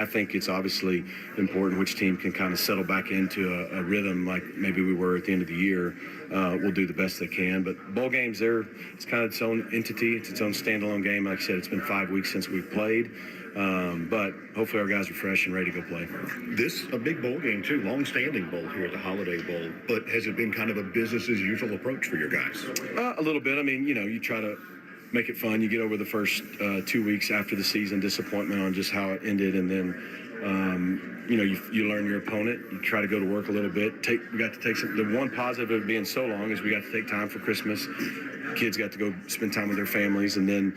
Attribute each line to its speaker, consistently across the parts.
Speaker 1: I think it's obviously important which team can kind of settle back into a rhythm like maybe we were at the end of the year. We'll do the best they can. But bowl games, it's kind of its own entity. It's its own standalone game. Like I said, it's been 5 weeks since we've played. But hopefully our guys are fresh and ready to go play.
Speaker 2: This a big bowl game too, long-standing bowl here at the Holiday Bowl. But has it been kind of a business as usual approach for your guys?
Speaker 1: A little bit. I mean, you try to make it fun. You get over the first 2 weeks after the season disappointment on just how it ended, and then you learn your opponent. You try to go to work a little bit. We got to take the one positive of being so long is we got to take time for Christmas. Kids got to go spend time with their families, and then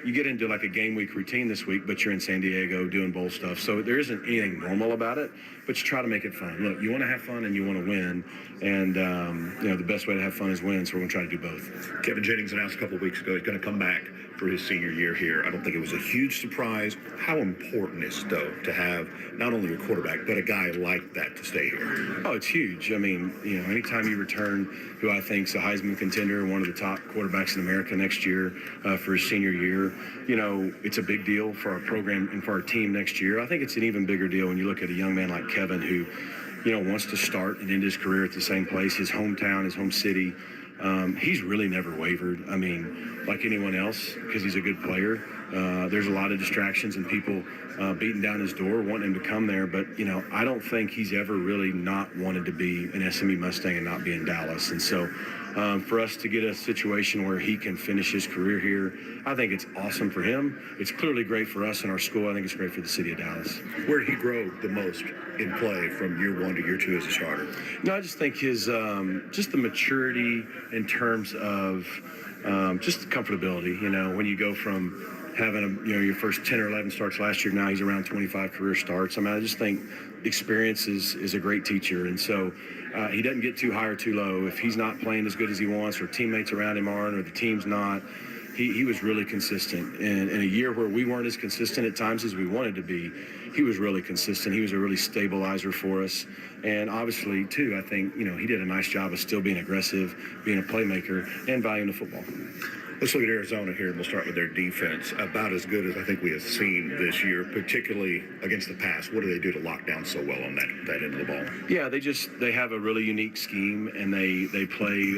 Speaker 1: you get into like a game week routine this week, but you're in San Diego doing bowl stuff. So there isn't anything normal about it, but you try to make it fun. Look, you want to have fun and you want to win. And, the best way to have fun is win. So we're going to try to do both.
Speaker 2: Kevin Jennings announced a couple of weeks ago he's going to come back for his senior year here. I don't think it was a huge surprise. How important is it, though, to have not only your quarterback, but a guy like that to stay here?
Speaker 1: Oh, it's huge. I mean, anytime you return who I think is a Heisman contender and one of the top quarterbacks in America next year for his senior year, it's a big deal for our program and for our team next year. I think it's an even bigger deal when you look at a young man like Kevin who, wants to start and end his career at the same place, his hometown, his home city. He's really never wavered. I mean, like anyone else, because he's a good player. There's a lot of distractions and people beating down his door, wanting him to come there. But, I don't think he's ever really not wanted to be an SMU Mustang and not be in Dallas. And so for us to get a situation where he can finish his career here, I think it's awesome for him. It's clearly great for us and our school. I think it's great for the city of Dallas.
Speaker 2: Where did he grow the most in play from year one to year two as a starter?
Speaker 1: No, I just think his just the maturity in terms of just comfortability. When you go from having your first 10 or 11 starts last year, now he's around 25 career starts. I mean, I just think experience is a great teacher, and so he doesn't get too high or too low. If he's not playing as good as he wants, or teammates around him aren't, or the team's not, he was really consistent. And in a year where we weren't as consistent at times as we wanted to be, he was really consistent. He was a really stabilizer for us. And obviously, too, I think, he did a nice job of still being aggressive, being a playmaker, and valuing the football.
Speaker 2: Let's look at Arizona here, and we'll start with their defense. About as good as I think we have seen this year, particularly against the pass. What do they do to lock down so well on that end of the ball?
Speaker 1: Yeah, they have a really unique scheme, and they play,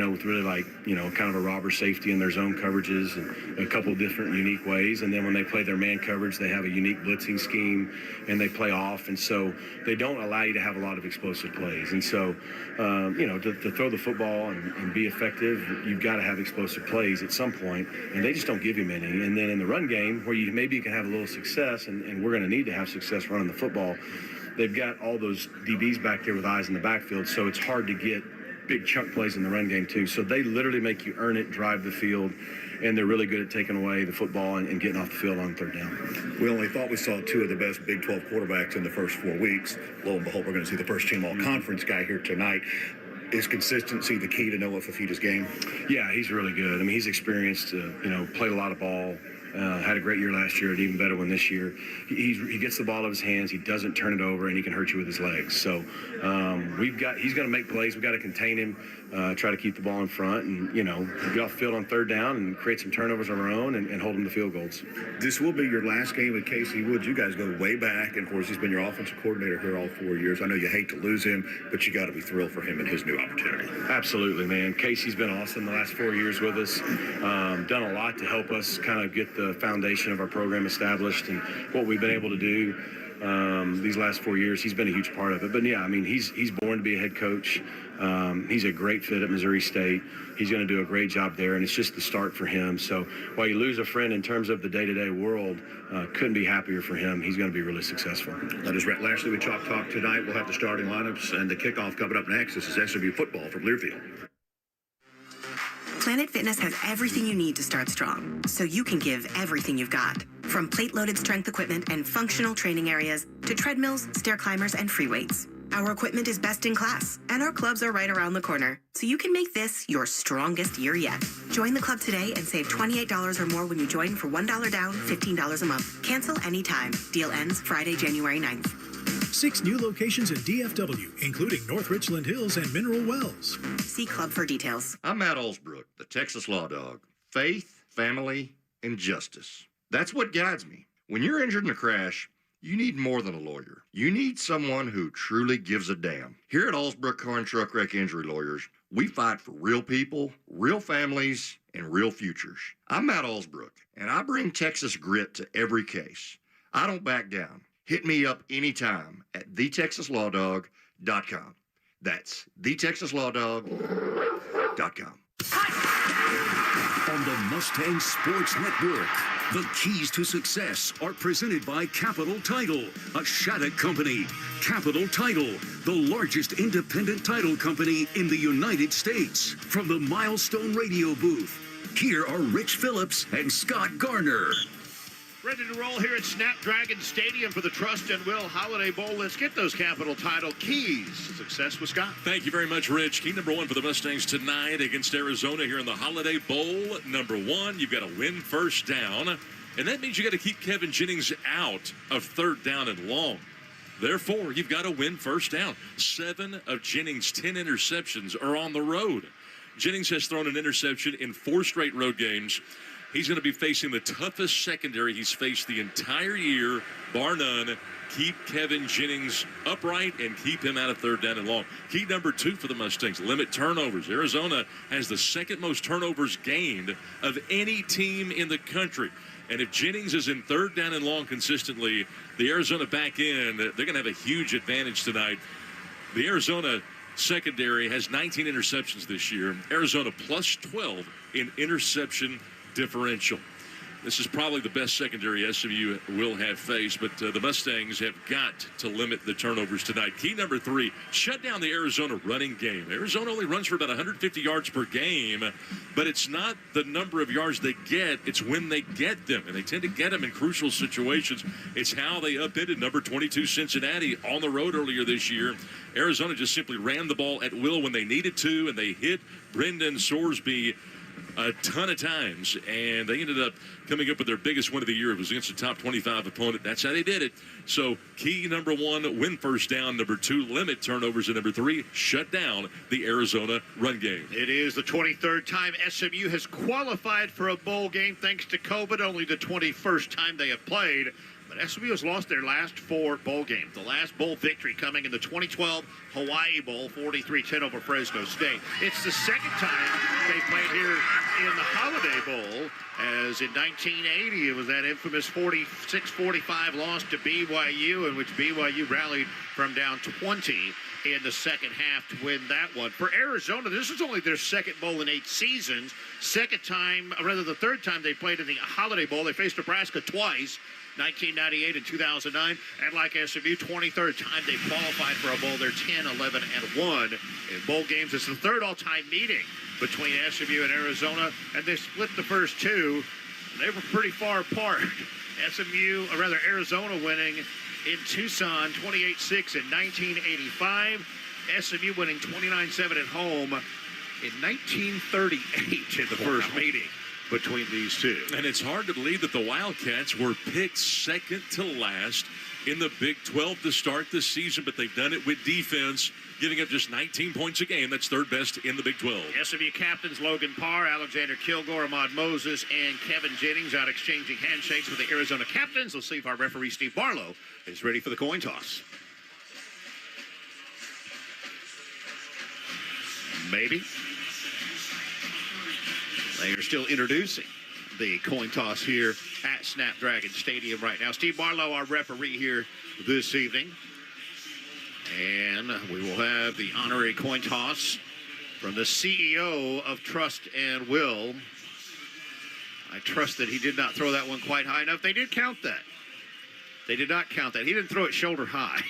Speaker 1: with really kind of a robber safety in their zone coverages and a couple of different unique ways. And then when they play their man coverage, they have a unique blitzing scheme, and they play off. And so they don't allow you to have a lot of explosive plays. And so, to throw the football and be effective, you've got to have explosive plays at some point, and they just don't give you many. And then in the run game, where you can have a little success, and we're going to need to have success running the football, they've got all those DBs back there with eyes in the backfield, so it's hard to get big chunk plays in the run game too. So they literally make you earn it, drive the field, and they're really good at taking away the football and getting off the field on third down.
Speaker 2: We only thought we saw two of the best Big 12 quarterbacks in the first 4 weeks. Lo and behold, we're going to see the first team all-conference guy here tonight. Is consistency the key to Noah Fifita's game?
Speaker 1: Yeah, he's really good. I mean, he's experienced, played a lot of ball, had a great year last year, an even better one this year. He gets the ball out of his hands, he doesn't turn it over, and he can hurt you with his legs. So he's going to make plays. We've got to contain him, try to keep the ball in front, and, get off the field on third down and create some turnovers on our own and hold them to field goals.
Speaker 2: This will be your last game with Casey Woods. You guys go way back, and of course, he's been your offensive coordinator here all 4 years. I know you hate to lose him, but you got to be thrilled for him and his new opportunity.
Speaker 1: Absolutely, man. Casey's been awesome the last 4 years with us. Done a lot to help us kind of get the foundation of our program established, and what we've been able to do these last 4 years. He's been a huge part of it. But yeah, I mean, he's born to be a head coach. He's a great fit at Missouri State. He's going to do a great job there, and it's just the start for him. So while you lose a friend in terms of the day-to-day world, couldn't be happier for him. He's going to be really successful.
Speaker 2: That is Rhett Lashley with Chalk Talk tonight. We'll have the starting lineups and the kickoff coming up next. This is SMU football from Learfield.
Speaker 3: Planet Fitness has everything you need to start strong, so you can give everything you've got. From plate-loaded strength equipment and functional training areas to treadmills, stair climbers, and free weights. Our equipment is best in class, and our clubs are right around the corner, so you can make this your strongest year yet. Join the club today and save $28 or more when you join for $1 down, $15 a month. Cancel anytime. Deal ends Friday, January 9th.
Speaker 4: 6 new locations in DFW, including North Richland Hills and Mineral Wells.
Speaker 3: See club for details.
Speaker 5: I'm Matt Olsbrook, the Texas Law Dog. Faith, family, and justice. That's what guides me. When you're injured in a crash, you need more than a lawyer. You need someone who truly gives a damn. Here at Allsbrook Car and Truck Wreck Injury Lawyers, we fight for real people, real families, and real futures. I'm Matt Allsbrook, and I bring Texas grit to every case. I don't back down. Hit me up anytime at thetexaslawdog.com. That's thetexaslawdog.com.
Speaker 6: On the Mustang Sports Network, the keys to success are presented by Capital Title, a Shattuck company. Capital Title, the largest independent title company in the United States. From the Milestone Radio booth, here are Rich Phillips and Scott Garner.
Speaker 2: Ready to roll here at Snapdragon Stadium for the Trust and Will Holiday Bowl. Let's get those Capital Title keys to success with Scott.
Speaker 7: Thank you very much, Rich. Key number one for the Mustangs tonight against Arizona here in the Holiday Bowl. Number one, you've got to win first down, and that means you got to keep Kevin Jennings out of third down and long. Therefore, you've got to win first down. 7 of Jennings' 10 interceptions are on the road. Jennings has thrown an interception in 4 straight road games. He's going to be facing the toughest secondary he's faced the entire year, bar none. Keep Kevin Jennings upright and keep him out of third down and long. Key number 2 for the Mustangs, limit turnovers. Arizona has the second most turnovers gained of any team in the country. And if Jennings is in third down and long consistently, the Arizona back end, they're going to have a huge advantage tonight. The Arizona secondary has 19 interceptions this year. Arizona plus 12 in interception differential. This is probably the best secondary SMU will have faced, but the Mustangs have got to limit the turnovers tonight. Key number 3, shut down the Arizona running game. Arizona only runs for about 150 yards per game, but it's not the number of yards they get, it's when they get them, and they tend to get them in crucial situations. It's how they upended number 22 Cincinnati on the road earlier this year. Arizona just simply ran the ball at will when they needed to, and they hit Brendan Sorsby a ton of times, and they ended up coming up with their biggest win of the year. It was against a top 25 opponent. That's how they did it. So key number 1, win first down. Number 2, limit turnovers. And number 3, shut down the Arizona run game.
Speaker 2: It is the 23rd time SMU has qualified for a bowl game thanks to COVID. Only the 21st time they have played. But SMU has lost their last 4 bowl games. The last bowl victory coming in the 2012 Hawaii Bowl, 43-10 over Fresno State. It's the second time they played here in the Holiday Bowl, as in 1980 it was that infamous 46-45 loss to BYU, in which BYU rallied from down 20 in the second half to win that one. For Arizona, this is only their second bowl in 8 seasons. Third time they played in the Holiday Bowl. They faced Nebraska twice, 1998 and 2009, and like SMU, 23rd time they qualified for a bowl. They're 10-11-1 in bowl games. It's the 3rd all-time meeting between SMU and Arizona, and they split the first 2. They were pretty far apart. Arizona winning in Tucson 28-6 in 1985. SMU winning 29-7 at home in 1938 in the first meeting between these two.
Speaker 7: And it's hard to believe that the Wildcats were picked second to last in the Big 12 to start this season, but they've done it with defense, giving up just 19 points a game. That's 3rd best in the Big 12.
Speaker 2: SMU captains Logan Parr, Alexander Kilgore, Ahmad Moses, and Kevin Jennings out exchanging handshakes with the Arizona captains. Let's see if our referee, Steve Barlow, is ready for the coin toss. Maybe. They are still introducing the coin toss here at Snapdragon Stadium right now. Steve Barlow, our referee here this evening. And we will have the honorary coin toss from the CEO of Trust and Will. I trust that he did not throw that one quite high enough. They did count that. They did not count that. He didn't throw it shoulder high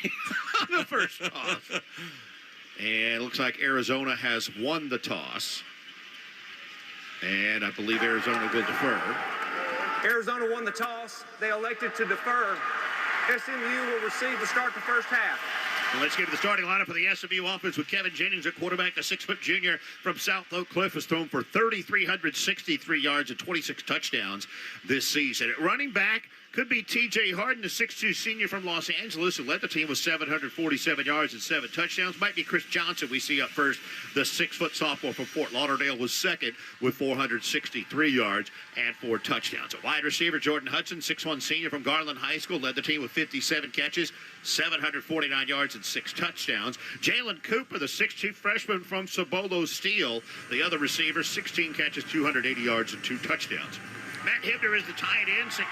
Speaker 2: on the first toss. And it looks like Arizona has won the toss. And I believe Arizona will defer.
Speaker 8: Arizona won the toss. They elected to defer. SMU will receive to start the first half.
Speaker 2: Well, let's get to the starting lineup for the SMU offense with Kevin Jennings at quarterback. The 6-foot junior from South Oak Cliff has thrown for 3,363 yards and 26 touchdowns this season. At running back, could be T.J. Harden, the 6'2 senior from Los Angeles, who led the team with 747 yards and 7 touchdowns. Might be Chris Johnson we see up first. The 6-foot sophomore from Fort Lauderdale was second with 463 yards and 4 touchdowns. A wide receiver, Jordan Hudson, 6'1 senior from Garland High School, led the team with 57 catches, 749 yards and 6 touchdowns. Jalen Cooper, the 6'2 freshman from Cibolo Steel, the other receiver, 16 catches, 280 yards and 2 touchdowns. Matt Hibner is the tight end, 6'5",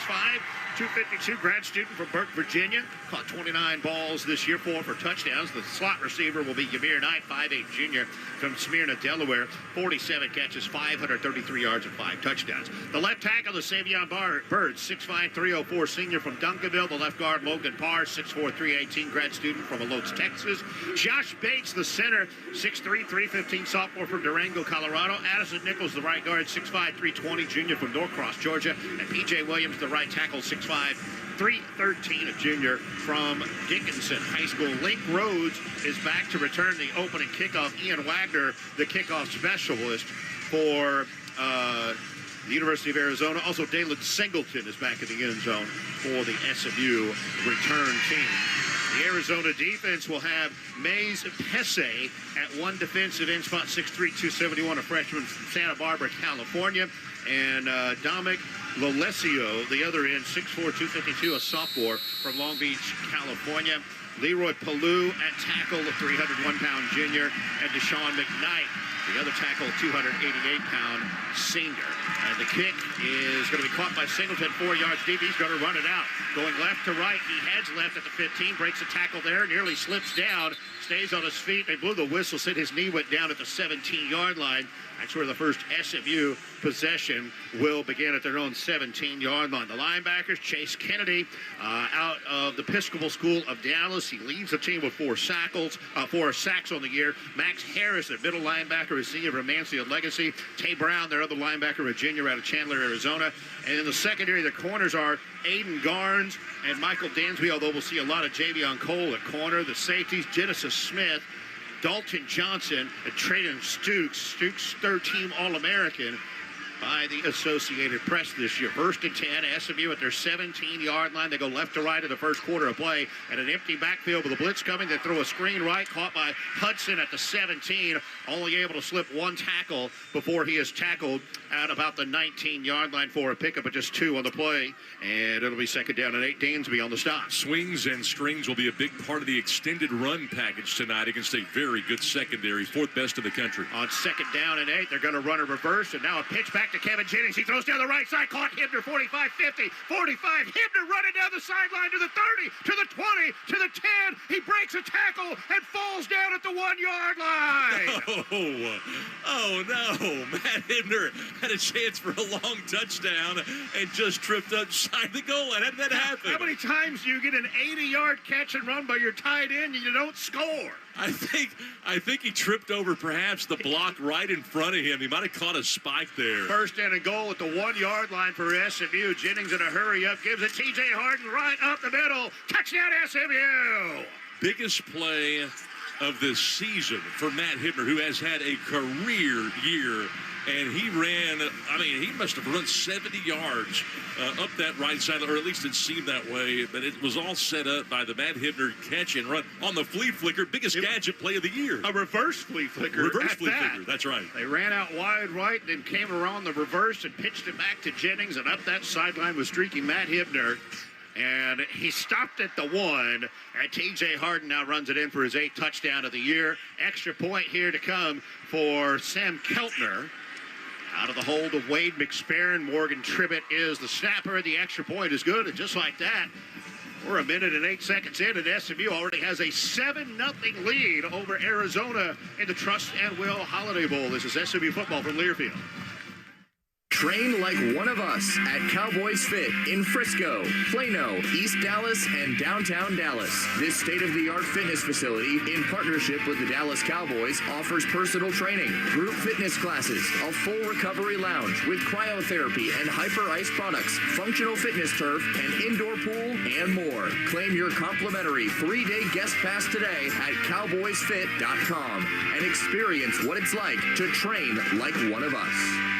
Speaker 2: 252, grad student from Burke, Virginia. Caught 29 balls this year, 4 for touchdowns. The slot receiver will be Ymir Knight, 5'8", junior from Smyrna, Delaware. 47 catches, 533 yards and 5 touchdowns. The left tackle, the Savion Bird, 6'5", 304, senior from Duncanville. The left guard, Logan Parr, 6'4", 318, grad student from Alotes, Texas. Josh Bates, the center, 6'3", 315, sophomore from Durango, Colorado. Addison Nichols, the right guard, 6'5", 320, junior from Norcross, Georgia. And P.J. Williams, the right tackle, 6'5", 313, a junior from Dickinson High School. Link Rhodes is back to return the opening kickoff. Ian Wagner, the kickoff specialist for the University of Arizona. Also, Dalen Singleton is back in the end zone for the SMU return team. The Arizona defense will have Mays Pesse at one defensive end spot, 6'3", 271, a freshman from Santa Barbara, California. And Dominic Lolesio, the other end, 6'4", 252, a sophomore from Long Beach, California. Leroy Palou at tackle, a 301-pound junior. And Deshaun McKnight, the other tackle, 288-pound senior. And the kick is going to be caught by Singleton, 4 yards deep. He's going to run it out. Going left to right. He heads left at the 15, breaks a tackle there, nearly slips down, stays on his feet. They blew the whistle, said his knee went down at the 17-yard line. That's where the first SMU possession will begin, at their own 17-yard line. The linebackers, Chase Kennedy, out of the Episcopal School of Dallas. He leads the team with 4 sacks on the year. Max Harris, their middle linebacker, is senior from Mansfield Legacy. Tay Brown, their other linebacker, a junior out of Chandler, Arizona. And in the secondary, the corners are Aiden Garnes and Michael Dansby, although we'll see a lot of Javion Cole at corner. The safeties, Genesis Smith, Dalton Johnson, and Traden Stukes. Stukes, third-team All-American by the Associated Press this year. 1st and 10, SMU at their 17-yard line. They go left to right in the first quarter of play. At an empty backfield with a blitz coming, they throw a screen right, caught by Hudson at the 17, only able to slip 1 tackle before he is tackled at about the 19-yard line for a pickup of just 2 on the play. And it'll be 2nd down and 8. Dansby on the stop.
Speaker 7: Swings and strings will be a big part of the extended run package tonight against a very good secondary, 4th best in the country.
Speaker 2: On 2nd down and 8, they're going to run a reverse, and now a pitch back to Kevin Jennings. He throws down the right side, caught Hibner, 45, 50, 45. Hibner running down the sideline to the 30, to the 20, to the 10. He breaks a tackle and falls down at the 1-yard line.
Speaker 7: Oh no. Matt Hibner had a chance for a long touchdown and just tripped outside the goal line. How did that happen?
Speaker 2: How many times do you get an 80-yard catch and run by your tight end and you don't score?
Speaker 7: I think he tripped over perhaps the block right in front of him. He might have caught a spike there.
Speaker 2: 1st and a goal at the 1-yard line for SMU. Jennings in a hurry up, gives it T.J. Harden right up the middle. Touchdown SMU!
Speaker 7: Biggest play of this season for Matt Hibner, who has had a career year. And he ran, he must have run 70 yards up that right side, or at least it seemed that way. But it was all set up by the Matt Hibner catch and run on the flea flicker, biggest gadget play of the year.
Speaker 2: A reverse flea flicker.
Speaker 7: Reverse flea flicker, that's right.
Speaker 2: They ran out wide right, then came around the reverse and pitched it back to Jennings. And up that sideline was streaking Matt Hibner. And he stopped at the 1, and T.J. Harden now runs it in for his 8th touchdown of the year. Extra point here to come for Sam Keltner. Out of the hold of Wade McSparron, Morgan Tribbett is the snapper. The extra point is good, and just like that, we're 1 minute and 8 seconds in, and SMU already has a 7-0 lead over Arizona in the Trust and Will Holiday Bowl. This is SMU football from Learfield.
Speaker 9: Train like one of us at Cowboys Fit in Frisco, Plano, East Dallas, and downtown Dallas. This state-of-the-art fitness facility, in partnership with the Dallas Cowboys, offers personal training, group fitness classes, a full recovery lounge with cryotherapy and hyper ice products, functional fitness turf, an indoor pool, and more. Claim your complimentary 3-day guest pass today at cowboysfit.com and experience what it's like to train like one of us.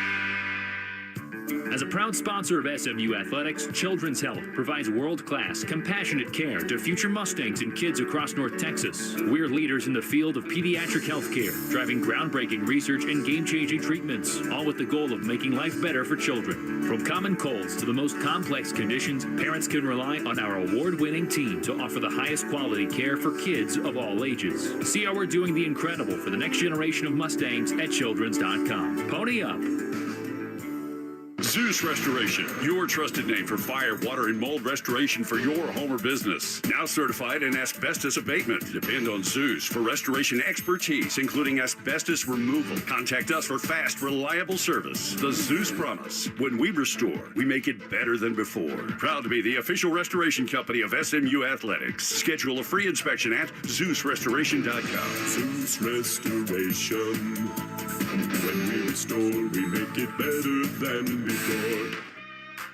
Speaker 10: As a proud sponsor of SMU Athletics, Children's Health provides world-class, compassionate care to future Mustangs and kids across North Texas. We're leaders in the field of pediatric health care, driving groundbreaking research and game-changing treatments, all with the goal of making life better for children. From common colds to the most complex conditions, parents can rely on our award-winning team to offer the highest quality care for kids of all ages. See how we're doing the incredible for the next generation of Mustangs at childrens.com. Pony up.
Speaker 11: Zeus Restoration, your trusted name for fire, water, and mold restoration for your home or business. Now certified in asbestos abatement. Depend on Zeus for restoration expertise, including asbestos removal. Contact us for fast, reliable service. The Zeus Promise. When we restore, we make it better than before. Proud to be the official restoration company of SMU Athletics. Schedule a free inspection at ZeusRestoration.com.
Speaker 12: Zeus Restoration. When we restore, we make it better than before.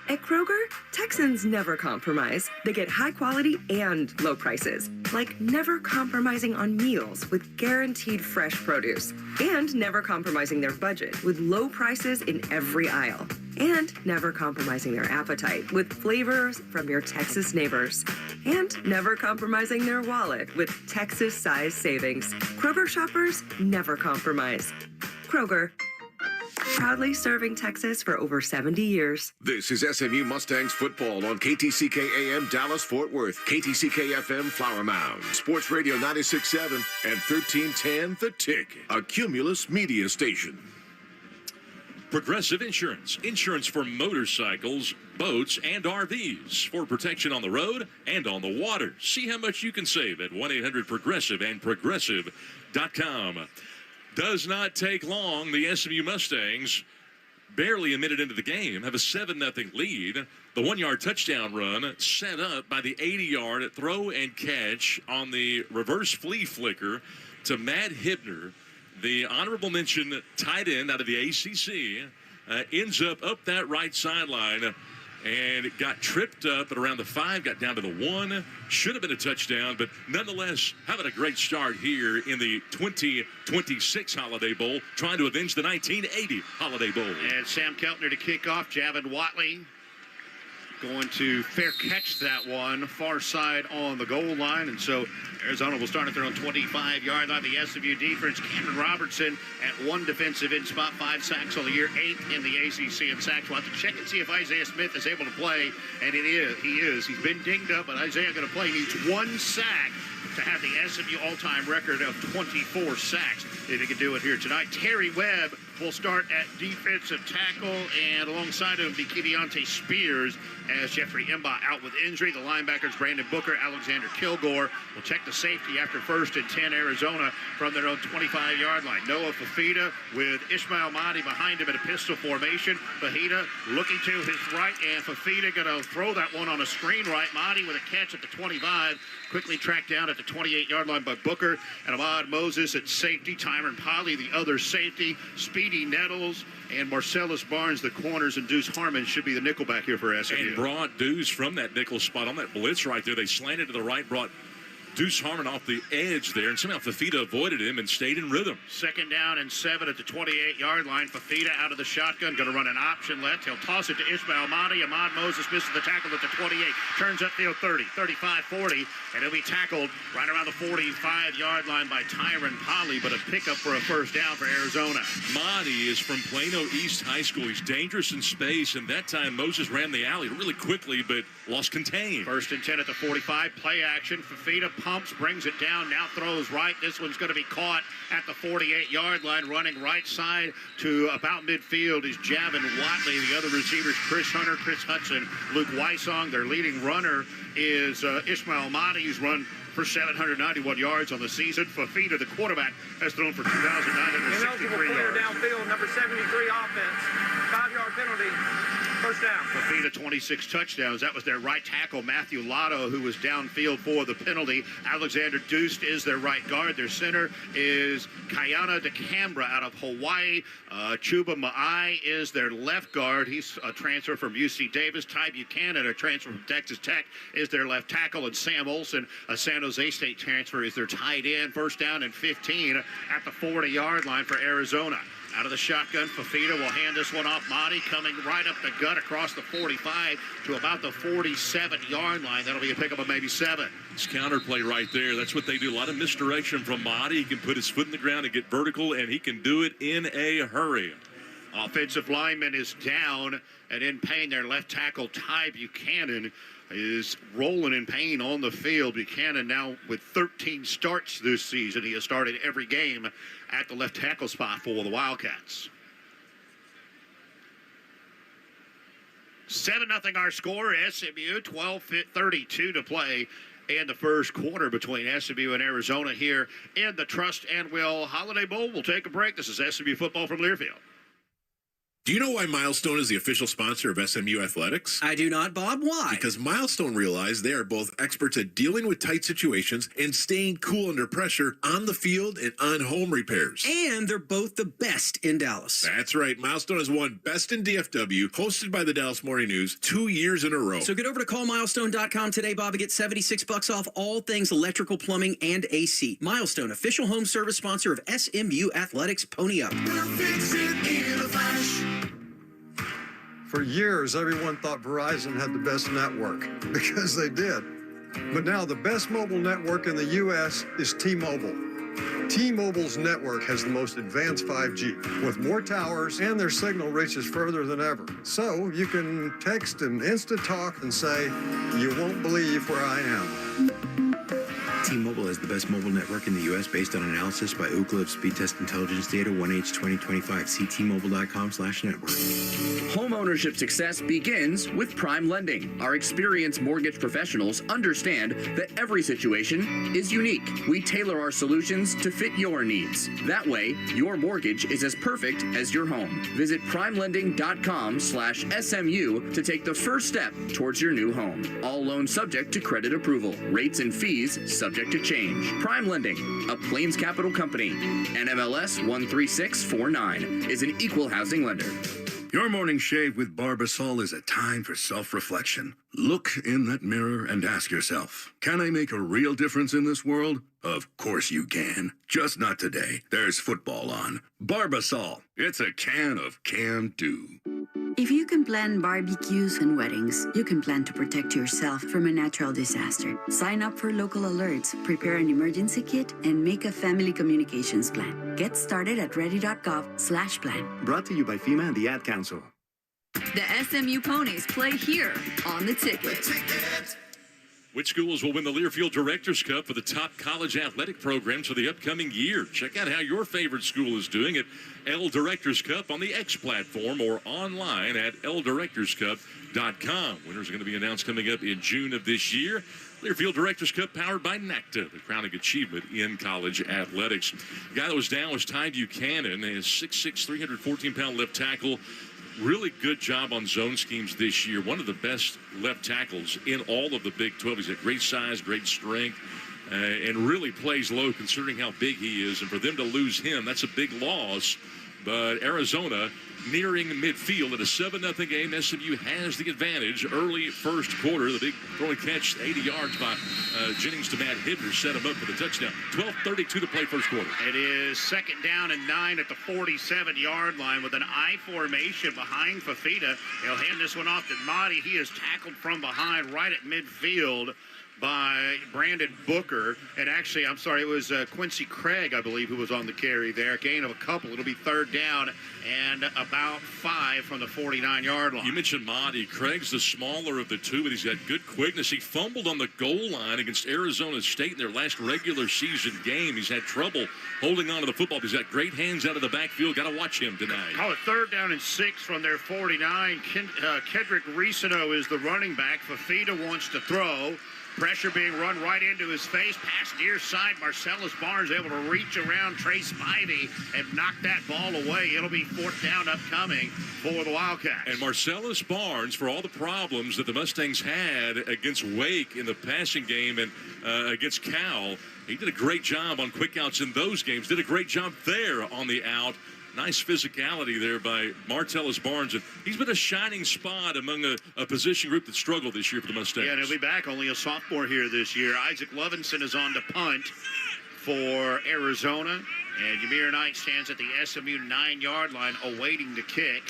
Speaker 13: At Kroger, Texans never compromise. They get high quality and low prices, like never compromising on meals with guaranteed fresh produce, and never compromising their budget with low prices in every aisle, and never compromising their appetite with flavors from your Texas neighbors, and never compromising their wallet with Texas-sized savings. Kroger shoppers never compromise. Kroger, proudly serving Texas for over 70 years.
Speaker 14: This is SMU Mustangs football on KTCK AM Dallas Fort Worth, KTCK FM Flower Mound, Sports Radio 96.7 and 1310 The Tick, a Cumulus media station.
Speaker 7: Progressive Insurance. Insurance for motorcycles, boats, and RVs. For protection on the road and on the water. See how much you can save at 1-800-PROGRESSIVE and progressive.com. Does not take long. The SMU Mustangs, barely a minute into the game, have a 7-0 lead. The 1-yard touchdown run set up by the 80-yard throw and catch on the reverse flea flicker to Matt Hibner. The honorable mention tight end out of the ACC ends up that right sideline and it got tripped up at around the 5, got down to the 1. Should have been a touchdown, but nonetheless, having a great start here in the 2026 Holiday Bowl, trying to avenge the 1980 Holiday Bowl.
Speaker 2: And Sam Keltner to kick off. Javin Watley going to fair catch that one, far side on the goal line. And so Arizona will start at their own 25-yard line. The SMU defense, Cameron Robertson at 1 defensive end spot, 5 sacks on the year, 8 in the ACC in sacks. We'll have to check and see if Isaiah Smith is able to play, and he is. He's been dinged up, but Isaiah going to play. He needs 1 sack to have the SMU all-time record of 24 sacks, if he can do it here tonight. Terry Webb will start at defensive tackle, and alongside him be Kedeontae Spears as Jeffrey Imba out with injury. The linebackers Brandon Booker, Alexander Kilgore will check the safety after 1st and 10 Arizona from their own 25-yard line. Noah Fafita with Ishmael Mahdi behind him in a pistol formation. Fafita looking to his right, and Fafita going to throw that one on a screen right. Mahdi with a catch at the 25, quickly tracked down at the 28-yard line by Booker, and Ahmad Moses at safety. Tyron Polley, the other safety. Speedy Nettles and Marcellus Barnes, the corners, and Deuce Harmon should be the nickelback here for SMU.
Speaker 7: And brought Deuce from that nickel spot on that blitz right there. They slanted to the right, brought Deuce Harmon off the edge there, and somehow Fafita avoided him and stayed in rhythm.
Speaker 2: 2nd down and 7 at the 28-yard line. Fafita out of the shotgun, going to run an option left. He'll toss it to Ishmael Mahdi. Ahmad Moses misses the tackle at the 28. Turns upfield 30, 35, 40, and he'll be tackled right around the 45-yard line by Tyron Polley, but a pickup for a 1st down for Arizona.
Speaker 7: Mahdi is from Plano East High School. He's dangerous in space, and that time Moses ran the alley really quickly, but lost contain.
Speaker 2: 1st and 10 at the 45. Play action. Fafita pumps, brings it down, now throws right. This one's going to be caught at the 48-yard line. Running right side to about midfield is Javin Watley. The other receivers, Chris Hunter, Chris Hudson, Luke Wysong. Their leading runner is Ishmael Mahdi, who's run for 791 yards on the season. Fafita, the quarterback, has thrown for 2,963 yards.
Speaker 8: Downfield, number 73 offense. 5-yard penalty. 1st down.
Speaker 2: Fafita, 26 touchdowns. That was their right tackle, Matthew Lotto, who was downfield for the penalty. Alexander Deuce is their right guard. Their center is Kayana DeCambra out of Hawaii. Chuba Ma'ai is their left guard. He's a transfer from UC Davis. Ty Buchanan, a transfer from Texas Tech, is their left tackle. And Sam Olson, a San Jose State transfer, is their tight end. 1st down and 15 at the 40-yard line for Arizona. Out of the shotgun, Fafita will hand this one off. Monty coming right up the gut across the 45 to about the 47-yard line. That'll be a pickup of maybe 7.
Speaker 7: It's counterplay right there. That's what they do. A lot of misdirection from Monty. He can put his foot in the ground and get vertical, and he can do it in a hurry.
Speaker 2: Offensive lineman is down and in pain. Their left tackle, Ty Buchanan, is rolling in pain on the field. Buchanan now with 13 starts this season. He has started every game at the left tackle spot for the Wildcats. 7-0 our score. SMU, 12:32 to play in the first quarter between SMU and Arizona here in the Trust and Will Holiday Bowl. We'll take a break. This is SMU football from Learfield.
Speaker 15: Do you know why Milestone is the official sponsor of SMU Athletics?
Speaker 16: I do not, Bob. Why?
Speaker 15: Because Milestone realized they are both experts at dealing with tight situations and staying cool under pressure on the field and on home repairs.
Speaker 16: And they're both the best in Dallas.
Speaker 15: That's right. Milestone has won Best in DFW, hosted by the Dallas Morning News, 2 years in a row.
Speaker 16: So get over to callmilestone.com today, Bob, and get $76 off all things electrical, plumbing, and AC. Milestone, official home service sponsor of SMU Athletics. Pony up.
Speaker 17: We'll fix it in a flash.
Speaker 18: For years, everyone thought Verizon had the best network, because they did. But now the best mobile network in the U.S. is T-Mobile. T-Mobile's network has the most advanced 5G, with more towers, and their signal reaches further than ever. So you can text and instant talk and say, "You won't believe where I am."
Speaker 19: T-Mobile is the best mobile network in the U.S. based on analysis by Ookla of Speed Test Intelligence Data 1H 2025. See T-Mobile.com/network.
Speaker 9: Home ownership success begins with Prime Lending. Our experienced mortgage professionals understand that every situation is unique. We tailor our solutions to fit your needs. That way, your mortgage is as perfect as your home. Visit primelending.com/SMU to take the first step towards your new home. All loans subject to credit approval. Rates and fees subject to change. Prime Lending, a Plains Capital company. NMLS 13649 is an equal housing lender.
Speaker 20: Your morning shave with Barbasol is a time for self-reflection. Look in that mirror and ask yourself, can I make a real difference in this world? Of course you can. Just not today. There's football on. Barbasol. It's a can of can-do.
Speaker 21: If you can plan barbecues and weddings, you can plan to protect yourself from a natural disaster. Sign up for local alerts, prepare an emergency kit, and make a family communications plan. Get started at ready.gov/plan.
Speaker 22: Brought to you by FEMA and the Ad Council.
Speaker 23: The SMU Ponies play here on The Ticket.
Speaker 7: Which schools will win the Learfield Directors Cup for the top college athletic programs for the upcoming year? Check out how your favorite school is doing at L Directors Cup on the X platform or online at ldirectorscup.com. Winners are going to be announced coming up in June of this year. Learfield Directors Cup powered by NACTA, the crowning achievement in college athletics. The guy that was down was Ty Buchanan, his 6'6", 314-pound left tackle. Really good job on zone schemes this year. One of the best left tackles in all of the Big 12. He's got great size, great strength, and really plays low considering how big he is. And for them to lose him, that's a big loss. But Arizona nearing midfield in a 7-0 game. SMU has the advantage. Early first quarter, the big throwing catch, 80 yards by Jennings to Matt Hibner, set him up for the touchdown. 12:32 to play first quarter.
Speaker 2: It is 2nd down and 9 at the 47-yard line with an I formation behind Fafita. He'll hand this one off to Mahdi. He is tackled from behind right at midfield by Brandon Booker. And actually, I'm sorry, it was Quincy Craig, I believe, who was on the carry there. Gain of a couple. It'll be 3rd down and about 5 from the 49-yard line.
Speaker 7: You mentioned Mahdi. Craig's the smaller of the two, but he's got good quickness. He fumbled on the goal line against Arizona State in their last regular season game. He's had trouble holding on to the football. He's got great hands out of the backfield. Got to watch him tonight.
Speaker 2: Call it 3rd down and 6 from their 49. Kendrick Risano is the running back. Fafita wants to throw. Pressure being run right into his face. Pass near side. Marcellus Barnes able to reach around Trace Spivey and knock that ball away. It'll be 4th down upcoming for the Wildcats.
Speaker 7: And Marcellus Barnes, for all the problems that the Mustangs had against Wake in the passing game and against Cal, he did a great job on quick outs in those games. Did a great job there on the out. Nice physicality there by Martellus Barnes. And he's been a shining spot among a position group that struggled this year for the Mustangs.
Speaker 2: Yeah, and he'll be back, only a sophomore here this year. Isaac Levinson is on to punt for Arizona. And Ymir Knight stands at the SMU 9-yard line awaiting the kick.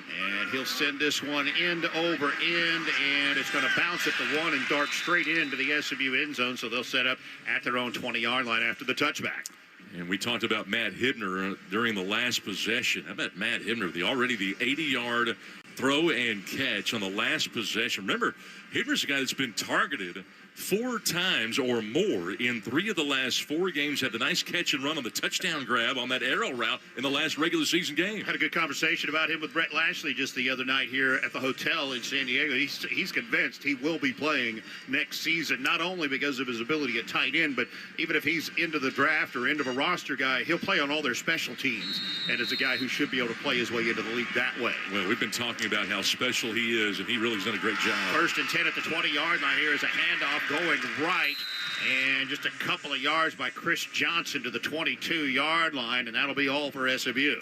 Speaker 2: And he'll send this one end over end, and it's going to bounce at the 1 and dart straight into the SMU end zone, so they'll set up at their own 20-yard line after the touchback.
Speaker 7: And we talked about Matt Hibner during the last possession. How about Matt Hibner, the 80-yard throw and catch on the last possession? Remember, Hibner's a guy that's been targeted 4 times or more in 3 of the last 4 games. Had the nice catch and run on the touchdown grab on that arrow route in the last regular season game.
Speaker 2: Had a good conversation about him with Brett Lashley just the other night here at the hotel in San Diego. He's convinced he will be playing next season, not only because of his ability at tight end, but even if he's into the draft or into a roster guy, he'll play on all their special teams, and is a guy who should be able to play his way into the league that way.
Speaker 7: Well, we've been talking about how special he is, and he really has done a great job.
Speaker 2: 1st and 10 at the 20-yard line. Here is a handoff going right, and just a couple of yards by Chris Johnson to the 22-yard line, and that'll be all for SMU.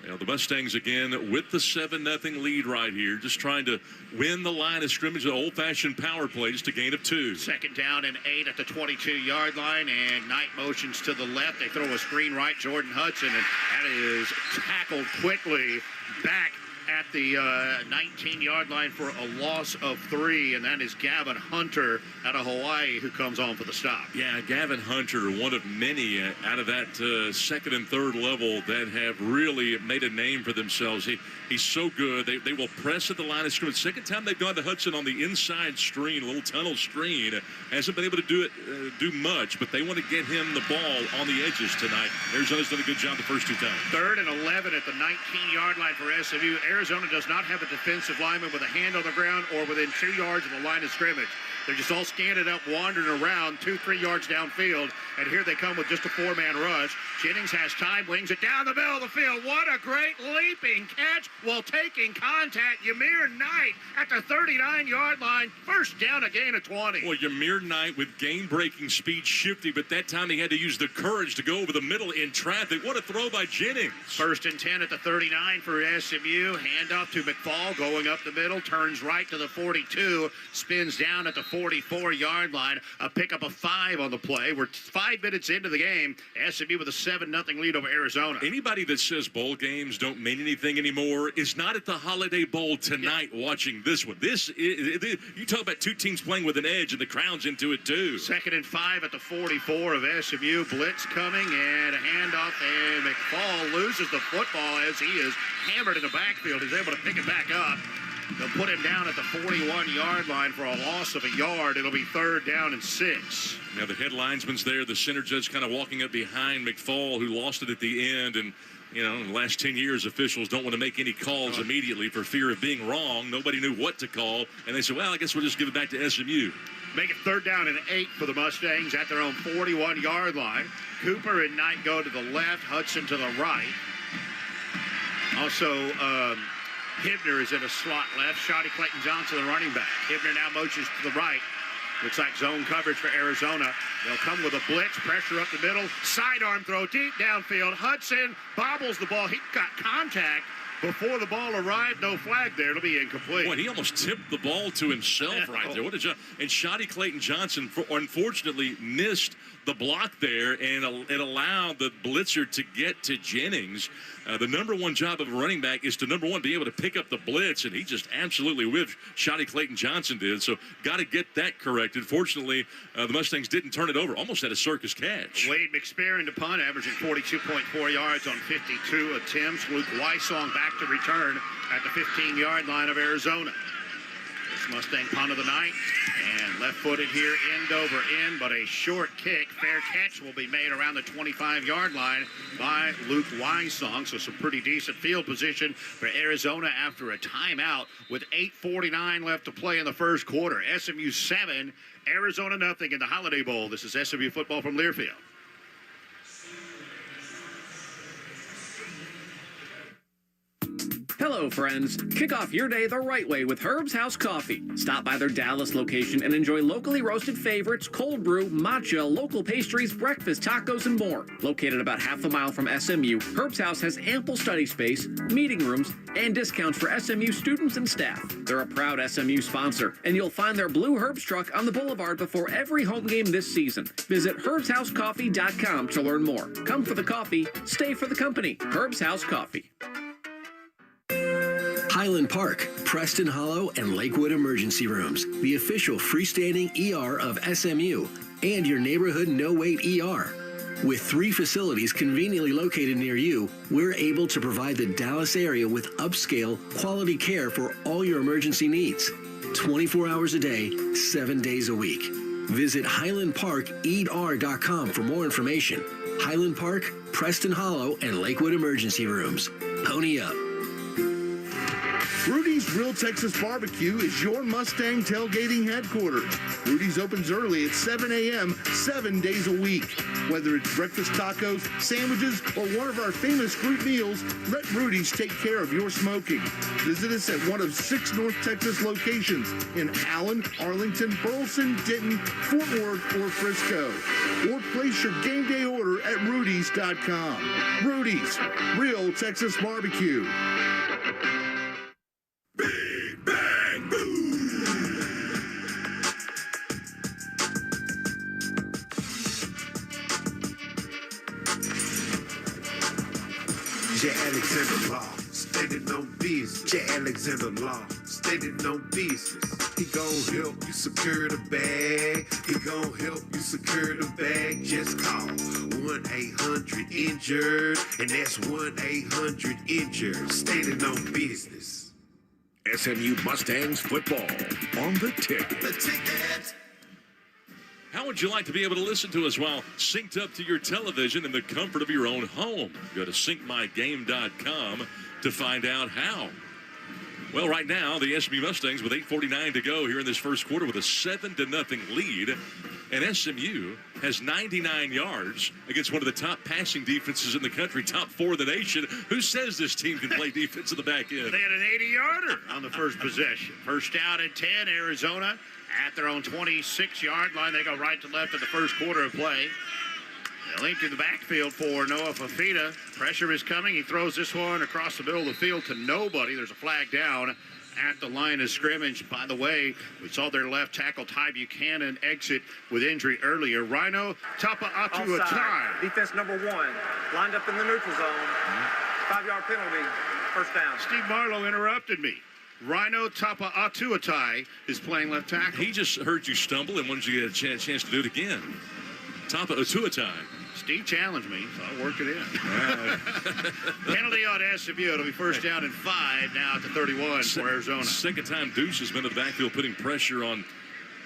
Speaker 7: Well, the Mustangs again with the 7-0 lead right here, just trying to win the line of scrimmage, the old-fashioned power plays to gain of 2.
Speaker 2: 2nd down and 8 at the 22-yard line, and Knight motions to the left. They throw a screen right, Jordan Hudson, and that is tackled quickly back at the 19-yard line for a loss of 3, and that is Gavin Hunter out of Hawaii who comes on for the stop.
Speaker 7: Yeah, Gavin Hunter, one of many out of that 2nd and 3rd level that have really made a name for themselves. He's so good. They will press at the line of scrimmage. 2nd time they've gone to Hudson on the inside screen, a little tunnel screen. Hasn't been able to do much, but they want to get him the ball on the edges tonight. Arizona's done a good job the first 2 times.
Speaker 2: 3rd and 11 at the 19-yard line for SMU. Arizona does not have a defensive lineman with a hand on the ground or within 2 yards of the line of scrimmage. They're just all scanned up, wandering around 2-3 yards downfield, and here they come with just a 4-man rush. Jennings has time, wings it down the middle of the field. What a great leaping catch while taking contact. Ymir Knight at the 39-yard line. 1st down, a gain of 20.
Speaker 7: Well, Ymir Knight with game-breaking speed, shifty, but that time he had to use the courage to go over the middle in traffic. What a throw by Jennings.
Speaker 2: 1st and 10 at the 39 for SMU. Handoff to McFall, going up the middle, turns right to the 42, spins down at the 44-yard line. A pickup of 5 on the play. We're 5 minutes into the game. SMU with a 7-0 lead over Arizona.
Speaker 7: Anybody that says bowl games don't mean anything anymore is not at the Holiday Bowl tonight watching this one. You talk about 2 teams playing with an edge, and the crowd's into it too.
Speaker 2: 2nd and 5 at the 44 of SMU. Blitz coming, and a handoff, and McFall loses the football as he is hammered in the backfield. He's able to pick it back up. They'll put him down at the 41-yard line for a loss of a yard. It'll be 3rd down and 6.
Speaker 7: Now the head linesman's there. The center judge kind of walking up behind McFall, who lost it at the end. And, in the last 10 years, officials don't want to make any calls immediately for fear of being wrong. Nobody knew what to call. And they said, well, I guess we'll just give it back to SMU.
Speaker 2: Make it 3rd down and 8 for the Mustangs at their own 41-yard line. Cooper and Knight go to the left, Hudson to the right. Also, Hibner is in a slot left. Shotty Clayton-Johnson, the running back. Hibner now motions to the right. Looks like zone coverage for Arizona. They'll come with a blitz, pressure up the middle, sidearm throw deep downfield. Hudson bobbles the ball. He got contact before the ball arrived. No flag there. It'll be incomplete.
Speaker 7: Boy, he almost tipped the ball to himself right there. What a job. And Shotty Clayton-Johnson, unfortunately, missed the block there, and it allowed the blitzer to get to Jennings. The number one job of a running back is to, number one, be able to pick up the blitz, and he just absolutely whiffed. Shotty Clayton-Johnson did, so got to get that corrected. Fortunately, the Mustangs didn't turn it over. Almost had a circus catch.
Speaker 2: Wade McSperry to punt, averaging 42.4 yards on 52 attempts. Luke Wysong back to return at the 15-yard line of Arizona. This Mustang punt of the night, and left-footed here, end over end, but a short kick. Fair catch will be made around the 25-yard line by Luke Wysong. So some pretty decent field position for Arizona after a timeout with 8:49 left to play in the first quarter. SMU 7, Arizona nothing in the Holiday Bowl. This is SMU football from Learfield.
Speaker 1: Hello, friends. Kick off your day the right way with Herb's House Coffee. Stop by their Dallas location and enjoy locally roasted favorites, cold brew, matcha, local pastries, breakfast, tacos, and more. Located about half a mile from SMU, Herb's House has ample study space, meeting rooms, and discounts for SMU students and staff. They're a proud SMU sponsor, and you'll find their blue Herb's truck on the boulevard before every home game this season. Visit herbshousecoffee.com to learn more. Come for the coffee, stay for the company. Herb's House Coffee.
Speaker 3: Highland Park, Preston Hollow, and Lakewood Emergency Rooms, the official freestanding ER of SMU, and your neighborhood no-wait ER. With 3 facilities conveniently located near you, we're able to provide the Dallas area with upscale, quality care for all your emergency needs. 24 hours a day, 7 days a week. Visit HighlandParkER.com for more information. Highland Park, Preston Hollow, and Lakewood Emergency Rooms. Pony up.
Speaker 4: Rudy's Real Texas Barbecue is your Mustang tailgating headquarters. Rudy's opens early at 7 a.m., 7 days a week. Whether it's breakfast tacos, sandwiches, or one of our famous fruit meals, let Rudy's take care of your smoking. Visit us at one of 6 North Texas locations in Allen, Arlington, Burleson, Denton, Fort Worth, or Frisco. Or place your game day order at Rudy's.com. Rudy's Real Texas Barbecue.
Speaker 17: J. Alexander Law, stated no business. J. Alexander Law, stated no business. He gon' help you secure the bag. He gon' help you secure the bag. Just call 1-800-INJURED, and that's 1-800-INJURED. Stated no business.
Speaker 14: SMU Mustangs football on the ticket.
Speaker 17: The ticket.
Speaker 7: How would you like to be able to listen to us while synced up to your television in the comfort of your own home? Go to syncmygame.com to find out how. Well, right now, the SMU Mustangs with 8:49 to go here in this first quarter with a 7-0 lead. And SMU has 99 yards against one of the top passing defenses in the country, top 4 in the nation. Who says this team can play defense in the back end?
Speaker 2: They had an 80-yarder on the first possession. First down and 10, Arizona at their own 26-yard line. They go right to left in the first quarter of play. They link to the backfield for Noah Fafita. Pressure is coming. He throws this one across the middle of the field to nobody. There's a flag down at the line of scrimmage. By the way, we saw their left tackle, Ty Buchanan, exit with injury earlier. Rhino Tapa'atu-Atai.
Speaker 8: Defense number 1, lined up in the neutral zone. 5-yard penalty, first down.
Speaker 2: Steve Marlowe interrupted me. Rhino Tapa'atu-Atai is playing left tackle.
Speaker 7: He just heard you stumble and wanted you to get a chance to do it again. Tapa'atu-Atai.
Speaker 2: Steve challenged me, so I worked it in. Penalty on SMU. It'll be first down and 5 now at the 31 for Arizona.
Speaker 7: Second time Deuce has been in the backfield putting pressure on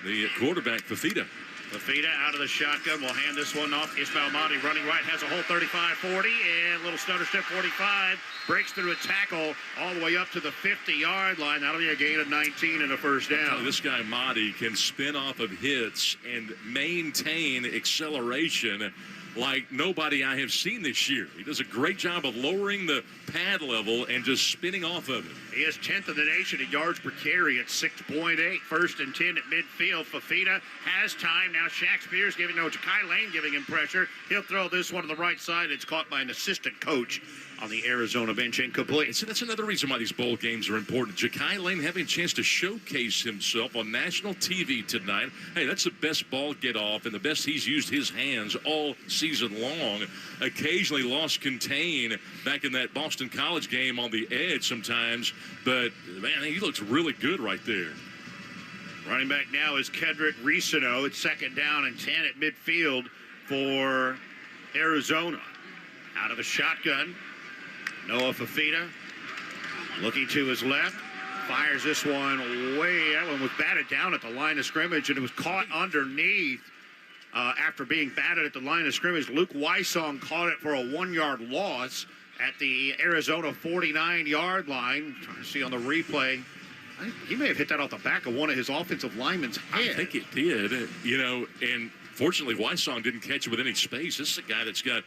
Speaker 7: the quarterback, Fafita.
Speaker 2: Fafita out of the shotgun. We'll hand this one off. Ismail Mahdi running right, has a hole 35-40, and a little stutter step 45. Breaks through a tackle all the way up to the 50-yard line. That'll be a gain of 19 and a first down.
Speaker 7: This guy, Mahdi, can spin off of hits and maintain acceleration like nobody I have seen this year. He does a great job of lowering the pad level and just spinning off of it.
Speaker 2: He is 10th in the nation in yards per carry at 6.8. First and 10 at midfield. Fafita has time. Now Shaq Spears Ja'Kai Lane giving him pressure. He'll throw this one to the right side. It's caught by an assistant coach on the Arizona bench, incomplete.
Speaker 7: So that's another reason why these bowl games are important. Ja'Kai Lane having a chance to showcase himself on national TV tonight. Hey, that's the best ball get-off and the best he's used his hands all season long. Occasionally lost contain back in that Boston College game on the edge sometimes. But, man, he looks really good right there.
Speaker 2: Running back now is Kedrick Risino. It's second down and 10 at midfield for Arizona. Out of the shotgun, Noah Fafita looking to his left. Fires this one way. That one was batted down at the line of scrimmage, and it was caught underneath after being batted at the line of scrimmage. Luke Wysong caught it for a 1-yard loss at the Arizona 49-yard line. Trying to see on the replay. He may have hit that off the back of one of his offensive linemen's head.
Speaker 7: I think it did, and fortunately Wysong didn't catch it with any space. This is a guy that's got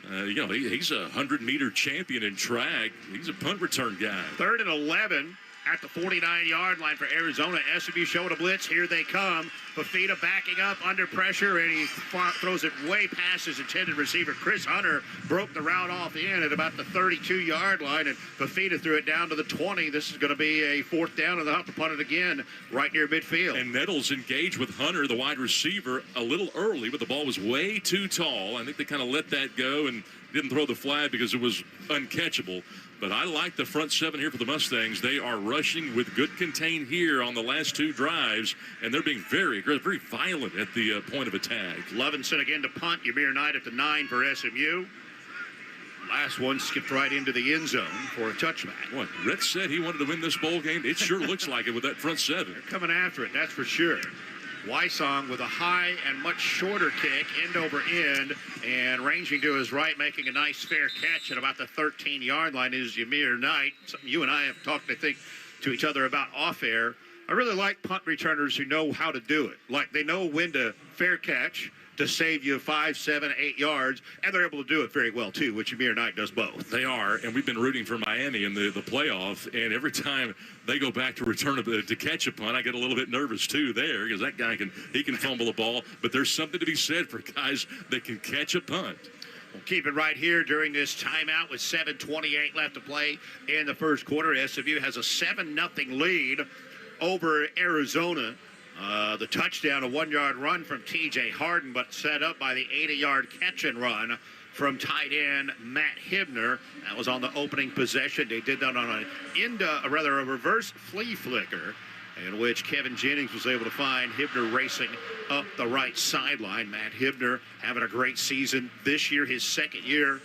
Speaker 7: He's a 100-meter champion in track. He's a punt return guy.
Speaker 2: 3rd and 11 at the 49-yard line for Arizona. SMU showing a blitz. Here they come. Fafita backing up under pressure, and he throws it way past his intended receiver. Chris Hunter broke the route off the end at about the 32-yard line, and Fafita threw it down to the 20. This is going to be a 4th down, and they'll have to punt it again right near midfield.
Speaker 7: And Nettles engaged with Hunter, the wide receiver, a little early, but the ball was way too tall. I think they kind of let that go and didn't throw the flag because it was uncatchable. But I like the front 7 here for the Mustangs. They are rushing with good contain here on the last 2 drives, and they're being very aggressive, very violent at the point of attack.
Speaker 2: Levinson again to punt. Ymir Knight at the 9 for SMU. Last one skipped right into the end zone for a touchback.
Speaker 7: What, Rick said he wanted to win this bowl game? It sure looks like it with that front 7.
Speaker 2: They're coming after it, that's for sure. Wysong with a high and much shorter kick, end over end, and ranging to his right, making a nice fair catch at about the 13-yard line is Ymir Knight. Something you and I have talked, I think, to each other about off air. I really like punt returners who know how to do it. Like, they know when to fair catch to save you 5, 7, 8 yards, and they're able to do it very well, too, which Ymir Knight does both.
Speaker 7: They are, and we've been rooting for Miami in the playoff, and every time they go back to return to catch a punt, I get a little bit nervous, too, there, because that guy can fumble a ball, but there's something to be said for guys that can catch a punt.
Speaker 2: We'll keep it right here during this timeout with 7:28 left to play in the first quarter. SMU has a 7-0 lead over Arizona. The touchdown, a 1-yard run from T.J. Harden, but set up by the 80-yard catch and run from tight end Matt Hibner. That was on the opening possession. They did that on a reverse flea flicker, in which Kevin Jennings was able to find Hibner racing up the right sideline. Matt Hibner having a great season this year, his 2nd year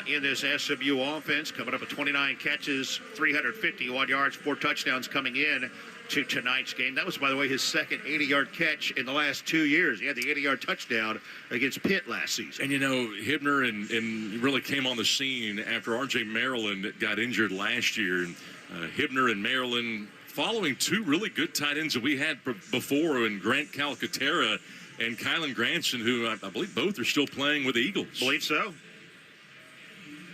Speaker 2: in this SMU offense, coming up with 29 catches, 351 yards, 4 touchdowns coming in to tonight's game. That was, by the way, his 2nd 80-yard catch in the last 2 years. He had the 80-yard touchdown against Pitt last season.
Speaker 7: And, Hibner and really came on the scene after R.J. Maryland got injured last year. And Hibner and Maryland following 2 really good tight ends that we had before, and Grant Calcaterra and Kylan Granson, who I believe both are still playing with the Eagles.
Speaker 2: Believe so.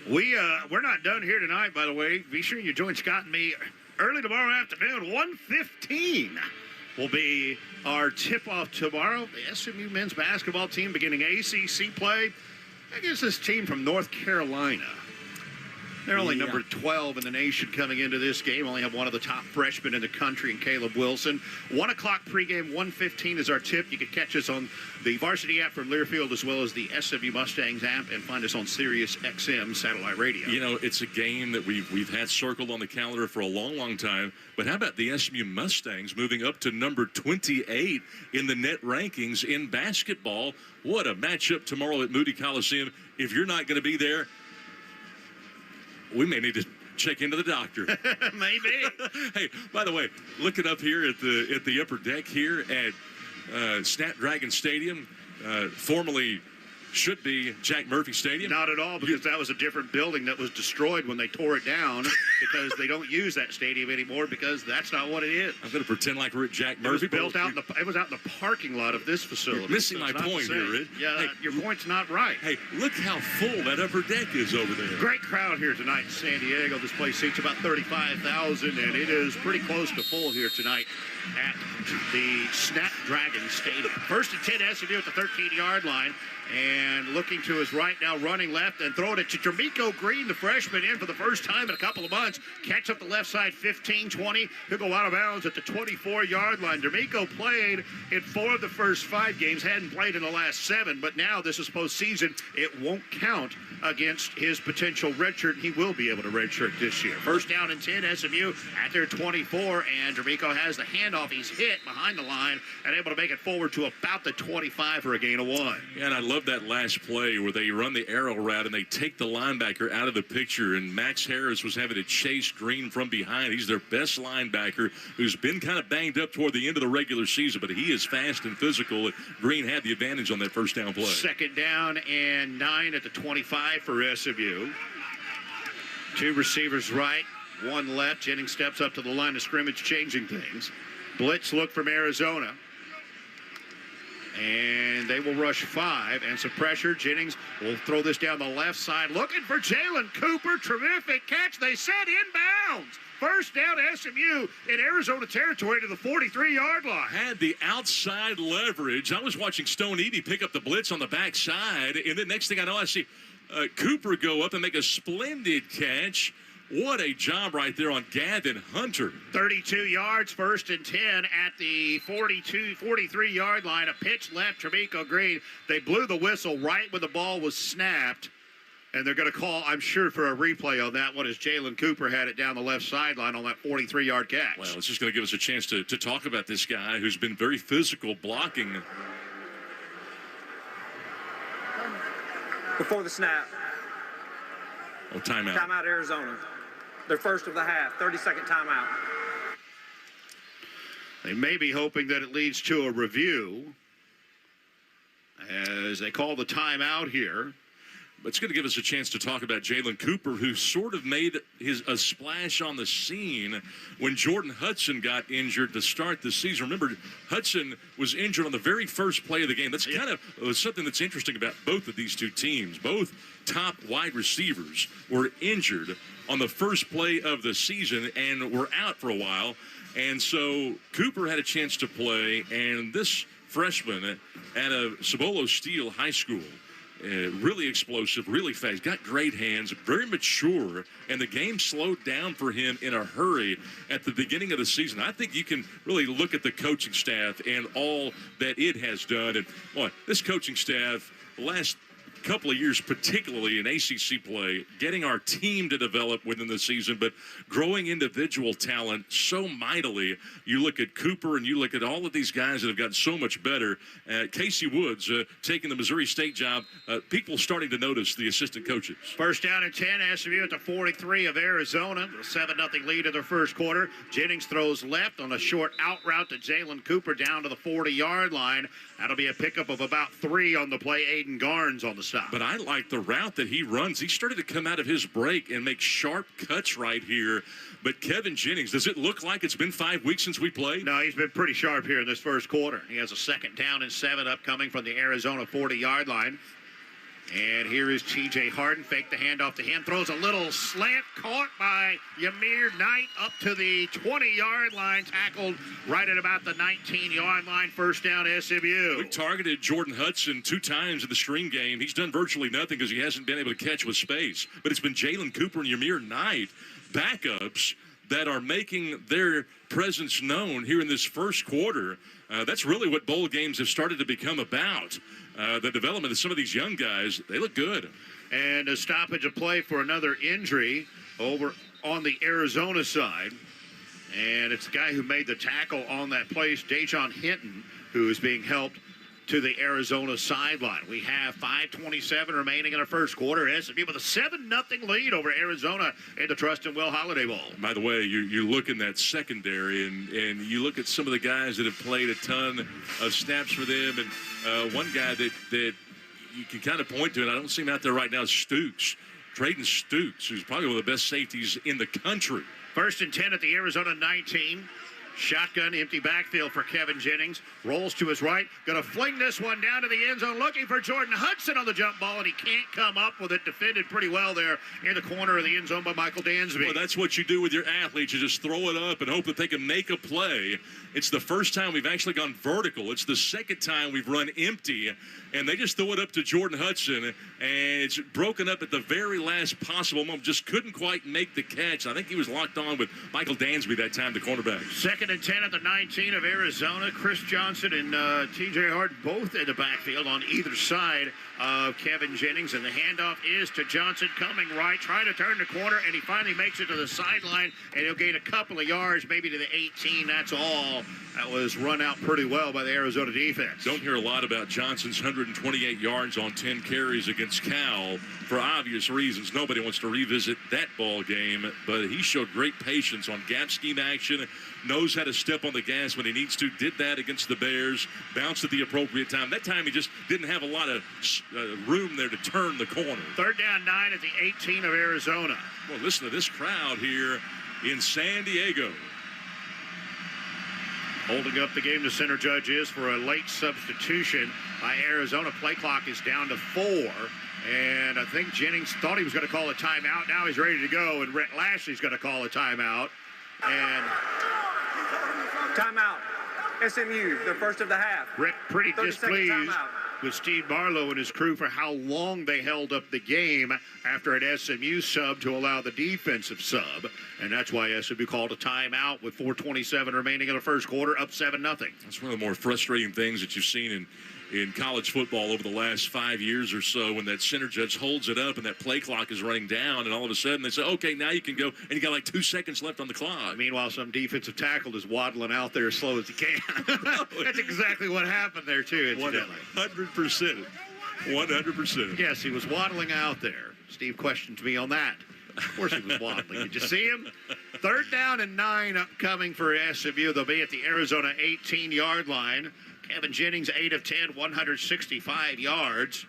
Speaker 2: We're not done here tonight, by the way. Be sure you join Scott and me early tomorrow afternoon. 1:15 will be our tip-off tomorrow. The SMU men's basketball team beginning ACC play against this team from North Carolina. They're only number 12 in the nation coming into this game. Only have one of the top freshmen in the country in Caleb Wilson. 1 o'clock pregame, 1:15 is our tip. You can catch us on the Varsity app from Learfield as well as the SMU Mustangs app, and find us on Sirius XM satellite radio.
Speaker 7: It's a game that we've had circled on the calendar for a long, long time. But how about the SMU Mustangs moving up to number 28 in the net rankings in basketball? What a matchup tomorrow at Moody Coliseum. If you're not going to be there, we may need to check into the doctor.
Speaker 2: Maybe.
Speaker 7: Hey, by the way, looking up here at the upper deck here at Snapdragon Stadium, formerly should be Jack Murphy Stadium.
Speaker 2: Not at all, because that was a different building that was destroyed when they tore it down, because they don't use that stadium anymore, because that's not what it is.
Speaker 7: I'm going to pretend like we're at Jack Murphy.
Speaker 2: It was out in the parking lot of this facility.
Speaker 7: You're missing my point here, Rich.
Speaker 2: Yeah, hey, your point's not right.
Speaker 7: Hey, look how full that upper deck is over there.
Speaker 2: Great crowd here tonight in San Diego. This place seats about 35,000, and it is pretty close to full here tonight at the Snapdragon Stadium. 1st and 10 SMU at the 13-yard line. And looking to his right now, running left and throwing it to Jermico Green, the freshman, in for the first time in a couple of months. Catch up the left side, 15-20. He'll go out of bounds at the 24-yard line. Jermico played in 4 of the first 5 games, hadn't played in the last 7, but now this is postseason. It won't count against his potential redshirt. He will be able to redshirt this year. 1st down and 10, SMU at their 24, and Jermico has the handoff. He's hit behind the line and able to make it forward to about the 25 for a gain of 1.
Speaker 7: Yeah, and I love that last play where they run the arrow route and they take the linebacker out of the picture, and Max Harris was having to chase Green from behind. He's their best linebacker, who's been kind of banged up toward the end of the regular season, but he is fast and physical. Green had the advantage on that 1st down play.
Speaker 2: 2nd down and 9 at the 25 for SMU. 2 receivers right, 1 left. Jennings steps up to the line of scrimmage, changing things. Blitz look from Arizona. And they will rush 5 and some pressure. Jennings will throw this down the left side. Looking for Jalen Cooper. Terrific catch. They set inbounds. First down SMU in Arizona territory to the 43-yard line.
Speaker 7: Had the outside leverage. I was watching Stone Edey pick up the blitz on the backside, and then next thing I know, I see Cooper go up and make a splendid catch. What a job right there on Gavin Hunter.
Speaker 2: 32 yards, 1st and 10 at the 43-yard line. A pitch left, Tramico Green. They blew the whistle right when the ball was snapped. And they're going to call, I'm sure, for a replay on that one as Jalen Cooper had it down the left sideline on that 43-yard catch.
Speaker 7: Well, it's just going to give us a chance to talk about this guy who's been very physical blocking.
Speaker 8: Before the snap.
Speaker 7: Oh, timeout.
Speaker 8: Timeout, Arizona. Their first of the half. 30-second timeout.
Speaker 2: They may be hoping that it leads to a review as they call the timeout here.
Speaker 7: But it's going to give us a chance to talk about Jalen Cooper, who sort of made a splash on the scene when Jordan Hudson got injured to start the season. Remember, Hudson was injured on the very first play of the game. That's kind of something that's interesting about both of these two teams. Both top wide receivers were injured on the first play of the season and were out for a while. And so Cooper had a chance to play, and this freshman at a Cibolo Steele High School, really explosive, really fast, got great hands, very mature, and the game slowed down for him in a hurry at the beginning of the season. I think you can really look at the coaching staff and all that it has done. And boy, this coaching staff, the last couple of years, particularly in ACC play, getting our team to develop within the season, but growing individual talent so mightily. You look at Cooper and you look at all of these guys that have gotten so much better. Casey Woods taking the Missouri State job. People starting to notice the assistant coaches.
Speaker 2: First down and 10, SMU at the 43 of Arizona. A 7-0 lead in their first quarter. Jennings throws left on a short out route to Jalen Cooper down to the 40-yard line. That'll be a pickup of about 3 on the play. Aiden Garnes on the stop.
Speaker 7: But I like the route that he runs. He started to come out of his break and make sharp cuts right here. But Kevin Jennings, does it look like it's been 5 weeks since we played?
Speaker 2: No, he's been pretty sharp here in this first quarter. He has a 2nd down and 7 upcoming from the Arizona 40-yard line. And here is T.J. Harden. Fake the handoff to him. Throws a little slant caught by Yamir Knight up to the 20-yard line. Tackled right at about the 19-yard line. First down, SMU.
Speaker 7: We targeted Jordan Hudson 2 times in the string game. He's done virtually nothing because he hasn't been able to catch with space. But it's been Jalen Cooper and Yamir Knight, backups, that are making their presence known here in this first quarter. That's really what bowl games have started to become about. The development of some of these young guys, they look good.
Speaker 2: And a stoppage of play for another injury over on the Arizona side. And it's the guy who made the tackle on that play, Dejon Hinton, who is being helped to the Arizona sideline. We have 5:27 remaining in our first quarter. SMU with a 7-0 lead over Arizona in the Trust and Will Holiday Bowl.
Speaker 7: By the way, you look in that secondary and you look at some of the guys that have played a ton of snaps for them. And one guy that you can kind of point to, and I don't see him out there right now, is Stooks. Trayden Stooks, who's probably one of the best safeties in the country.
Speaker 2: 1st and 10 at the Arizona 19. Shotgun, empty backfield for Kevin Jennings. Rolls to his right. Going to fling this one down to the end zone. Looking for Jordan Hudson on the jump ball, and he can't come up with it. Defended pretty well there in the corner of the end zone by Michael Dansby.
Speaker 7: Well, that's what you do with your athletes. You just throw it up and hope that they can make a play. It's the first time we've actually gone vertical. It's the 2nd time we've run empty, and they just throw it up to Jordan Hudson, and it's broken up at the very last possible moment. Just couldn't quite make the catch. I think he was locked on with Michael Dansby that time, the cornerback.
Speaker 2: 2nd and 10 at the 19 of Arizona. Chris Johnson and T.J. Hart both in the backfield on either side of Kevin Jennings, and the handoff is to Johnson coming right, trying to turn the corner, and he finally makes it to the sideline, and he'll gain a couple of yards, maybe to the 18. That's all. That was run out pretty well by the Arizona defense.
Speaker 7: Don't hear a lot about Johnson's 128 yards on 10 carries against Cal for obvious reasons. Nobody wants to revisit that ball game, but he showed great patience on gap scheme action, knows how to step on the gas when he needs to, did that against the Bears, bounced at the appropriate time. That time he just didn't have a lot of room there to turn the corner.
Speaker 2: 3rd down 9 at the 18 of Arizona.
Speaker 7: Well, listen to this crowd here in San Diego.
Speaker 2: Holding up the game, the center judge is for a late substitution by Arizona. Play clock is down to 4. And I think Jennings thought he was going to call a timeout. Now he's ready to go, and Rhett Lashley's going to call a timeout. And
Speaker 8: timeout. SMU, the first of the half.
Speaker 2: Rhett pretty displeased with Steve Barlow and his crew for how long they held up the game after an SMU sub to allow the defensive sub. And that's why SMU called a timeout with 4:27 remaining in the first quarter, up 7-0.
Speaker 7: That's one of the more frustrating things that you've seen in college football over the last 5 years or so, when that center judge holds it up and that play clock is running down, and all of a sudden they say, okay, now you can go, and you got like 2 seconds left on the clock.
Speaker 2: Meanwhile, some defensive tackle is waddling out there as slow as he can. That's exactly what happened there, too, incidentally.
Speaker 7: 100%. 100%.
Speaker 2: Yes, he was waddling out there. Steve questions me on that. Of course he was waddling. Did you see him? 3rd down and 9 upcoming for SMU. They'll be at the Arizona 18-yard line. Kevin Jennings, 8 of 10, 165 yards.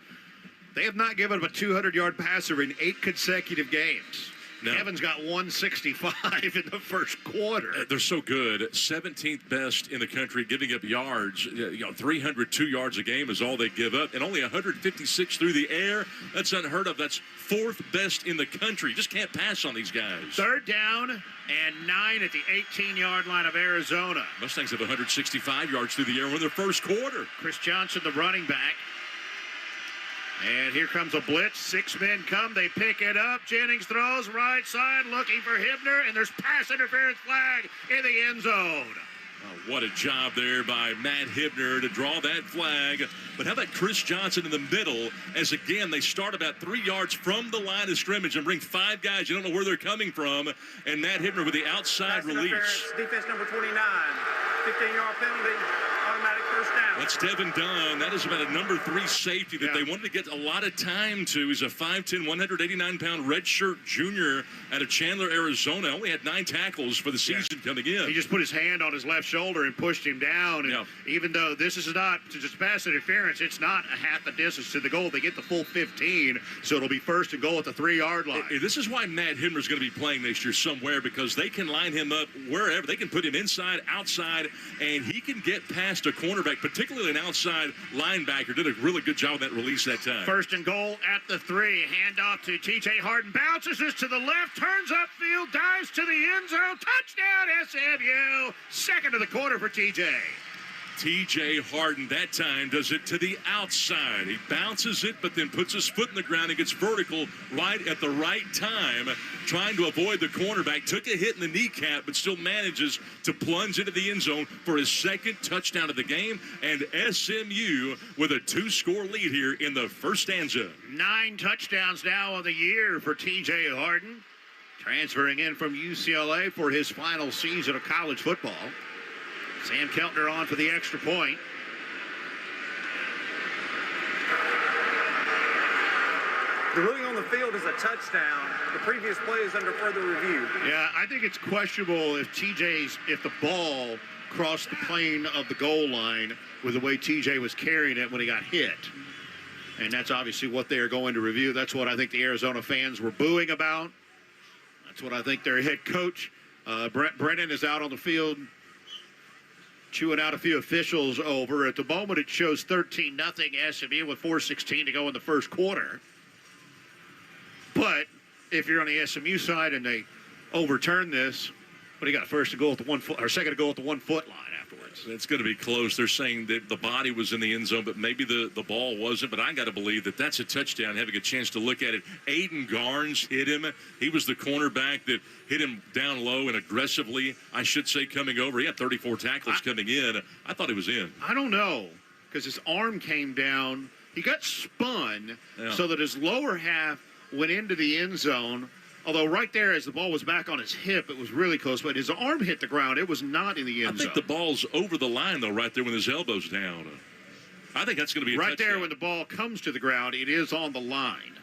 Speaker 2: They have not given up a 200-yard passer in 8 consecutive games. No. Kevin's got 165 in the first quarter.
Speaker 7: They're so good. 17th best in the country giving up yards. 302 yards a game is all they give up, and only 156 through the air. That's unheard of. That's 4th best in the country. Just can't pass on these guys.
Speaker 2: 3rd down and 9 at the 18-yard line of Arizona.
Speaker 7: Mustangs have 165 yards through the air in their first quarter.
Speaker 2: Chris Johnson, the running back. And here comes a blitz. 6 men come. They pick it up. Jennings throws right side, looking for Hibner, and there's pass interference flag in the end zone.
Speaker 7: Oh, what a job there by Matt Hibner to draw that flag. But how about Chris Johnson in the middle, as again they start about 3 yards from the line of scrimmage and bring 5 guys. You don't know where they're coming from. And Matt Hibner with the outside release.
Speaker 8: Defense number 29. 15-yard penalty. Automatic first down.
Speaker 7: That's Devin Dunn. That is about a number 3 safety that they wanted to get a lot of time to. He's a 5'10", 189-pound redshirt junior out of Chandler, Arizona. Only had 9 tackles for the season coming in.
Speaker 2: He just put his hand on his left shoulder and pushed him down. And even though this is not just pass interference, it's not a half a distance to the goal. They get the full 15, so it'll be 1st and goal at the 3-yard line.
Speaker 7: This is why Matt Hibner's going to be playing next year somewhere, because they can line him up wherever. They can put him inside, outside, and he can get past a cornerback, particularly an outside linebacker. Did a really good job with that release that time.
Speaker 2: 1st and goal at the 3. Handoff to T.J. Harden. Bounces this to the left. Turns upfield. Dives to the end zone. Touchdown SMU. 2nd of the quarter for T.J.
Speaker 7: T.J. Harden that time does it to the outside. He bounces it, but then puts his foot in the ground and gets vertical right at the right time, trying to avoid the cornerback. Took a hit in the kneecap, but still manages to plunge into the end zone for his 2nd touchdown of the game. And SMU with a 2-score lead here in the first stanza.
Speaker 2: 9 touchdowns now on the year for T.J. Harden, transferring in from UCLA for his final season of college football. Sam Keltner on for the extra point.
Speaker 8: The ruling on the field is a touchdown. The previous play is under further review.
Speaker 2: Yeah, I think it's questionable if the ball crossed the plane of the goal line with the way TJ was carrying it when he got hit. And that's obviously what they are going to review. That's what I think the Arizona fans were booing about. That's what I think their head coach, Brett Brennan, is out on the field chewing out a few officials over. At the moment, it shows 13-0 SMU with 4:16 to go in the first quarter. But if you're on the SMU side and they overturn this, what do you got? 1st to goal at the 1 foot, or 2nd to goal at the 1 foot line afterwards.
Speaker 7: It's going to be close. They're saying that the body was in the end zone, but maybe the ball wasn't. But I got to believe that that's a touchdown. Having a chance to look at it, Aiden Garnes hit him. He was the cornerback that hit him down low and aggressively, I should say, coming over. He had 34 tackles coming in. I thought he was in.
Speaker 2: I don't know, because his arm came down. He got spun so that his lower half went into the end zone. Although right there, as the ball was back on his hip, it was really close. But his arm hit the ground. It was not in the end zone.
Speaker 7: I think the ball's over the line, though, right there when his elbow's down. I think that's going to be a
Speaker 2: right
Speaker 7: touchdown.
Speaker 2: there when the ball comes to the ground. It is on the line.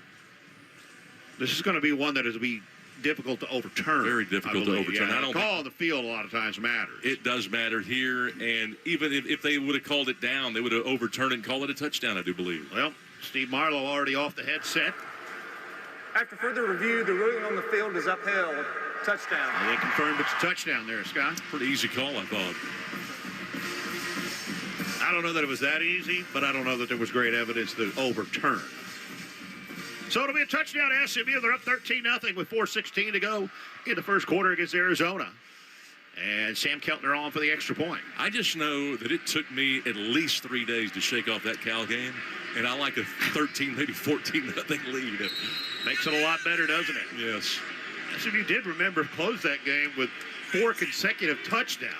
Speaker 2: This is going to be one that will be difficult to overturn.
Speaker 7: Very difficult to overturn.
Speaker 2: Yeah, call on the field a lot of times matters.
Speaker 7: It does matter here. And even if they would have called it down, they would have overturned it and called it a touchdown, I do believe.
Speaker 2: Well, Steve Marlowe already off the headset.
Speaker 8: After further review, the ruling on the field is upheld. Touchdown.
Speaker 2: They confirmed it's a touchdown there, Scott.
Speaker 7: Pretty easy call, I thought.
Speaker 2: I don't know that it was that easy, but I don't know that there was great evidence that overturned. So it'll be a touchdown to SMU. They're up 13-0 with 4:16 to go in the first quarter against Arizona. And Sam Keltner on for the extra point.
Speaker 7: I just know that it took me at least 3 days to shake off that Cal game, and I like a 13, maybe 14-0 lead.
Speaker 2: Makes it a lot better, doesn't it?
Speaker 7: Yes.
Speaker 2: SMU did close that game with 4 consecutive touchdowns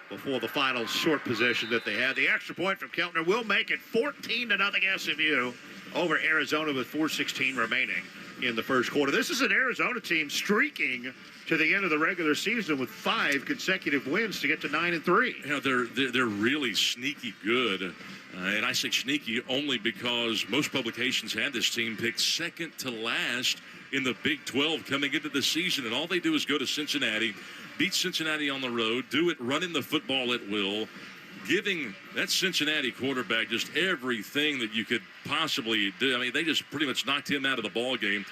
Speaker 2: before the final short possession that they had. The extra point from Keltner will make it 14-0 SMU over Arizona with 4:16 remaining in the first quarter. This is an Arizona team streaking to the end of the regular season with 5 consecutive wins to get to 9-3.
Speaker 7: You know, they're really sneaky good. And I say sneaky only because most publications had this team picked second to last in the Big 12 coming into the season. And all they do is go to Cincinnati, beat Cincinnati on the road, do it running the football at will, giving that Cincinnati quarterback just everything that you could possibly do. I mean, they just pretty much knocked him out of the ball game.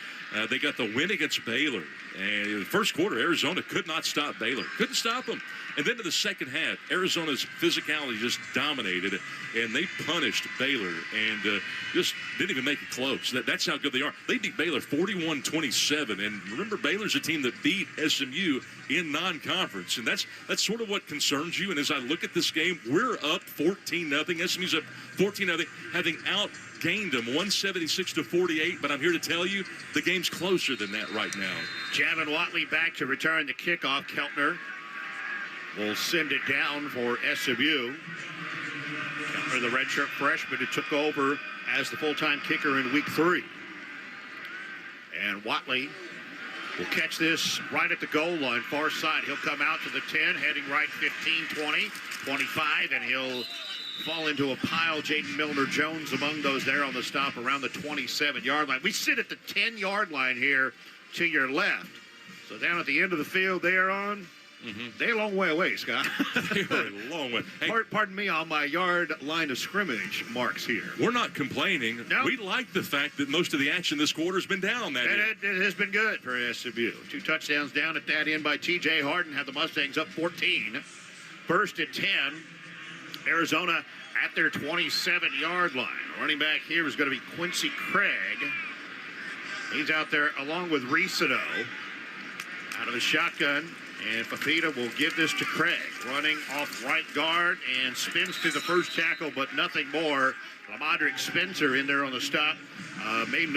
Speaker 7: They got the win against Baylor. And in the first quarter, Arizona could not stop Baylor. Couldn't stop them. And then in the second half, Arizona's physicality just dominated, and they punished Baylor and just didn't even make it close. That's how good they are. They beat Baylor 41-27. And remember, Baylor's a team that beat SMU in non-conference. And that's sort of what concerns you. And as I look at this game, we're up 14-0. SMU's up 14-0, having outgained them 176-48. But I'm here to tell you, the game's closer than that right now.
Speaker 2: Javin Watley back to return the kickoff. Keltner will send it down for SMU. Keltner, the redshirt freshman who took over as the full-time kicker in week 3. And Watley will catch this right at the goal line, far side. He'll come out to the 10, heading right 15, 20, 25, and he'll fall into a pile. Jaden Milner-Jones among those there on the stop around the 27-yard line. We sit at the 10-yard line here to your left. So down at the end of the field there on, they're a long way away, Scott.
Speaker 7: They're a long way. Hey,
Speaker 2: pardon me on my yard line of scrimmage marks here.
Speaker 7: We're not complaining.
Speaker 2: No.
Speaker 7: We like the fact that most of the action this quarter has been down on that end.
Speaker 2: It has been good for SMU. 2 touchdowns down at that end by T.J. Harden. Have the Mustangs up 14. First and 10. Arizona at their 27-yard line. Running back here is going to be Quincy Craig. He's out there along with Risado. Out of the shotgun. And Fafita will give this to Craig. Running off right guard and spins to the first tackle, but nothing more. Lamadrick Spencer in there on the stop. Maybe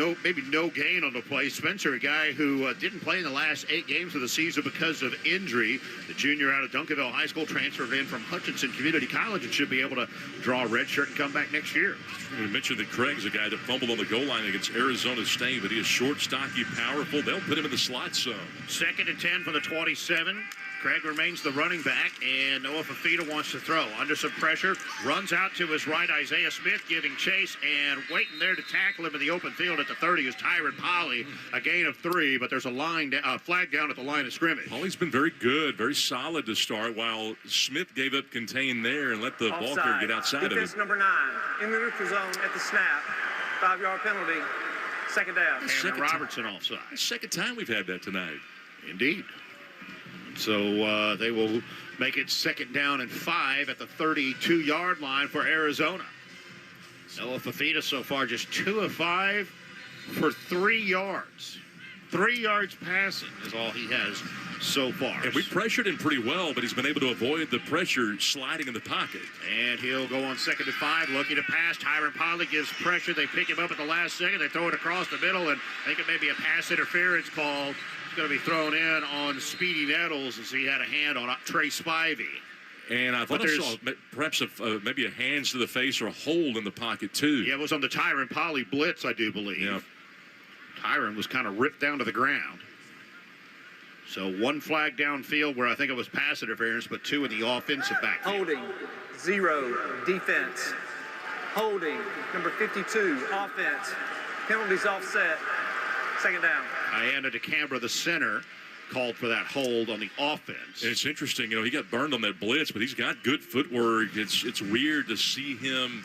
Speaker 2: no gain on the play. Spencer, a guy who didn't play in the last 8 games of the season because of injury. The junior out of Duncanville High School transferred in from Hutchinson Community College and should be able to draw a red shirt and come back next year.
Speaker 7: We mentioned that Craig's a guy that fumbled on the goal line against Arizona State, but he is short, stocky, powerful. They'll put him in the slot zone.
Speaker 2: 2nd and 10 for the 27. Craig remains the running back, and Noah Fafita wants to throw. Under some pressure, runs out to his right, Isaiah Smith giving chase, and waiting there to tackle him in the open field at the 30 is Tyron Polley, a gain of 3, but there's a flag down at the line of scrimmage.
Speaker 7: Polley's been very good, very solid to start, while Smith gave up contain there and let the ball carrier get outside of it.
Speaker 8: Defense number 9, in the neutral zone at the snap, 5-yard penalty, second down.
Speaker 2: Cameron Robertson offside.
Speaker 7: Second time we've had that tonight.
Speaker 2: Indeed. So they will make it 2nd down and 5 at the 32-yard line for Arizona. Noah Fafita so far just 2 of 5 for 3 yards. 3 yards passing is all he has so far.
Speaker 7: And we pressured him pretty well, but he's been able to avoid the pressure sliding in the pocket.
Speaker 2: And he'll go on 2nd and 5, looking to pass. Tyron Polley gives pressure. They pick him up at the last second. They throw it across the middle, and I think it may be a pass interference call. It's going to be thrown in on Speedy Nettles as he had a hand on Trey Spivey.
Speaker 7: And I thought I saw perhaps maybe a hands to the face or a hold in the pocket, too.
Speaker 2: Yeah, it was on the Tyron Polley blitz, I do believe.
Speaker 7: Yeah.
Speaker 2: Tyron was kind of ripped down to the ground. So 1 flag downfield where I think it was pass interference, but 2 in the offensive backfield.
Speaker 8: Holding, 0, defense. Holding, number 52, offense. Penalties offset, 2nd down.
Speaker 2: Diana DeCambra, the center, called for that hold on the offense.
Speaker 7: And it's interesting, he got burned on that blitz, but he's got good footwork. It's weird to see him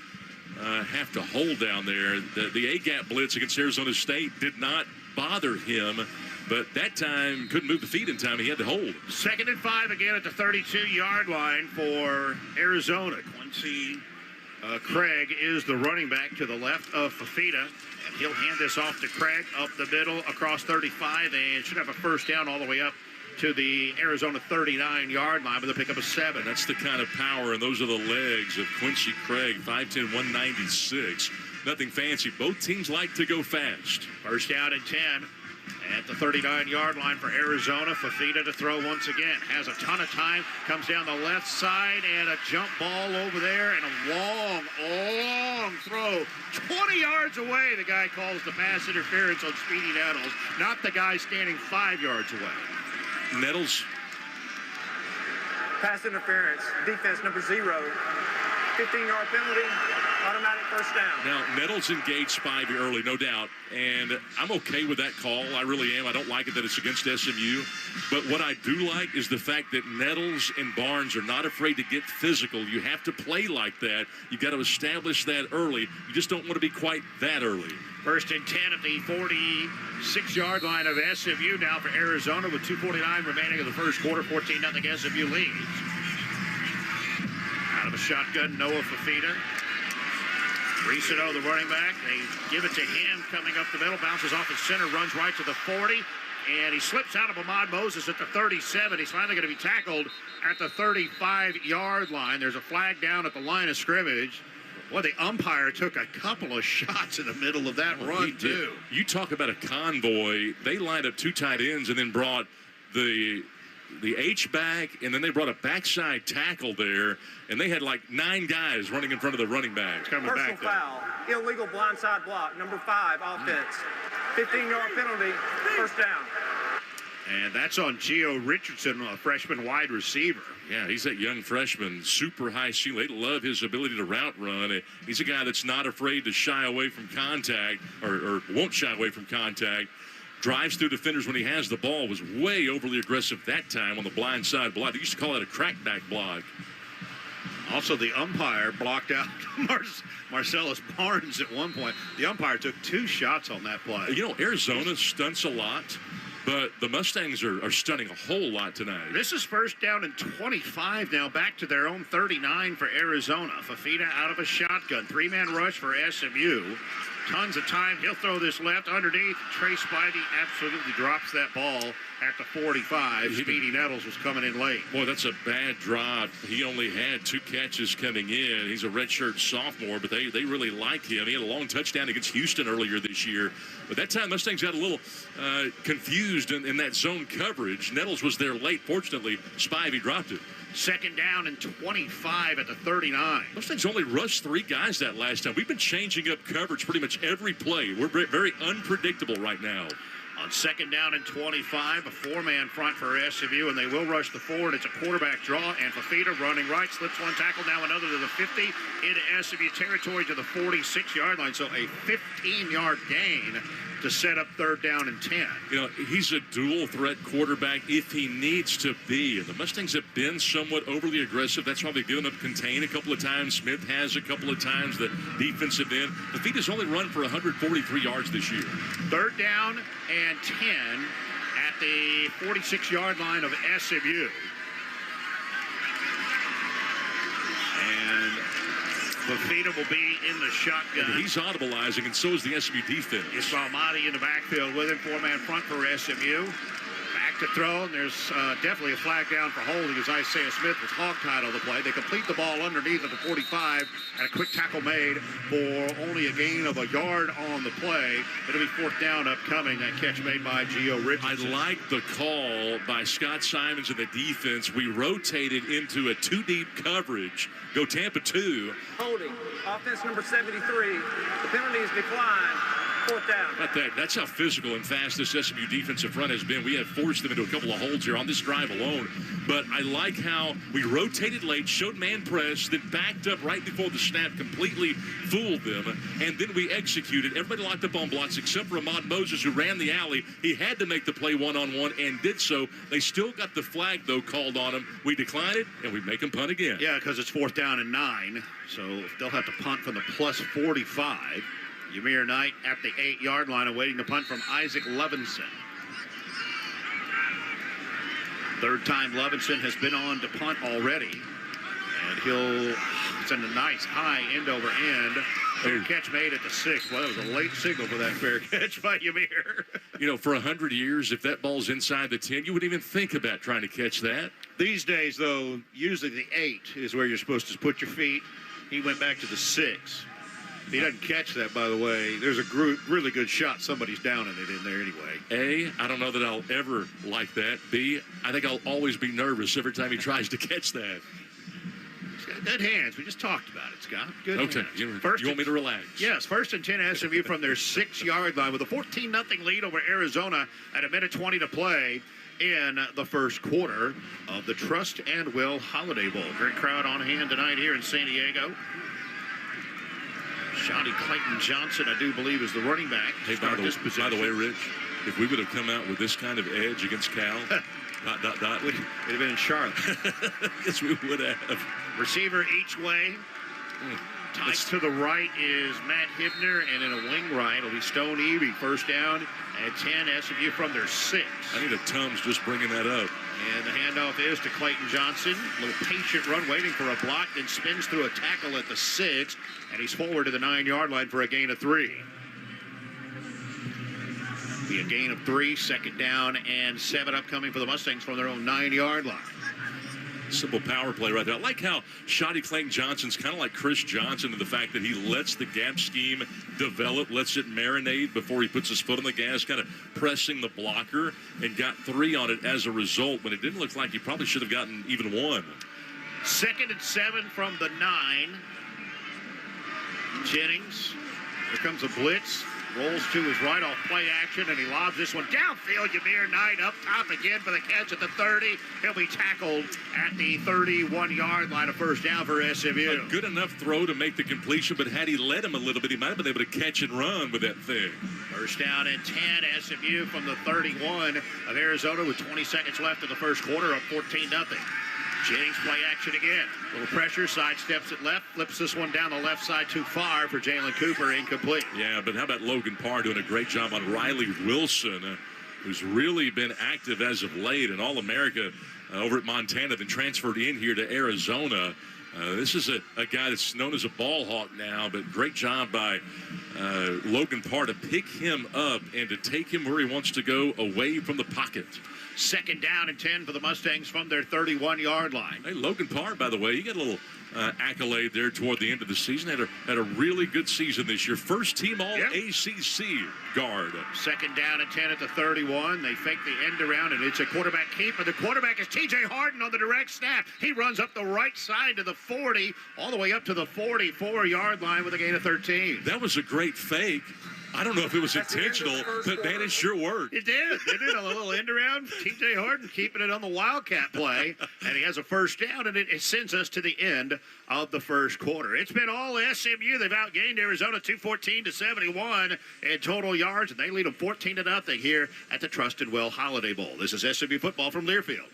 Speaker 7: have to hold down there. The A-gap blitz against Arizona State did not bother him, but that time couldn't move the feet in time. He had to hold.
Speaker 2: 2nd and 5 again at the 32-yard line for Arizona. Quincy Craig is the running back to the left of Fafita. And he'll hand this off to Craig up the middle across 35 and should have a first down all the way up to the Arizona 39-yard line, but they'll pick up a 7.
Speaker 7: That's the kind of power, and those are the legs of Quincy Craig, 5'10", 196. Nothing fancy. Both teams like to go fast.
Speaker 2: First down and 10 at the 39-yard line for Arizona. Fafita to throw once again. Has a ton of time. Comes down the left side and a jump ball over there and a long throw. 20 yards away. The guy calls the pass interference on Speedy Nettles, not the guy standing 5 yards away.
Speaker 7: Nettles.
Speaker 8: Pass interference. Defense number 0. 15-yard penalty. Automatic first down.
Speaker 7: Now, Nettles engaged Spivey early, no doubt, and I'm okay with that call. I really am. I don't like it that it's against SMU, but what I do like is the fact that Nettles and Barnes are not afraid to get physical. You have to play like that. You've got to establish that early. You just don't want to be quite that early.
Speaker 2: First and 10 at the 46-yard line of SMU now for Arizona with 2:49 remaining of the first quarter. 14-0 SMU leads. Out of a shotgun, Noah Fafita. Risano, the running back. They give it to him coming up the middle. Bounces off his center, runs right to the 40. And he slips out of Ahmad Moses at the 37. He's finally going to be tackled at the 35-yard line. There's a flag down at the line of scrimmage. Well, the umpire took a couple of shots in the middle of that run, too.
Speaker 7: You talk about a convoy. They lined up 2 tight ends and then brought the H-back, and then they brought a backside tackle there, and they had like 9 guys running in front of the running back.
Speaker 8: Personal foul. Illegal blindside block. Number 5, offense. 15-yard penalty. First down.
Speaker 2: And that's on Gio Richardson, a freshman wide receiver.
Speaker 7: Yeah, he's that young freshman, super high ceiling. They love his ability to route run. He's a guy that's not afraid to shy away from contact, or won't shy away from contact. Drives through defenders when he has the ball. Was way overly aggressive that time on the blind side block. They used to call it a crackback block.
Speaker 2: Also, the umpire blocked out Marcellus Barnes at one point. The umpire took 2 shots on that play.
Speaker 7: You know, Arizona stunts a lot, but the Mustangs are stunning a whole lot tonight.
Speaker 2: This is first down and 25 now, back to their own 39 for Arizona. Fafita out of a shotgun. 3-man rush for SMU. Tons of time. He'll throw this left underneath. Trey Spivey absolutely drops that ball at the 45. Speedy Nettles was coming in late.
Speaker 7: Boy, that's a bad drop. He only had 2 catches coming in. He's a redshirt sophomore, but they really like him. He had a long touchdown against Houston earlier this year. But that time, Mustangs got a little confused in that zone coverage. Nettles was there late. Fortunately, Spivey dropped it.
Speaker 2: Second down and 25 at the 39.
Speaker 7: Mustangs only rushed 3 guys that last time. We've been changing up coverage pretty much every play. We're very unpredictable right now.
Speaker 2: On second down and 25, a 4-man front for SMU, and they will rush the forward. It's a quarterback draw, and Fafita running right, slips one tackle, now another to the 50, into SMU territory to the 46-yard line. So a 15-yard gain to set up third down and 10.
Speaker 7: You know, he's a dual threat quarterback if he needs to be. And the Mustangs have been somewhat overly aggressive. That's why they've given up contain a couple of times. Smith has a couple of times. The defensive end. Fafita's only run for 143 yards this year.
Speaker 2: Third down and 10 at the 46-yard line of SMU. And Fafita will be in the shotgun.
Speaker 7: And he's audibilizing, and so is the SMU defense.
Speaker 2: Ismail Mahdi in the backfield with him, 4-man front for SMU. Back to throw, and there's definitely a flag down for holding as Isaiah Smith was hog-tied on the play. They complete the ball underneath at the 45, and a quick tackle made for only a gain of a yard on the play. It'll be fourth down upcoming, that catch made by Gio Richardson.
Speaker 7: I like the call by Scott Simons and the defense. We rotated into a 2-deep coverage. Go Tampa 2.
Speaker 8: Holding. Offense number 73. The penalty is declined. Fourth down.
Speaker 7: About that. That's how physical and fast this SMU defensive front has been. We have forced them into a couple of holds here on this drive alone. But I like how we rotated late, showed man press, then backed up right before the snap, completely fooled them, and then we executed. Everybody locked up on blocks except for Ahmad Moses, who ran the alley. He had to make the play one-on-one and did so. They still got the flag, though, called on him. We decline it, and we make him punt again.
Speaker 2: Yeah, because it's fourth down and 9, so they'll have to punt from the plus 45. Ymir Knight at the 8-yard line awaiting the punt from Isaac Levinson. Third time Levinson has been on to punt already. And he'll It's a nice high end over end. Fair catch made at the 6. Well, that was a late signal for that fair catch by Ymir.
Speaker 7: You know, for 100 years, if that ball's inside the 10, you wouldn't even think about trying to catch that.
Speaker 2: These days, though, usually the 8 is where you're supposed to put your feet. He went back to the 6. If he doesn't catch that, by the way, there's a really good shot. Somebody's downing it in there anyway.
Speaker 7: A, I don't know that I'll ever like that. B, I think I'll always be nervous every time he tries to catch that.
Speaker 2: He's got good hands. We just talked about it, Scott. Good
Speaker 7: Okay,
Speaker 2: hands.
Speaker 7: you want me to relax?
Speaker 2: Yes, 1st and 10 SMU from their 6-yard line with a 14-0 lead over Arizona at 1:20 to play in the first quarter of the Trust and Will Holiday Bowl. Great crowd on hand tonight here in San Diego. Shotty Clayton Johnson, I do believe, is the running back.
Speaker 7: Hey, by the way, Rich, if we would have come out with this kind of edge against Cal, ...
Speaker 2: We'd have been in Charlotte.
Speaker 7: Yes, we would have.
Speaker 2: Receiver each way. Tight to the right is Matt Hibner, and in a wing right, it'll be Stone Evie. First down at 10, SMU from their 6.
Speaker 7: I need a Tums just bringing that up.
Speaker 2: And the handoff is to Clayton Johnson. A little patient run, waiting for a block, then spins through a tackle at the 6, and he's forward to the 9-yard line for a gain of 3. Be a gain of 3, 2nd down and 7 upcoming for the Mustangs from their own 9-yard line.
Speaker 7: Simple power play right there. I like how Shotty Clayton Johnson's kind of like Chris Johnson in the fact that he lets the gap scheme develop, lets it marinate before he puts his foot on the gas, kind of pressing the blocker, and got 3 on it as a result when it didn't look like he probably should have gotten even 1.
Speaker 2: 2nd and 7 from the 9. Jennings, here comes a blitz. Rolls to his right off play action, and he lobs this one downfield. Ymir Knight up top again for the catch at the 30. He'll be tackled at the 31-yard line, a first down for SMU.
Speaker 7: A good enough throw to make the completion, but had he let him a little bit, he might have been able to catch and run with that thing.
Speaker 2: First down and 10, SMU from the 31 of Arizona with 20 seconds left in the first quarter, up 14-0. Jennings play action again. Little pressure, sidesteps it left, flips this one down the left side too far for Jalen Cooper, incomplete.
Speaker 7: Yeah, but how about Logan Parr doing a great job on Riley Wilson, who's really been active as of late, and All-America over at Montana, then transferred in here to Arizona. This is a guy that's known as a ball hawk now, but great job by Logan Parr to pick him up and to take him where he wants to go, away from the pocket.
Speaker 2: 2nd down and 10 for the Mustangs from their 31-yard line.
Speaker 7: Hey, Logan Parr, by the way, you got a little accolade there toward the end of the season. Had a really good season this year. First team All-ACC guard.
Speaker 2: 2nd down and 10 at the 31. They fake the end around, and it's a quarterback keep. And the quarterback is T.J. Harden on the direct snap. He runs up the right side to the 40, all the way up to the 44-yard line with a gain of 13.
Speaker 7: That was a great fake. I don't know if it was intentional, but man, it sure worked.
Speaker 2: It did. They did a little end around. T.J. Harden keeping it on the Wildcat play, and he has a first down, and it sends us to the end of the first quarter. It's been all SMU. They've outgained Arizona 214-71 in total yards, and they lead them 14-0 here at the Trust and Well Holiday Bowl. This is SMU football from Learfield.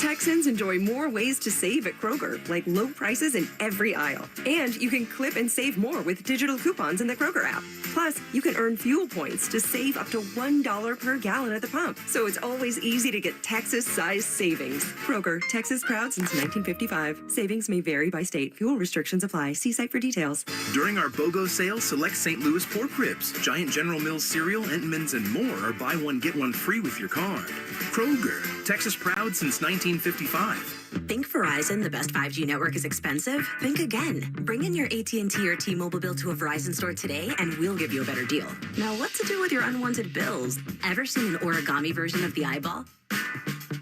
Speaker 13: Texans enjoy more ways to save at Kroger, like low prices in every aisle. And you can clip and save more with digital coupons in the Kroger app. Plus, you can earn fuel points to save up to $1 per gallon at the pump. So it's always easy to get Texas-sized savings. Kroger, Texas proud since 1955. Savings may vary by state. Fuel restrictions apply. See site for details.
Speaker 5: During our BOGO sale, select St. Louis pork ribs, Giant General Mills cereal, Entman's, and more are buy one, get one free with your card. Kroger, Texas proud since 1955.
Speaker 6: Think Verizon, the best 5G network, is expensive? Think again. Bring in your AT&T or T-Mobile bill to a Verizon store today, and we'll give you a better deal. Now, what to do with your unwanted bills? Ever seen an origami version of the eyeball?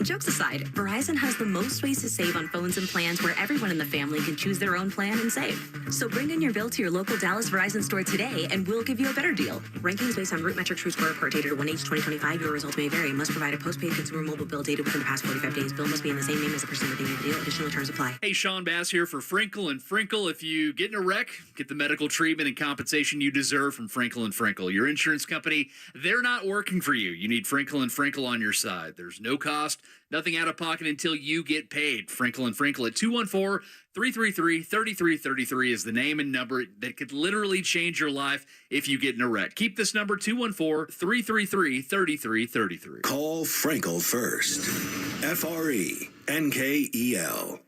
Speaker 6: Jokes aside, Verizon has the most ways to save on phones and plans where everyone in the family can choose their own plan and save. So bring in your bill to your local Dallas Verizon store today, and we'll give you a better deal. Rankings based on root metric true score report dated 1H2025. Your results may vary. Must provide a postpaid consumer mobile bill dated within the past 45 days. Bill must be in the same name as the person with the deal. Additional terms apply.
Speaker 10: Hey, Sean Bass here for Frinkle and Frinkle. If you get in a wreck, get the medical treatment and compensation you deserve from Frinkle and Frinkle. Your insurance company, they're not working for you. You need Frinkle and Frinkle on your side. There's no cost, nothing out of pocket until you get paid. Frinkle and Frinkle at 214-333-3333 is the name and number that could literally change your life if you get in a wreck. Keep this number, 214-333-3333.
Speaker 3: Call Frankel first. FRENKEL.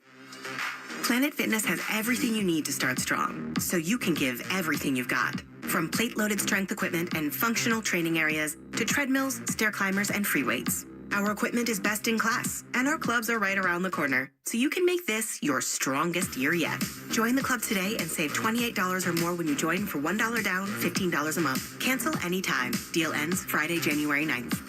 Speaker 11: Planet Fitness has everything you need to start strong, so you can give everything you've got. From plate-loaded strength equipment and functional training areas to treadmills, stair climbers, and free weights. Our equipment is best in class, and our clubs are right around the corner, so you can make this your strongest year yet. Join the club today and save $28 or more when you join for $1 down, $15 a month. Cancel anytime. Deal ends Friday, January 9th.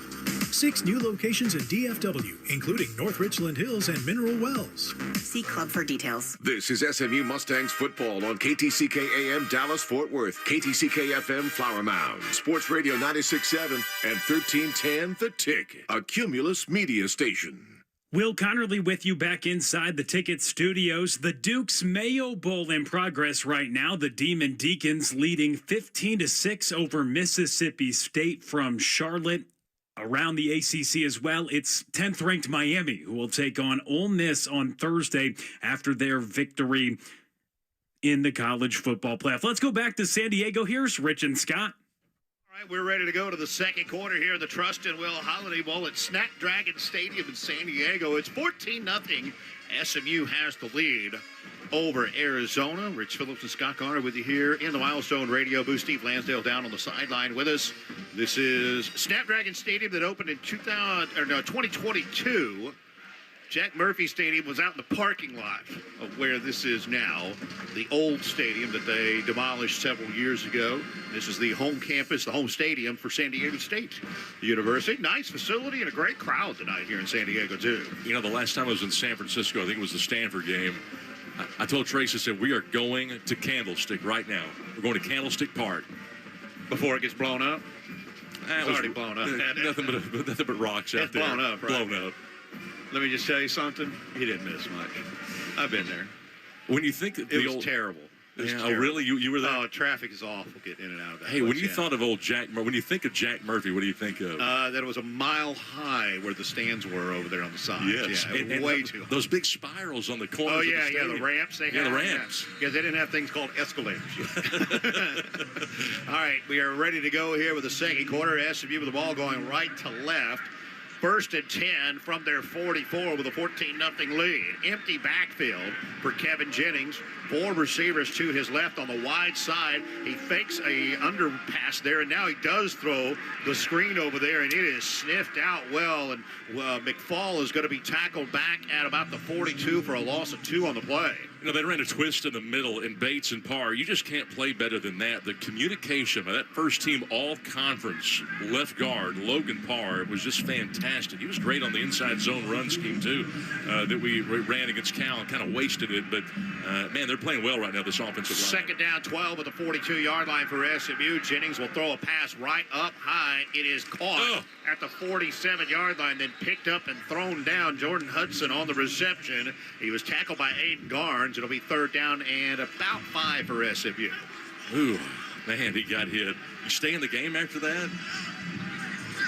Speaker 12: 6 new locations in DFW, including North Richland Hills and Mineral Wells.
Speaker 11: See club for details.
Speaker 14: This is SMU Mustangs football on KTCK AM Dallas Fort Worth, KTCK FM Flower Mound, Sports Radio 96.7 and 1310 The Ticket, a Cumulus media station.
Speaker 15: Will Connerly with you back inside the Ticket Studios. The Duke's Mayo Bowl in progress right now. The Demon Deacons leading 15-6 over Mississippi State from Charlotte. Around the ACC as well, it's 10th-ranked Miami who will take on Ole Miss on Thursday after their victory in the college football playoff. Let's go back to San Diego. Here's Rich and Scott.
Speaker 2: All right, we're ready to go to the second quarter here in the Trust and Will Holiday Bowl at Snapdragon Stadium in San Diego. It's 14-0. SMU has the lead over Arizona. Rich Phillips and Scott Garner with you here in the Milestone Radio booth. Steve Lansdale down on the sideline with us. This is Snapdragon Stadium that opened in 2022. Jack Murphy Stadium was out in the parking lot of where this is now, the old stadium that they demolished several years ago. This is the home campus, the home stadium for San Diego State University. Nice facility and a great crowd tonight here in San Diego, too.
Speaker 7: You know, the last time I was in San Francisco, I think it was the Stanford game, I told Trace, I said, we are going to Candlestick right now. We're going to Candlestick Park.
Speaker 2: Before it gets blown up? It's already blown up.
Speaker 7: Nothing but rocks out there.
Speaker 2: Blown up, right?
Speaker 7: Blown up.
Speaker 2: Let me just tell you something. He didn't miss much. I've been there.
Speaker 7: When you think
Speaker 2: it was terrible. It was terrible.
Speaker 7: Oh, really? You were there?
Speaker 2: Oh, traffic is awful getting in and out of that.
Speaker 7: Hey, when you thought of old Jack, when you think of Jack Murphy, what do you think of?
Speaker 2: That it was a mile high where the stands were over there on the side.
Speaker 7: Yes,
Speaker 2: yeah,
Speaker 7: and
Speaker 2: way too high.
Speaker 7: Those big spirals on the corners.
Speaker 2: Oh yeah,
Speaker 7: of the stadium.
Speaker 2: the ramps they had.
Speaker 7: The ramps.
Speaker 2: Because they didn't have things called escalators yet. All right, we are ready to go here with the second quarter. SMU with the ball going right to left. First and 10 from their 44 with a 14-0 lead. Empty backfield for Kevin Jennings. 4 receivers to his left on the wide side. He fakes a underpass there, and now he does throw the screen over there, and it is sniffed out well. And McFall is going to be tackled back at about the 42 for a loss of 2 on the play.
Speaker 7: You know, they ran a twist in the middle in Bates and Parr. You just can't play better than that. The communication by that first team all-conference left guard, Logan Parr, was just fantastic. He was great on the inside zone run scheme, too, that we ran against Cal and kind of wasted it. But, man, they're playing well right now, this offensive line.
Speaker 2: Second down, 12 at the 42-yard line for SMU. Jennings will throw a pass right up high. It is caught at the 47-yard line, then picked up and thrown down. Jordan Hudson on the reception. He was tackled by Aiden Garnes. It'll be third down and about 5 for SMU.
Speaker 7: Ooh, man, he got hit. You stay in the game after that?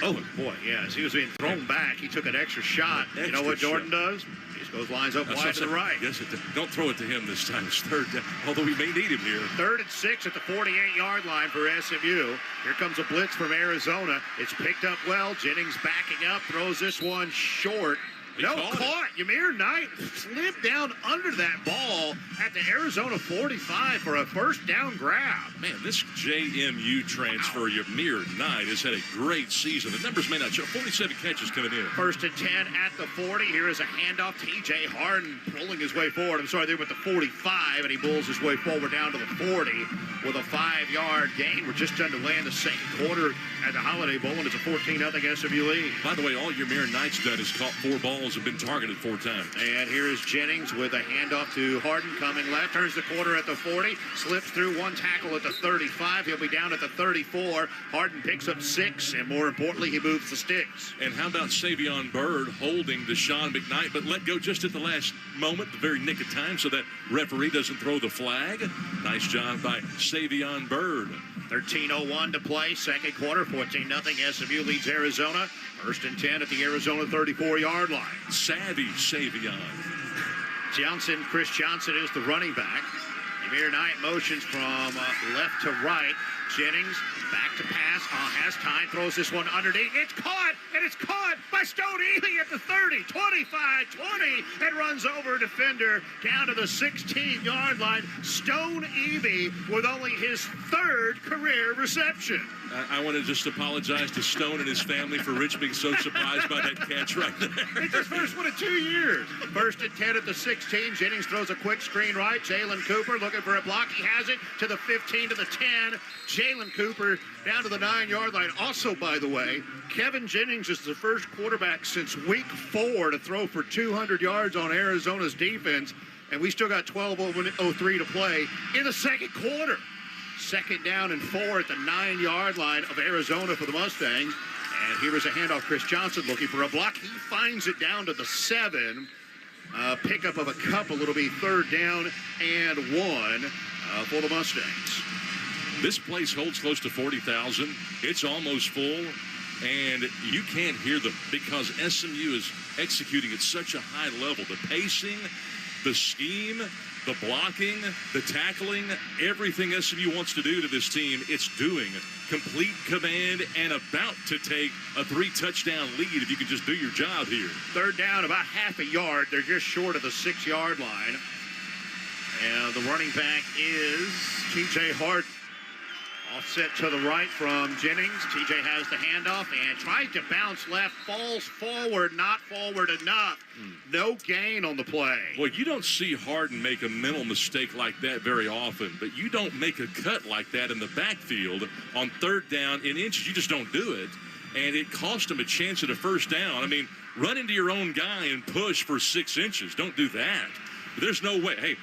Speaker 2: Oh, boy, yes. He was being thrown back. He took an extra shot. You know what Jordan does? He just goes lines up wide to the right.
Speaker 7: Yes, don't throw it to him this time. It's third down, although we may need him here.
Speaker 2: 3rd and 6 at the 48-yard line for SMU. Here comes a blitz from Arizona. It's picked up well. Jennings backing up, throws this one short. Caught. Yamir Knight slipped down under that ball at the Arizona 45 for a first down grab.
Speaker 7: Man, this JMU transfer, Yamir Knight, has had a great season. The numbers may not show. 47 catches coming in.
Speaker 2: First and 10 at the 40. Here is a handoff. TJ Harden pulling his way forward. I'm sorry, they're with the 45, and he pulls his way forward down to the 40 with a 5-yard gain. We're just underway in the second quarter at the Holiday Bowl, and it's a 14-0 SMU lead.
Speaker 7: By the way, all Yamir Knight's done is caught 4 balls and been targeted 4 times.
Speaker 2: And here is Jennings with a handoff to Harden coming left. Turns the corner at the 40. Slips through 1 tackle at the 35. He'll be down at the 34. Harden picks up 6, and more importantly, he moves the sticks.
Speaker 7: And how about Savion Byrd holding Deshaun McKnight, but let go just at the last moment, the very nick of time, so that referee doesn't throw the flag. Nice job by Savion Byrd.
Speaker 2: 13:01 to play, second quarter, 14-0. SMU leads Arizona. First and 10 at the Arizona 34-yard line.
Speaker 7: Savvy Savion.
Speaker 2: Chris Johnson is the running back. Yamir Knight motions from left to right. Jennings back to pass. Has time. Throws this one underneath. It's caught, and it's caught by Stone Eby at the 30, 25, 20, and runs over a defender down to the 16-yard line. Stone Eby with only his third career reception.
Speaker 7: I want to just apologize to Stone and his family for Rich being so surprised by that catch right there.
Speaker 2: It's his first one in 2 years. First and 10 at the 16. Jennings throws a quick screen right. Jalen Cooper looking for a block. He has it to the 15, to the 10. Jalen Cooper down to the 9-yard line. Also, by the way, Kevin Jennings is the first quarterback since week 4 to throw for 200 yards on Arizona's defense. And we still got 12:03 to play in the second quarter. Second down and 4 at the 9-yard line of Arizona for the Mustangs. And here is a handoff. Chris Johnson looking for a block. He finds it down to the 7. Pickup of a couple. It'll be third down and 1 for the Mustangs.
Speaker 7: This place holds close to 40,000. It's almost full. And you can't hear them because SMU is executing at such a high level. The pacing, the scheme, the blocking, the tackling, everything SMU wants to do to this team, it's doing. Complete command and about to take a 3-touchdown lead if you can just do your job here.
Speaker 2: Third down, about half a yard. They're just short of the 6-yard line. And the running back is T.J. Hart. Offset to the right from Jennings. TJ has the handoff and tries to bounce left, falls forward, not forward enough. No gain on the play.
Speaker 7: Well, you don't see Harden make a mental mistake like that very often, but you don't make a cut like that in the backfield on third down in inches. You just don't do it. And it cost him a chance at a first down. I mean, run into your own guy and push for 6 inches. Don't do that. But there's no way. Hey,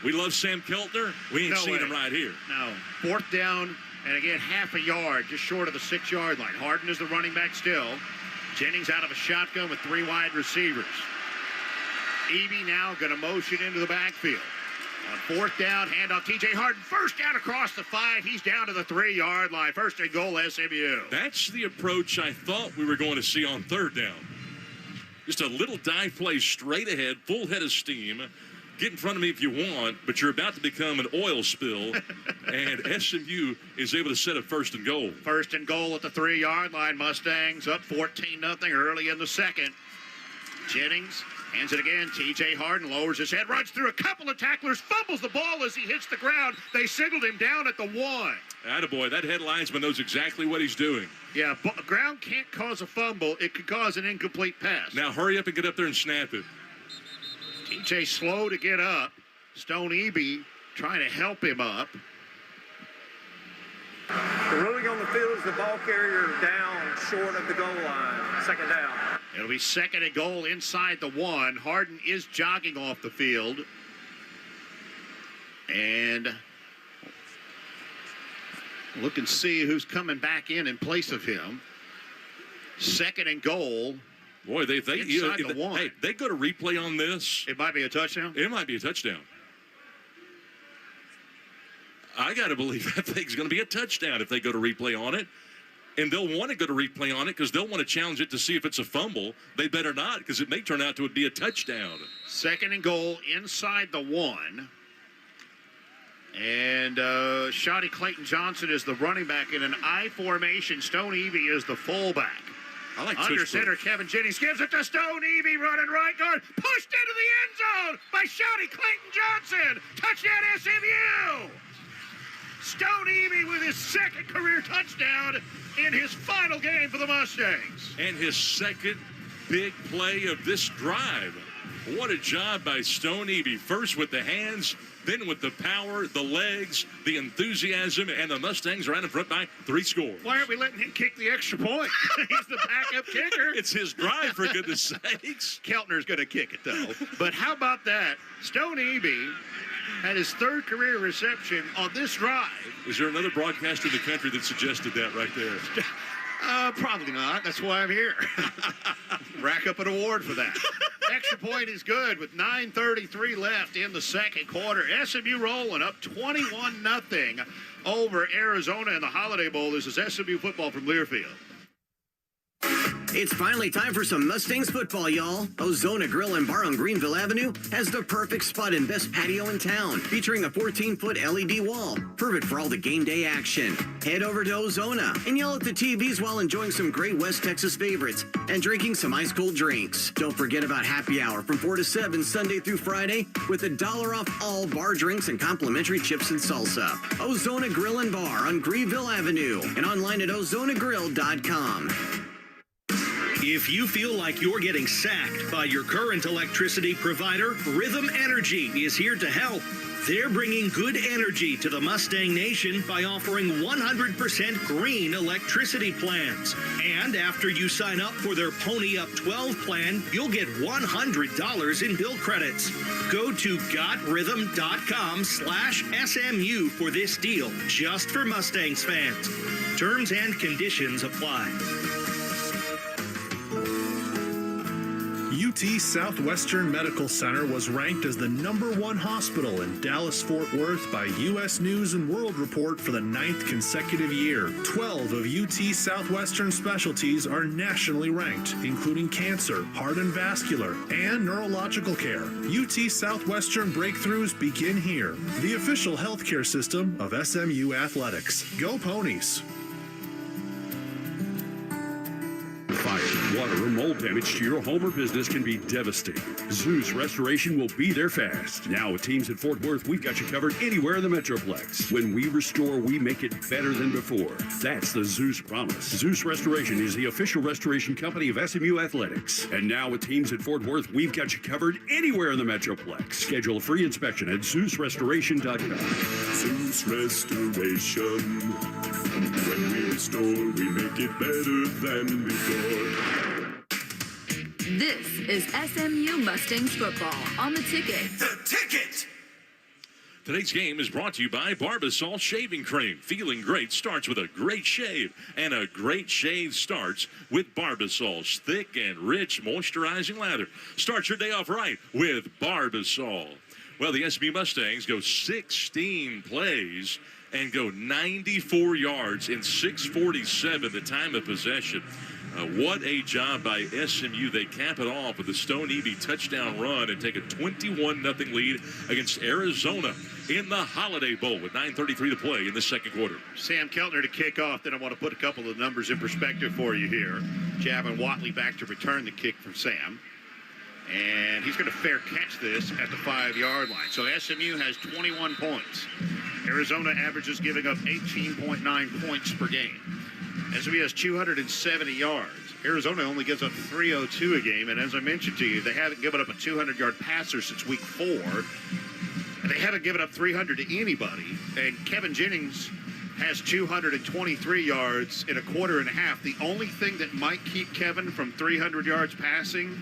Speaker 7: we love Sam Keltner. We ain't seen him right here.
Speaker 2: No. Fourth down. And again, half a yard, just short of the 6-yard line. Harden is the running back still. Jennings out of a shotgun with 3 wide receivers. Eby now going to motion into the backfield. On fourth down, handoff T.J. Harden. First down across the 5. He's down to the 3-yard line. First and goal, SMU.
Speaker 7: That's the approach I thought we were going to see on third down. Just a little dive play straight ahead, full head of steam. Get in front of me if you want, but you're about to become an oil spill, and SMU is able to set up first and goal.
Speaker 2: First and goal at the 3-yard line. Mustangs up 14-0 early in the second. Jennings hands it again. T.J. Harden lowers his head, runs through a couple of tacklers, fumbles the ball as he hits the ground. They signaled him down at the 1.
Speaker 7: Attaboy, that head linesman knows exactly what he's doing.
Speaker 2: Yeah, ground can't cause a fumble. It could cause an incomplete pass.
Speaker 7: Now hurry up and get up there and snap it.
Speaker 2: TJ slow to get up. Stone Eby trying to help him up.
Speaker 8: The ruling on the field is the ball carrier down short of the goal line. Second down.
Speaker 2: It'll be second and goal inside the 1. Harden is jogging off the field. And look and see who's coming back in place of him. Second and goal.
Speaker 7: Boy, they
Speaker 2: the 1.
Speaker 7: Hey, they go to replay on this.
Speaker 2: It might be a touchdown.
Speaker 7: It might be a touchdown. I got to believe that thing's going to be a touchdown if they go to replay on it. And they'll want to go to replay on it because they'll want to challenge it to see if it's a fumble. They better not because it may turn out to be a touchdown.
Speaker 2: Second and goal inside the 1. And Shotty Clayton Johnson is the running back in an I formation. Stone Eby is the fullback.
Speaker 7: I like
Speaker 2: under center, Kevin Jennings gives it to Stone Eby, running right guard, pushed into the end zone by Shotty Clayton Johnson. Touchdown SMU! Stone Eby with his second career touchdown in his final game for the Mustangs.
Speaker 7: And his second big play of this drive. What a job by Stone Eby. First with the hands, then with the power, the legs, the enthusiasm, and the Mustangs are out in front by 3 scores.
Speaker 2: Why aren't we letting him kick the extra point? He's the backup kicker.
Speaker 7: It's his drive, for goodness sakes.
Speaker 2: Keltner's going to kick it, though. But how about that? Stone Eby had his third career reception on this drive.
Speaker 7: Is there another broadcaster in the country that suggested that right there?
Speaker 2: Probably not. That's why I'm here. Rack up an award for that. Extra point is good with 9:33 left in the second quarter. SMU rolling up 21-0 over Arizona in the Holiday Bowl. This is SMU football from Learfield.
Speaker 16: It's finally time for some Mustangs football, y'all. Ozona Grill and Bar on Greenville Avenue has the perfect spot and best patio in town, featuring a 14-foot LED wall, perfect for all the game day action. Head over to Ozona and yell at the TVs while enjoying some great West Texas favorites and drinking some ice-cold drinks. Don't forget about happy hour from 4 to 7 Sunday through Friday with $1 off all bar drinks and complimentary chips and salsa. Ozona Grill and Bar on Greenville Avenue and online at ozonagrill.com.
Speaker 18: If you feel like you're getting sacked by your current electricity provider, Rhythm Energy is here to help. They're bringing good energy to the Mustang Nation by offering 100% green electricity plans. And after you sign up for their Pony Up 12 plan, you'll get $100 in bill credits. Go to gotrhythm.com/SMU for this deal, just for Mustangs fans. Terms and conditions apply.
Speaker 19: UT Southwestern Medical Center was ranked as the #1 hospital in Dallas-Fort Worth by U.S. News & World Report for the 9th consecutive year. 12 of UT Southwestern specialties are nationally ranked, including cancer, heart and vascular, and neurological care. UT Southwestern breakthroughs begin here. The official healthcare system of SMU Athletics. Go Ponies!
Speaker 24: Fire, water, or mold damage to your home or business can be devastating. Zeus Restoration will be there fast. Now with teams at Fort Worth, we've got you covered anywhere in the Metroplex. When we restore, we make it better than before. That's the Zeus promise. Zeus Restoration is the official restoration company of SMU Athletics. And now with teams at Fort Worth, we've got you covered anywhere in the Metroplex. Schedule a free inspection at ZeusRestoration.com.
Speaker 25: Zeus Restoration. When we restore, we make it better than before.
Speaker 23: This is SMU Mustangs football on the ticket.
Speaker 25: The ticket!
Speaker 7: Today's game is brought to you by Barbasol Shaving Cream. Feeling great starts with a great shave, and a great shave starts with Barbasol's thick and rich moisturizing lather. Start your day off right with Barbasol. Well, the SMU Mustangs go 16 plays and go 94 yards in 6:47, the time of possession. What a job by SMU. They cap it off with a Stone Eby touchdown run and take a 21-0 lead against Arizona in the Holiday Bowl with 9:33 to play in the second quarter.
Speaker 2: Sam Keltner to kick off. Then I want to put a couple of numbers in perspective for you here. Javon Watley back to return the kick from Sam. And he's going to fair catch this at the 5-yard line. So SMU has 21 points. Arizona averages giving up 18.9 points per game. SMU has 270 yards. Arizona only gives up 302 a game. And as I mentioned to you, they haven't given up a 200-yard passer since week 4. And they haven't given up 300 to anybody. And Kevin Jennings has 223 yards in a quarter and a half. The only thing that might keep Kevin from 300 yards passing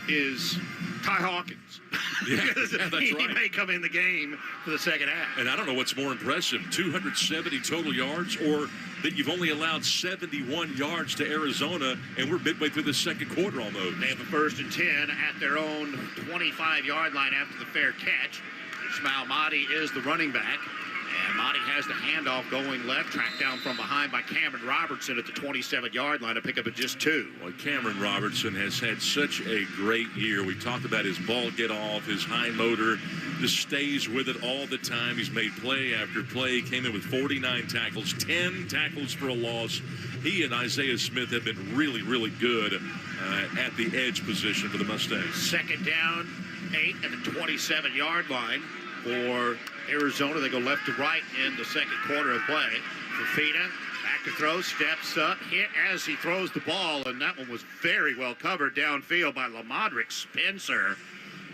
Speaker 2: is Ty Hawkins.
Speaker 7: Yeah, that's right.
Speaker 2: He may come in the game for the second half.
Speaker 7: And I don't know what's more impressive, 270 total yards, or that you've only allowed 71 yards to Arizona, and we're midway through the second quarter almost.
Speaker 2: They have a 1st and 10 at their own 25-yard line after the fair catch. Ismail Mahdi is the running back. And Mahdi has the handoff going left, tracked down from behind by Cameron Robertson at the 27-yard line to pick up at just 2.
Speaker 7: Well, Cameron Robertson has had such a great year. We talked about his ball get off, his high motor, just stays with it all the time. He's made play after play, came in with 49 tackles, 10 tackles for a loss. He and Isaiah Smith have been really, really good at the edge position for the Mustangs.
Speaker 2: Second down, 8 at the 27-yard line for Arizona. They go left to right in the second quarter of play. Fafita back to throw, steps up, hit as he throws the ball, and that one was very well covered downfield by Lamadrick Spencer.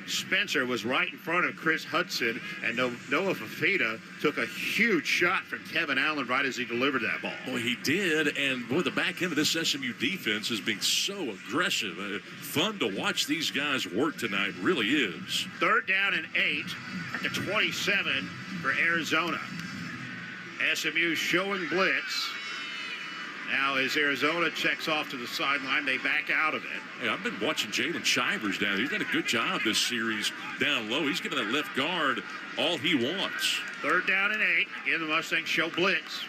Speaker 2: Spencer was right in front of Chris Hudson, and Noah Fafita took a huge shot from Kevin Allen right as he delivered that ball.
Speaker 7: Boy, he did, and boy, the back end of this SMU defense is being so aggressive. Fun to watch these guys work tonight, really is.
Speaker 2: 3rd down and 8 at the 27 for Arizona. SMU showing blitz. Now, as Arizona checks off to the sideline, they back out of it.
Speaker 7: Hey, I've been watching Jalen Shivers down there. He's done a good job this series down low. He's giving that left guard all he wants.
Speaker 2: 3rd down and 8. Again, the Mustangs show blitz,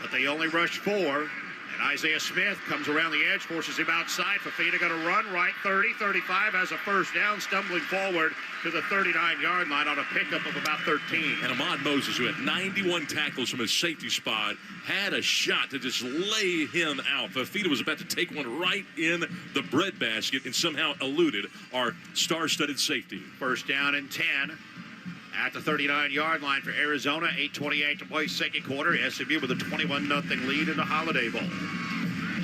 Speaker 2: but they only rush 4. And Isaiah Smith comes around the edge, forces him outside. Fafita going to run right 30, 35, has a first down, stumbling forward to the 39-yard line on a pickup of about 13.
Speaker 7: And Ahmad Moses, who had 91 tackles from his safety spot, had a shot to just lay him out. Fafita was about to take one right in the breadbasket and somehow eluded our star-studded safety.
Speaker 2: First down and 10 at the 39-yard line for Arizona. 8:28 to play second quarter. SMU with a 21-0 lead in the Holiday Bowl.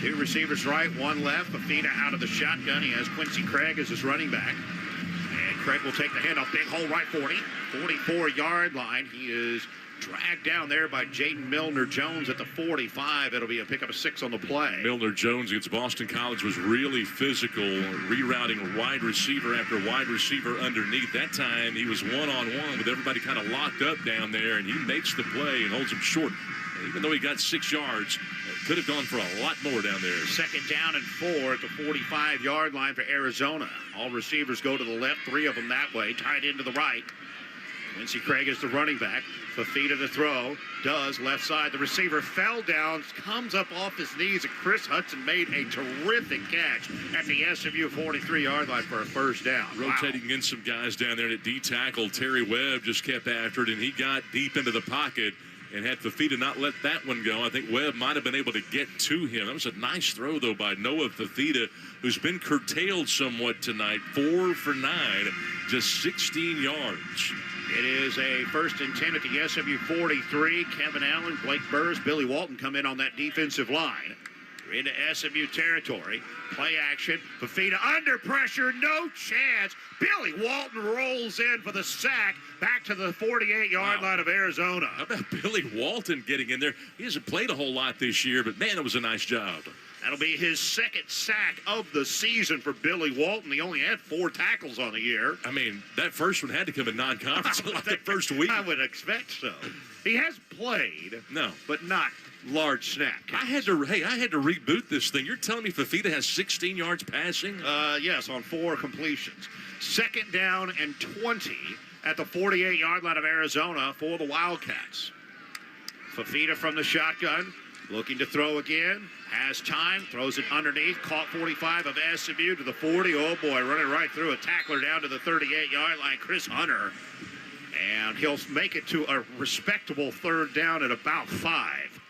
Speaker 2: Two receivers right, one left. Fafita out of the shotgun. He has Quincy Craig as his running back. And Craig will take the handoff. Big hole right 40. 44-yard line. He is dragged down there by Jaden Milner-Jones at the 45. It'll be a pickup of 6 on the play.
Speaker 7: Milner-Jones against Boston College was really physical, rerouting wide receiver after wide receiver underneath. That time he was one-on-one with everybody kind of locked up down there, and he makes the play and holds him short. And even though he got 6 yards, could have gone for a lot more down there.
Speaker 2: Second down and 4 at the 45-yard line for Arizona. All receivers go to the left, 3 of them that way, tied into the right. Quincy Craig is the running back. Fafita to throw. Does left side. The receiver fell down, comes up off his knees, and Chris Hudson made a terrific catch at the SMU 43-yard line for a first down.
Speaker 7: Rotating against some guys down there at D tackle. Terry Webb just kept after it, and he got deep into the pocket. And had Fafita not let that one go, I think Webb might have been able to get to him. That was a nice throw, though, by Noah Fafita, who's been curtailed somewhat tonight. 4 for 9, just 16 yards.
Speaker 2: It is a first and 10 at the SMU 43. Kevin Allen, Blake Burrs, Billy Walton come in on that defensive line. We're into SMU territory. Play action. Fafita under pressure. No chance. Billy Walton rolls in for the sack back to the 48-yard line of Arizona.
Speaker 7: How about Billy Walton getting in there? He hasn't played a whole lot this year, but, man, it was a nice job.
Speaker 2: That'll be his second sack of the season for Billy Walton. He only had 4 tackles on the year.
Speaker 7: I mean, that first one had to come in non-conference like the first week.
Speaker 2: I would expect so. He has played,
Speaker 7: no,
Speaker 2: but not large snap.
Speaker 7: I had to reboot this thing. You're telling me Fafita has 16 yards passing?
Speaker 2: Yes, on 4 completions. Second down and 20 at the 48-yard line of Arizona for the Wildcats. Fafita from the shotgun, looking to throw again. Has time, throws it underneath, caught 45 of SMU to the 40. Oh, boy, running right through a tackler down to the 38-yard line, Chris Hunter. And he'll make it to a respectable third down at about 5.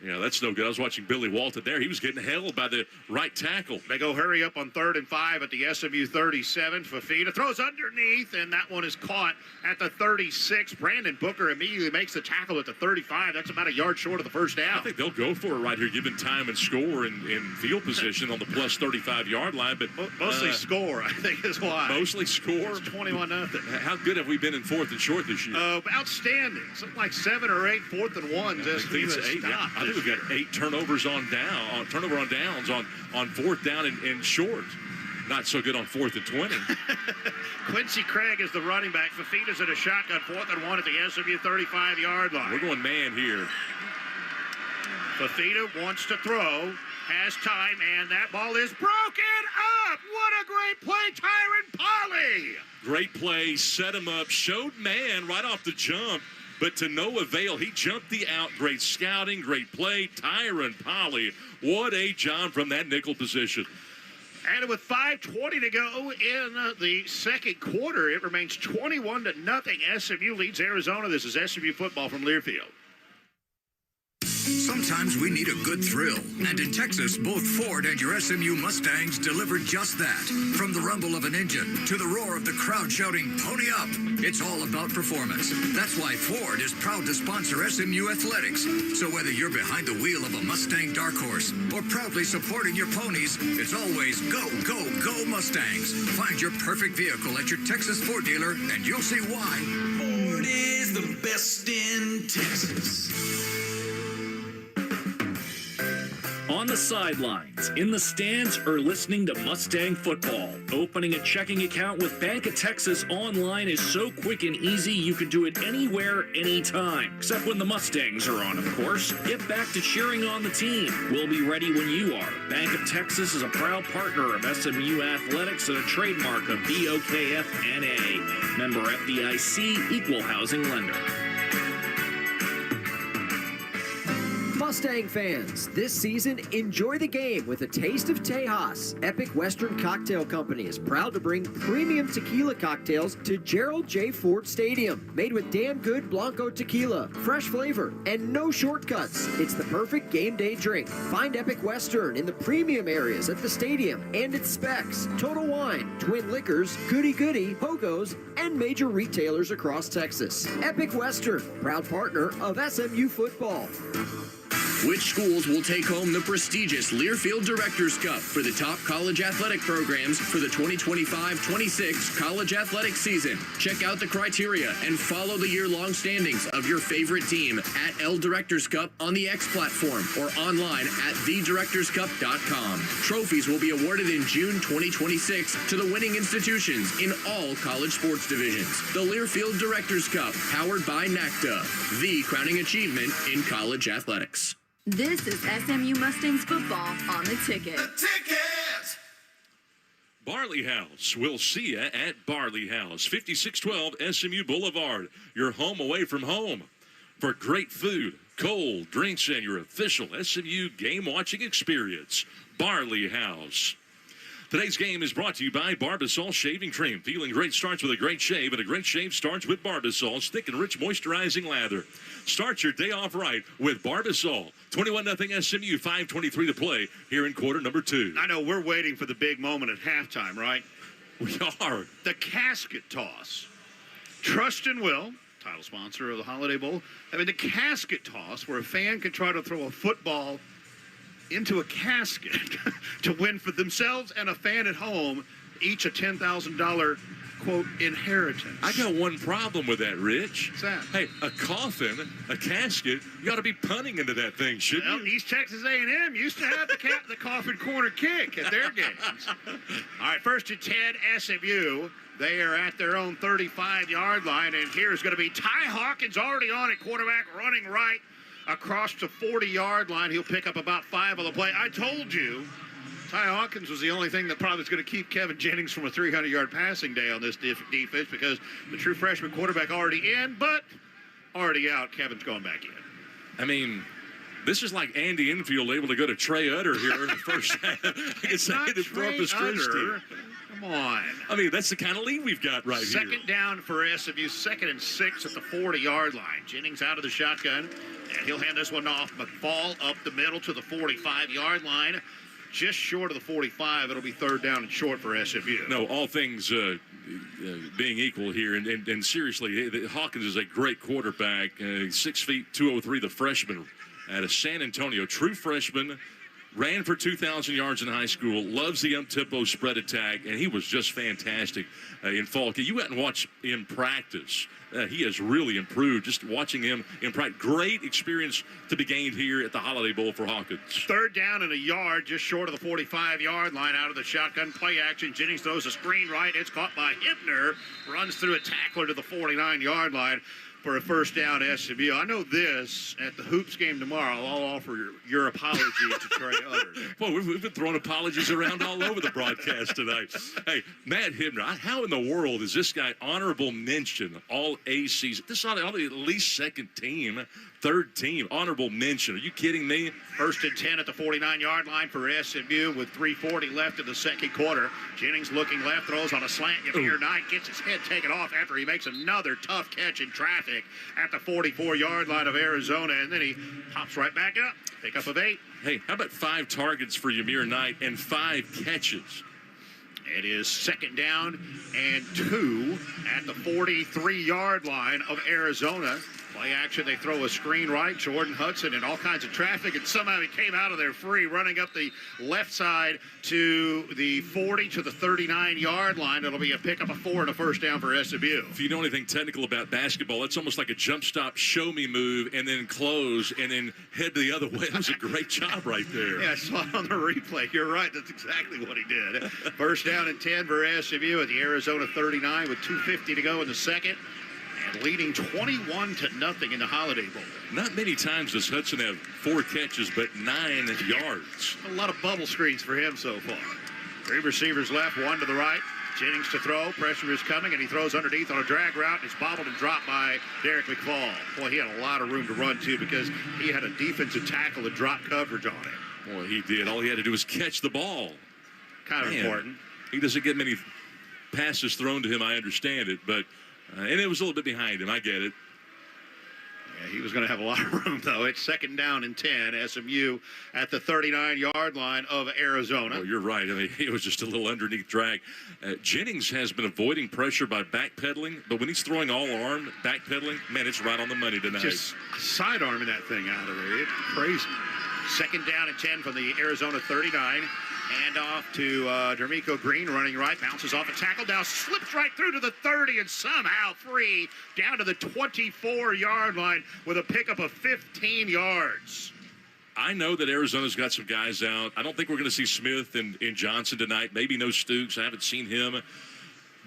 Speaker 7: Yeah, that's no good. I was watching Billy Walton there. He was getting held by the right tackle.
Speaker 2: They go hurry up on 3rd and 5 at the SMU 37. Fafita throws underneath, and that one is caught at the 36. Brandon Booker immediately makes the tackle at the 35. That's about a yard short of the first down.
Speaker 7: I think they'll go for it right here, given time and score and field position on the plus 35-yard line. But
Speaker 2: mostly score, I think, is why.
Speaker 7: Mostly score.
Speaker 2: It's 21-0.
Speaker 7: How good have we been in 4th and short this year?
Speaker 2: Outstanding. Something like 7 or 8 4th and 1s.
Speaker 7: I think it's 8. Yeah, I think we've got 8 turnovers on downs on 4th down and short. Not so good on 4th and 20.
Speaker 2: Quincy Craig is the running back. Fafita's in a shotgun, 4th and 1 at the SMU 35-yard line.
Speaker 7: We're going man here.
Speaker 2: Fafita wants to throw, has time, and that ball is broken up. What a great play, Tyron Polley.
Speaker 7: Great play, set him up, showed man right off the jump. But to no avail, he jumped the out. Great scouting, great play. Tyron Polley, what a job from that nickel position.
Speaker 2: And with 5:20 to go in the second quarter, it remains 21-0. SMU leads Arizona. This is SMU football from Learfield.
Speaker 1: Sometimes we need a good thrill, and in Texas, both Ford and your SMU Mustangs deliver just that. From the rumble of an engine to the roar of the crowd shouting, "Pony up!" It's all about performance. That's why Ford is proud to sponsor SMU Athletics. So whether you're behind the wheel of a Mustang Dark Horse or proudly supporting your ponies, it's always go, go, go Mustangs. Find your perfect vehicle at your Texas Ford dealer, and you'll see why. Ford is the best in Texas.
Speaker 9: On the sidelines, in the stands, or listening to Mustang football. Opening a checking account with Bank of Texas online is so quick and easy you can do it anywhere, anytime. Except when the Mustangs are on, of course. Get back to cheering on the team. We'll be ready when you are. Bank of Texas is a proud partner of SMU Athletics and a trademark of BOKF-NA. Member FDIC, Equal Housing Lender.
Speaker 4: Mustang fans, this season, enjoy the game with a taste of Tejas. Epic Western Cocktail Company is proud to bring premium tequila cocktails to Gerald J. Ford Stadium. Made with damn good Blanco tequila, fresh flavor, and no shortcuts. It's the perfect game day drink. Find Epic Western in the premium areas at the stadium and its specs, Total Wine, Twin Liquors, Goody Goody, Pogo's, and major retailers across Texas. Epic Western, proud partner of SMU football.
Speaker 17: Which schools will take home the prestigious Learfield Directors Cup for the top college athletic programs for the 2025-26 college athletic season? Check out the criteria and follow the year-long standings of your favorite team at L Directors Cup on the X platform or online at thedirectorscup.com. Trophies will be awarded in June 2026 to the winning institutions in all college sports divisions. The Learfield Directors Cup, powered by NACDA, the crowning achievement in college athletics.
Speaker 23: This is SMU Mustangs football on the ticket.
Speaker 7: Barley House. We'll see you at Barley House, 5612 SMU Boulevard. Your home away from home. For great food, cold drinks, and your official SMU game-watching experience. Barley House. Today's game is brought to you by Barbasol Shaving Cream. Feeling great starts with a great shave, and a great shave starts with Barbasol's thick and rich moisturizing lather. Start your day off right with Barbasol. 21-0 SMU, 5:23 to play here in quarter number 2.
Speaker 2: I know we're waiting for the big moment at halftime, right?
Speaker 7: We are.
Speaker 2: The casket toss. Trust and Will, title sponsor of the Holiday Bowl. I mean, the casket toss where a fan can try to throw a football into a casket to win for themselves and a fan at home, each a $10,000, quote, inheritance.
Speaker 7: I got one problem with that, Rich.
Speaker 2: What's that?
Speaker 7: Hey, a coffin, a casket, you ought to be punting into that thing, shouldn't you?
Speaker 2: East Texas A&M used to have the coffin corner kick at their games. All right, 1st and 10, SMU. They are at their own 35-yard line, and here's going to be Ty Hawkins already on at quarterback, running right across the 40-yard line. He'll pick up about 5 on the play. I told you Ty Hawkins was the only thing that probably is going to keep Kevin Jennings from a 300-yard passing day on this defense, because the true freshman quarterback already in, but already out. Kevin's going back in.
Speaker 7: I mean, this is like Andy Enfield able to go to Trey Utter here in the first half.
Speaker 2: It's not Trey Utter. Come on.
Speaker 7: I mean, that's the kind of lead we've got right here.
Speaker 2: Second down for SMU, 2nd and 6 at the 40-yard line. Jennings out of the shotgun, and he'll hand this one off. McFall up the middle to the 45-yard line. Just short of the 45. It'll be 3rd down and short for SMU.
Speaker 7: No, all things being equal here, and seriously, Hawkins is a great quarterback. 6 feet, 203, the freshman out of San Antonio. True freshman. Ran for 2,000 yards in high school, loves the up-tempo spread attack, and he was just fantastic in fall. You went and watched in practice. He has really improved just watching him in practice. Great experience to be gained here at the Holiday Bowl for Hawkins.
Speaker 2: 3rd down and a yard, just short of the 45-yard line out of the shotgun. Play action. Jennings throws a screen right. It's caught by Hibner. Runs through a tackler to the 49-yard line for a 1st down SMU. I know this, at the Hoops game tomorrow, I'll offer your apology to Trey Utter.
Speaker 7: Well, we've been throwing apologies around all over the broadcast tonight. Hey, Matt Hibner, how in the world is this guy honorable mention all ACs? This ought to be at least 2nd team, 3rd team, honorable mention. Are you kidding me?
Speaker 2: 1st and 10 at the 49-yard line for SMU with 3:40 left in the 2nd quarter. Jennings looking left, throws on a slant. Yamir Knight gets his head taken off after he makes another tough catch in traffic at the 44-yard line of Arizona, and then he hops right back up. Pickup of 8.
Speaker 7: Hey, how about 5 targets for Yamir Knight and 5 catches?
Speaker 2: It is 2nd down and 2 at the 43-yard line of Arizona. Play action, they throw a screen right. Jordan Hudson in all kinds of traffic, and somehow he came out of there free, running up the left side to the 40 to the 39-yard line. It'll be a pickup of 4 and a 1st down for SMU.
Speaker 7: If you know anything technical about basketball, it's almost like a jump stop, show me move, and then close, and then head the other way. That was a great job right there.
Speaker 2: Yeah, I saw it on the replay. You're right. That's exactly what he did. 1st down and 10 for SMU at the Arizona 39 with 2:50 to go in the 2nd. And leading 21-0 in the Holiday Bowl.
Speaker 7: Not many times does Hudson have 4 catches, but 9 yards.
Speaker 2: A lot of bubble screens for him so far. 3 receivers left, 1 to the right. Jennings to throw. Pressure is coming, and he throws underneath on a drag route, and it's bobbled and dropped by Derek McFall. Boy, he had a lot of room to run, too, because he had a defensive tackle and drop coverage on him.
Speaker 7: Boy, he did. All he had to do was catch the ball.
Speaker 2: Kind of important.
Speaker 7: He doesn't get many passes thrown to him, I understand it, but and it was a little bit behind him. I get it.
Speaker 2: Yeah, he was going to have a lot of room, though. It's 2nd down and 10. SMU at the 39-yard line of Arizona.
Speaker 7: Oh, you're right. I mean, it was just a little underneath drag. Jennings has been avoiding pressure by backpedaling, but when he's throwing all-arm backpedaling, man, it's right on the money tonight.
Speaker 2: Just sidearming that thing out of there. It's crazy. 2nd down and 10 from the Arizona 39. Hand off to D'Amico Green, running right, bounces off a tackle, now slips right through to the 30 and somehow free down to the 24-yard line with a pickup of 15 yards.
Speaker 7: I know that Arizona's got some guys out. I don't think we're going to see Smith and Johnson tonight. Maybe no Stooks. I haven't seen him.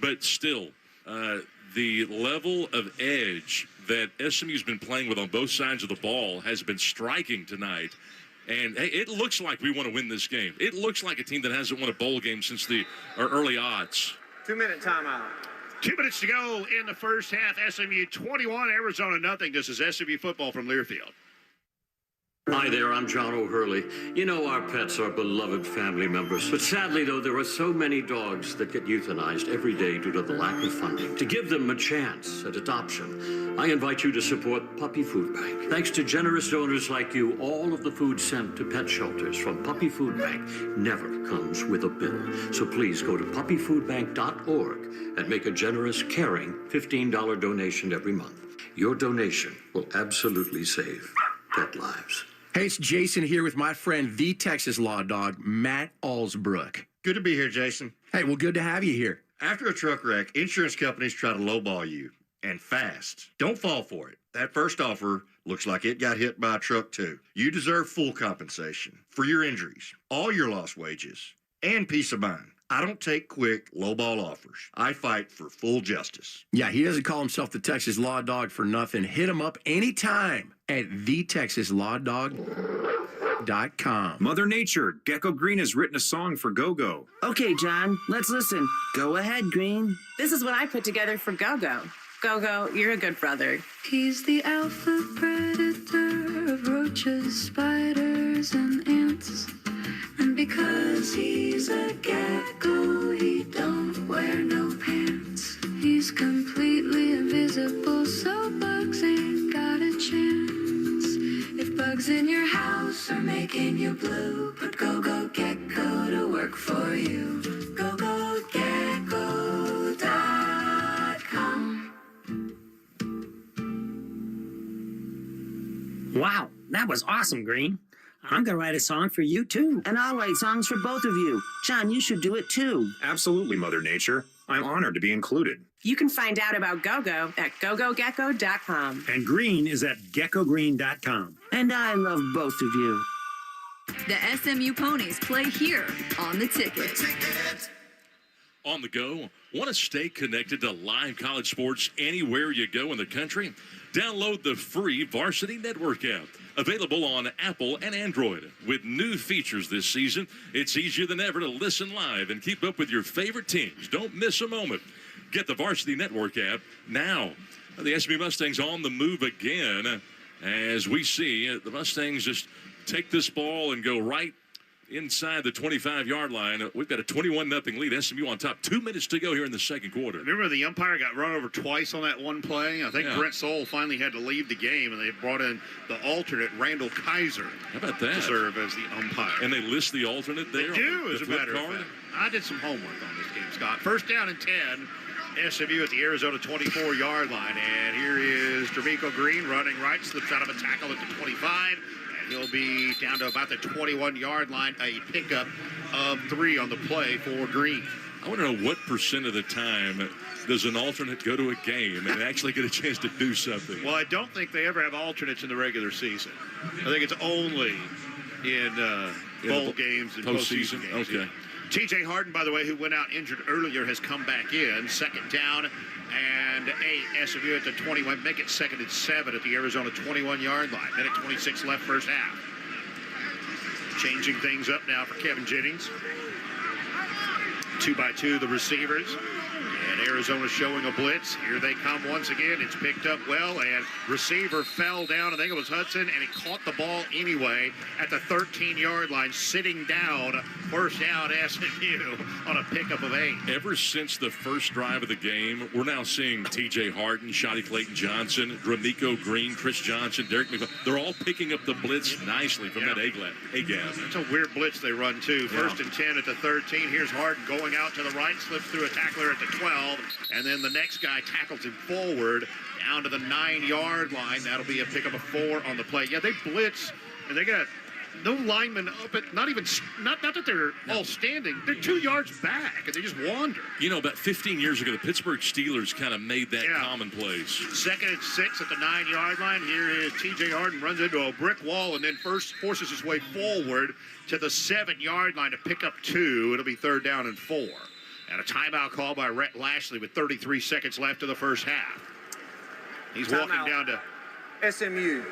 Speaker 7: But still, the level of edge that SMU's been playing with on both sides of the ball has been striking tonight. And hey, it looks like we want to win this game. It looks like a team that hasn't won a bowl game since the early odds.
Speaker 8: 2-minute timeout.
Speaker 2: 2 minutes to go in the first half. SMU 21, Arizona nothing. This is SMU football from Learfield.
Speaker 5: Hi there, I'm John O'Hurley. You know our pets are beloved family members. But sadly, though, there are so many dogs that get euthanized every day due to the lack of funding. To give them a chance at adoption, I invite you to support Puppy Food Bank. Thanks to generous donors like you, all of the food sent to pet shelters from Puppy Food Bank never comes with a bill. So please go to puppyfoodbank.org and make a generous, caring $15 donation every month. Your donation will absolutely save pet lives.
Speaker 13: Hey, it's Jason here with my friend, the Texas Law Dog, Matt Allsbrook.
Speaker 20: Good to be here, Jason.
Speaker 13: Hey, well, good to have you here.
Speaker 20: After a truck wreck, insurance companies try to lowball you, and fast. Don't fall for it. That first offer looks like it got hit by a truck, too. You deserve full compensation for your injuries, all your lost wages, and peace of mind. I don't take quick, lowball offers. I fight for full justice.
Speaker 13: Yeah, he doesn't call himself the Texas Law Dog for nothing. Hit him up anytime at thetexaslawdog.com.
Speaker 21: Mother Nature, Gecko Green has written a song for Go-Go.
Speaker 22: Okay, John, let's listen. Go ahead, Green.
Speaker 26: This is what I put together for Go-Go. Go-Go, you're a good brother.
Speaker 27: He's the alpha predator of roaches, spiders, and ants. And because he's a gecko, he don't wear no pants. He's completely invisible, so bugs ain't got a chance. If bugs in your house are making you blue, put Go-Go Gecko to work for you. GoGoGecko.com.
Speaker 28: Wow, that was awesome, Green. I'm going to write a song for you, too.
Speaker 22: And I'll write songs for both of you. John, you should do it, too.
Speaker 21: Absolutely, Mother Nature. I'm honored to be included.
Speaker 26: You can find out about Go-Go at GoGoGecko.com.
Speaker 28: And Green is at GeckoGreen.com.
Speaker 22: And I love both of you.
Speaker 23: The SMU Ponies play here on The Ticket.
Speaker 7: On the go, want to stay connected to live college sports anywhere you go in the country? Download the free Varsity Network app. Available on Apple and Android. With new features this season, it's easier than ever to listen live and keep up with your favorite teams. Don't miss a moment. Get the Varsity Network app now. The SMU Mustangs on the move again as we see the Mustangs just take this ball and go right inside the 25-yard line. We've got a 21-0 lead. SMU on top. 2 minutes to go here in the second quarter.
Speaker 2: Remember the umpire got run over twice on that one play? I think Brent Soule finally had to leave the game, and they brought in the alternate, Randall Kaiser.
Speaker 7: How about that?
Speaker 2: To serve as the umpire.
Speaker 7: And they list the alternate there?
Speaker 2: They do, as a matter of fact. I did some homework on this game, Scott. First down and 10. SMU at the Arizona 24-yard line. And here is D'Amico Green running right, slips out of a tackle at the 25. He'll be down to about the 21-yard line, a pickup of 3 on the play for Green.
Speaker 7: I want to know what percent of the time does an alternate go to a game and actually get a chance to do something?
Speaker 2: Well, I don't think they ever have alternates in the regular season. I think it's only in bowl games and postseason games.
Speaker 7: Okay.
Speaker 2: T.J. Harden, by the way, who went out injured earlier, has come back in. Second down and 8. SMU at the 21. Make it 2nd and 7 at the Arizona 21-yard line. Minute 26 left first half. Changing things up now for Kevin Jennings. 2-by-2, the receivers. And Arizona showing a blitz. Here they come once again. It's picked up well, and receiver fell down. I think it was Hudson, and he caught the ball anyway at the 13-yard line, sitting down. First down, SMU on a pickup of 8.
Speaker 7: Ever since the first drive of the game, we're now seeing T.J. Harden, Shotty Clayton-Johnson, Ramiko Green, Chris Johnson, Derek McFall. They're all picking up the blitz nicely from that A-gap.
Speaker 2: It's a weird blitz they run, too. First and 10 at the 13. Here's Harden going out to the right, slips through a tackler at the 12, and then the next guy tackles him forward down to the 9-yard line. That'll be a pickup of 4 on the play. Yeah, they blitz, and they got no linemen up at, not that they're all standing. They're 2 yards back, and they just wander.
Speaker 7: You know, about 15 years ago, the Pittsburgh Steelers kind of made that commonplace.
Speaker 2: Second and 6 at the 9-yard line. Here is T.J. Harden, runs into a brick wall, and then first forces his way forward to the 7-yard line to pick up 2. It'll be 3rd down and 4. And a timeout call by Rhett Lashley with 33 seconds left of the first half. He's walking down to
Speaker 8: SMU.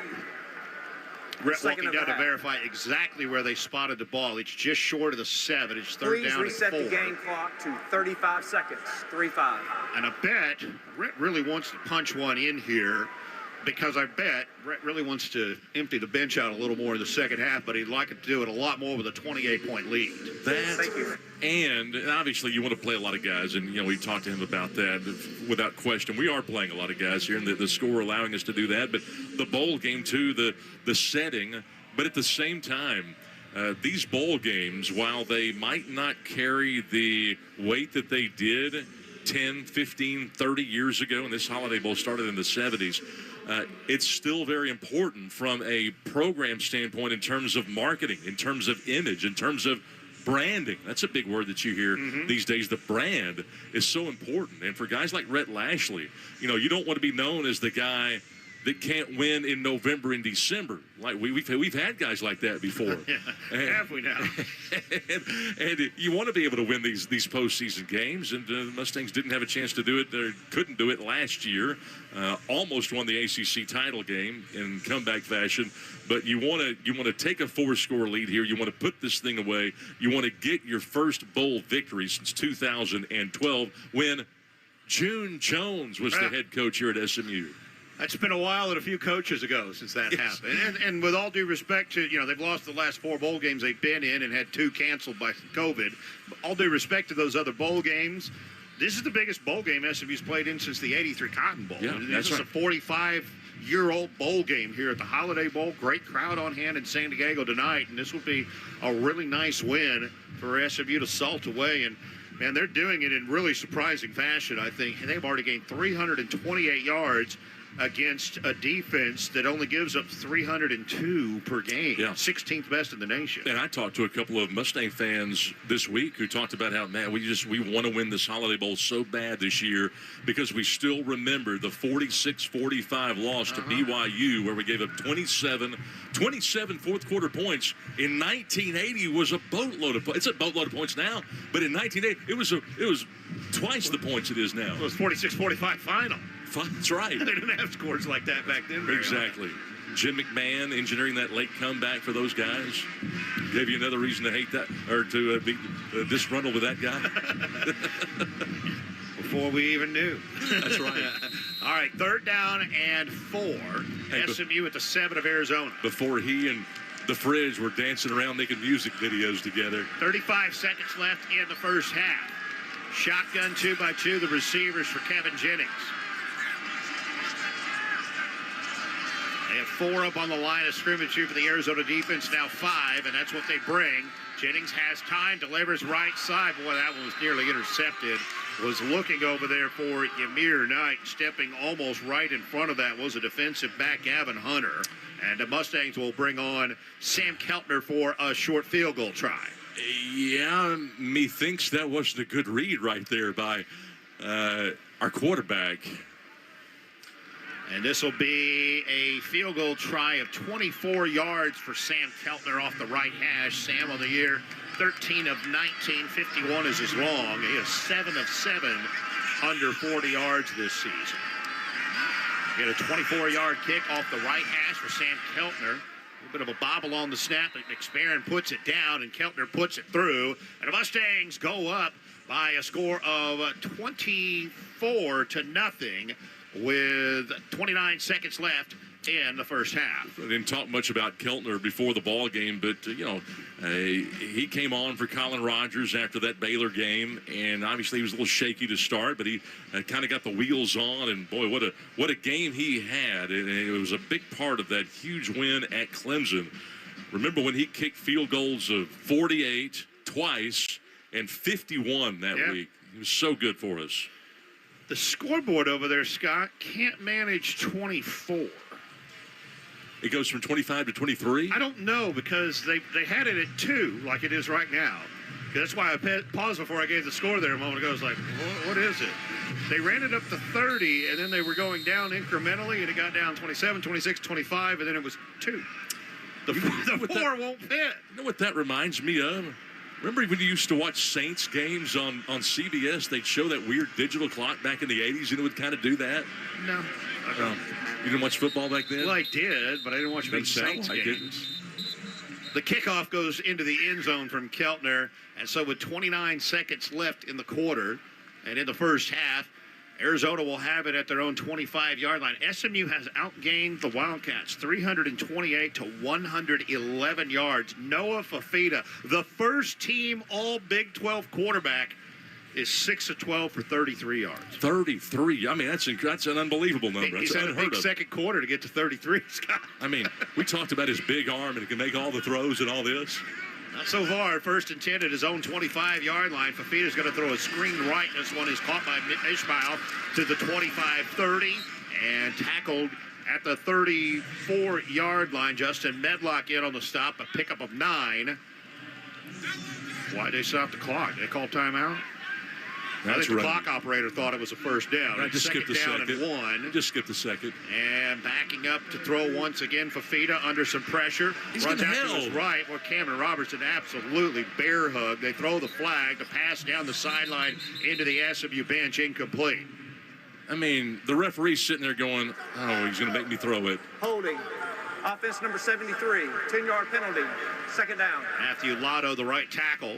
Speaker 2: Rhett walking down to verify exactly where they spotted the ball. It's just short of the 7. It's 3rd down and 4.
Speaker 8: Please reset the game clock to 35 seconds. 3-5.
Speaker 2: And I bet Rhett really wants to punch one in here, because I bet Rhett really wants to empty the bench out a little more in the second half, but he'd like to do it a lot more with a 28-point lead.
Speaker 8: Thank you.
Speaker 7: And obviously you want to play a lot of guys, and, you know, we talked to him about that without question. We are playing a lot of guys here, and the score allowing us to do that. But the bowl game, too, the setting, but at the same time, these bowl games, while they might not carry the weight that they did 10, 15, 30 years ago, and this Holiday Bowl started in the 70s, it's still very important from a program standpoint in terms of marketing, in terms of image, in terms of branding. That's a big word that you hear these days. The brand is so important. And for guys like Rhett Lashley, you know, you don't want to be known as the guy that can't win in November and December. Like we've had guys like that before.
Speaker 2: Have we now?
Speaker 7: and you want to be able to win these postseason games, and the Mustangs didn't have a chance to do it. They couldn't do it last year. Almost won the ACC title game in comeback fashion. But you want to take a 4-score lead here. You want to put this thing away. You want to get your first bowl victory since 2012, when June Jones was the head coach here at SMU.
Speaker 2: That's been a while and a few coaches ago since that happened. And with all due respect to, you know, they've lost the last 4 bowl games they've been in and had 2 canceled by COVID. All due respect to those other bowl games, this is the biggest bowl game SMU's played in since the '83 Cotton Bowl.
Speaker 7: Yeah,
Speaker 2: this is a 45-year-old bowl game here at the Holiday Bowl. Great crowd on hand in San Diego tonight, and this will be a really nice win for SMU to salt away. And, man, they're doing it in really surprising fashion, I think. They've already gained 328 yards against a defense that only gives up 302 per game. 16th best in the nation.
Speaker 7: And I talked to a couple of Mustang fans this week who talked about how, man, we want to win this Holiday Bowl so bad this year because we still remember the 46-45 loss to BYU, where we gave up 27 fourth-quarter points. In 1980 was a boatload of points. It's a boatload of points now, but in 1980 it was twice the points it is now.
Speaker 2: It was 46-45 final.
Speaker 7: That's right.
Speaker 2: They didn't have scores like that back then.
Speaker 7: Exactly. Jim McMahon engineering that late comeback for those guys gave you another reason to hate that, or to be disgruntled with that guy.
Speaker 2: Before we even knew.
Speaker 7: That's right.
Speaker 2: All right, 3rd down and 4. Hey, SMU at the 7 of Arizona.
Speaker 7: Before he and the Fridge were dancing around making music videos together.
Speaker 2: 35 seconds left in the first half. Shotgun 2-by-2, the receivers for Kevin Jennings. They have 4 up on the line of scrimmage here for the Arizona defense, now 5, and that's what they bring. Jennings has time, delivers right side. Boy, that one was nearly intercepted. Was looking over there for Ymir Knight. Stepping almost right in front of that was a defensive back, Gavin Hunter. And the Mustangs will bring on Sam Keltner for a short field goal try.
Speaker 7: Yeah, methinks that wasn't a good read right there by our quarterback.
Speaker 2: And this will be a field goal try of 24 yards for Sam Keltner off the right hash. Sam on the year, 13 of 19, 51 is his long. He is 7 of 7 under 40 yards this season. Get a 24-yard kick off the right hash for Sam Keltner. Bit of a bobble on the snap, and McSparron puts it down, and Keltner puts it through. And the Mustangs go up by a score of 24-0 with 29 seconds left in the first half.
Speaker 7: I didn't talk much about Keltner before the ball game, but he came on for Colin Rogers after that Baylor game, and obviously he was a little shaky to start, but he kind of got the wheels on, and boy, what a game he had, and it was a big part of that huge win at Clemson. Remember when he kicked field goals of 48 twice and 51 that week? He was so good for us.
Speaker 2: The scoreboard over there, Scott, can't manage 24.
Speaker 7: It goes from 25 to 23?
Speaker 2: I don't know, because they had it at 2, like it is right now. That's why I paused before I gave the score there a moment ago. I was like, what is it? They ran it up to 30, and then they were going down incrementally, and it got down 27, 26, 25, and then it was 2. The 4 won't fit.
Speaker 7: You know what that reminds me of? Remember when you used to watch Saints games on CBS? They'd show that weird digital clock back in the 80s, and it would kind of do that?
Speaker 2: No. I don't.
Speaker 7: You didn't watch football back then?
Speaker 2: Well, I did, but I didn't watch big Saints games. The kickoff goes into the end zone from Keltner, and so with 29 seconds left in the quarter and in the first half, Arizona will have it at their own 25-yard line. SMU has outgained the Wildcats 328 to 111 yards. Noah Fafita, the first team all Big 12 quarterback, is 6 of 12 for 33 yards.
Speaker 7: 33. I mean, that's an unbelievable number.
Speaker 2: He's had a big second quarter to get to 33, Scott.
Speaker 7: I mean, we talked about his big arm and he can make all the throws and all this.
Speaker 2: Not so far. First and 10 at his own 25-yard line. Fafita's going to throw a screen right. This one is caught by Ishmael to the 25-30 and tackled at the 34-yard line. Justin Medlock in on the stop, a pickup of 9. Why'd they stop the clock? They call timeout? I think the clock operator thought it was a first down.
Speaker 7: I just skipped a second.
Speaker 2: And 1.
Speaker 7: Just skipped a second.
Speaker 2: And backing up to throw once again, Fafita under some pressure.
Speaker 7: He's
Speaker 2: runs
Speaker 7: getting
Speaker 2: out to
Speaker 7: held.
Speaker 2: his right. Well, Cameron Robertson absolutely bear hug. They throw the flag. The pass down the sideline into the SMU bench, incomplete.
Speaker 7: I mean, the referee's sitting there going, oh, he's going to make me throw it.
Speaker 8: Holding. Offense number 73. 10-yard penalty. Second down.
Speaker 2: Matthew Lotto, the right tackle.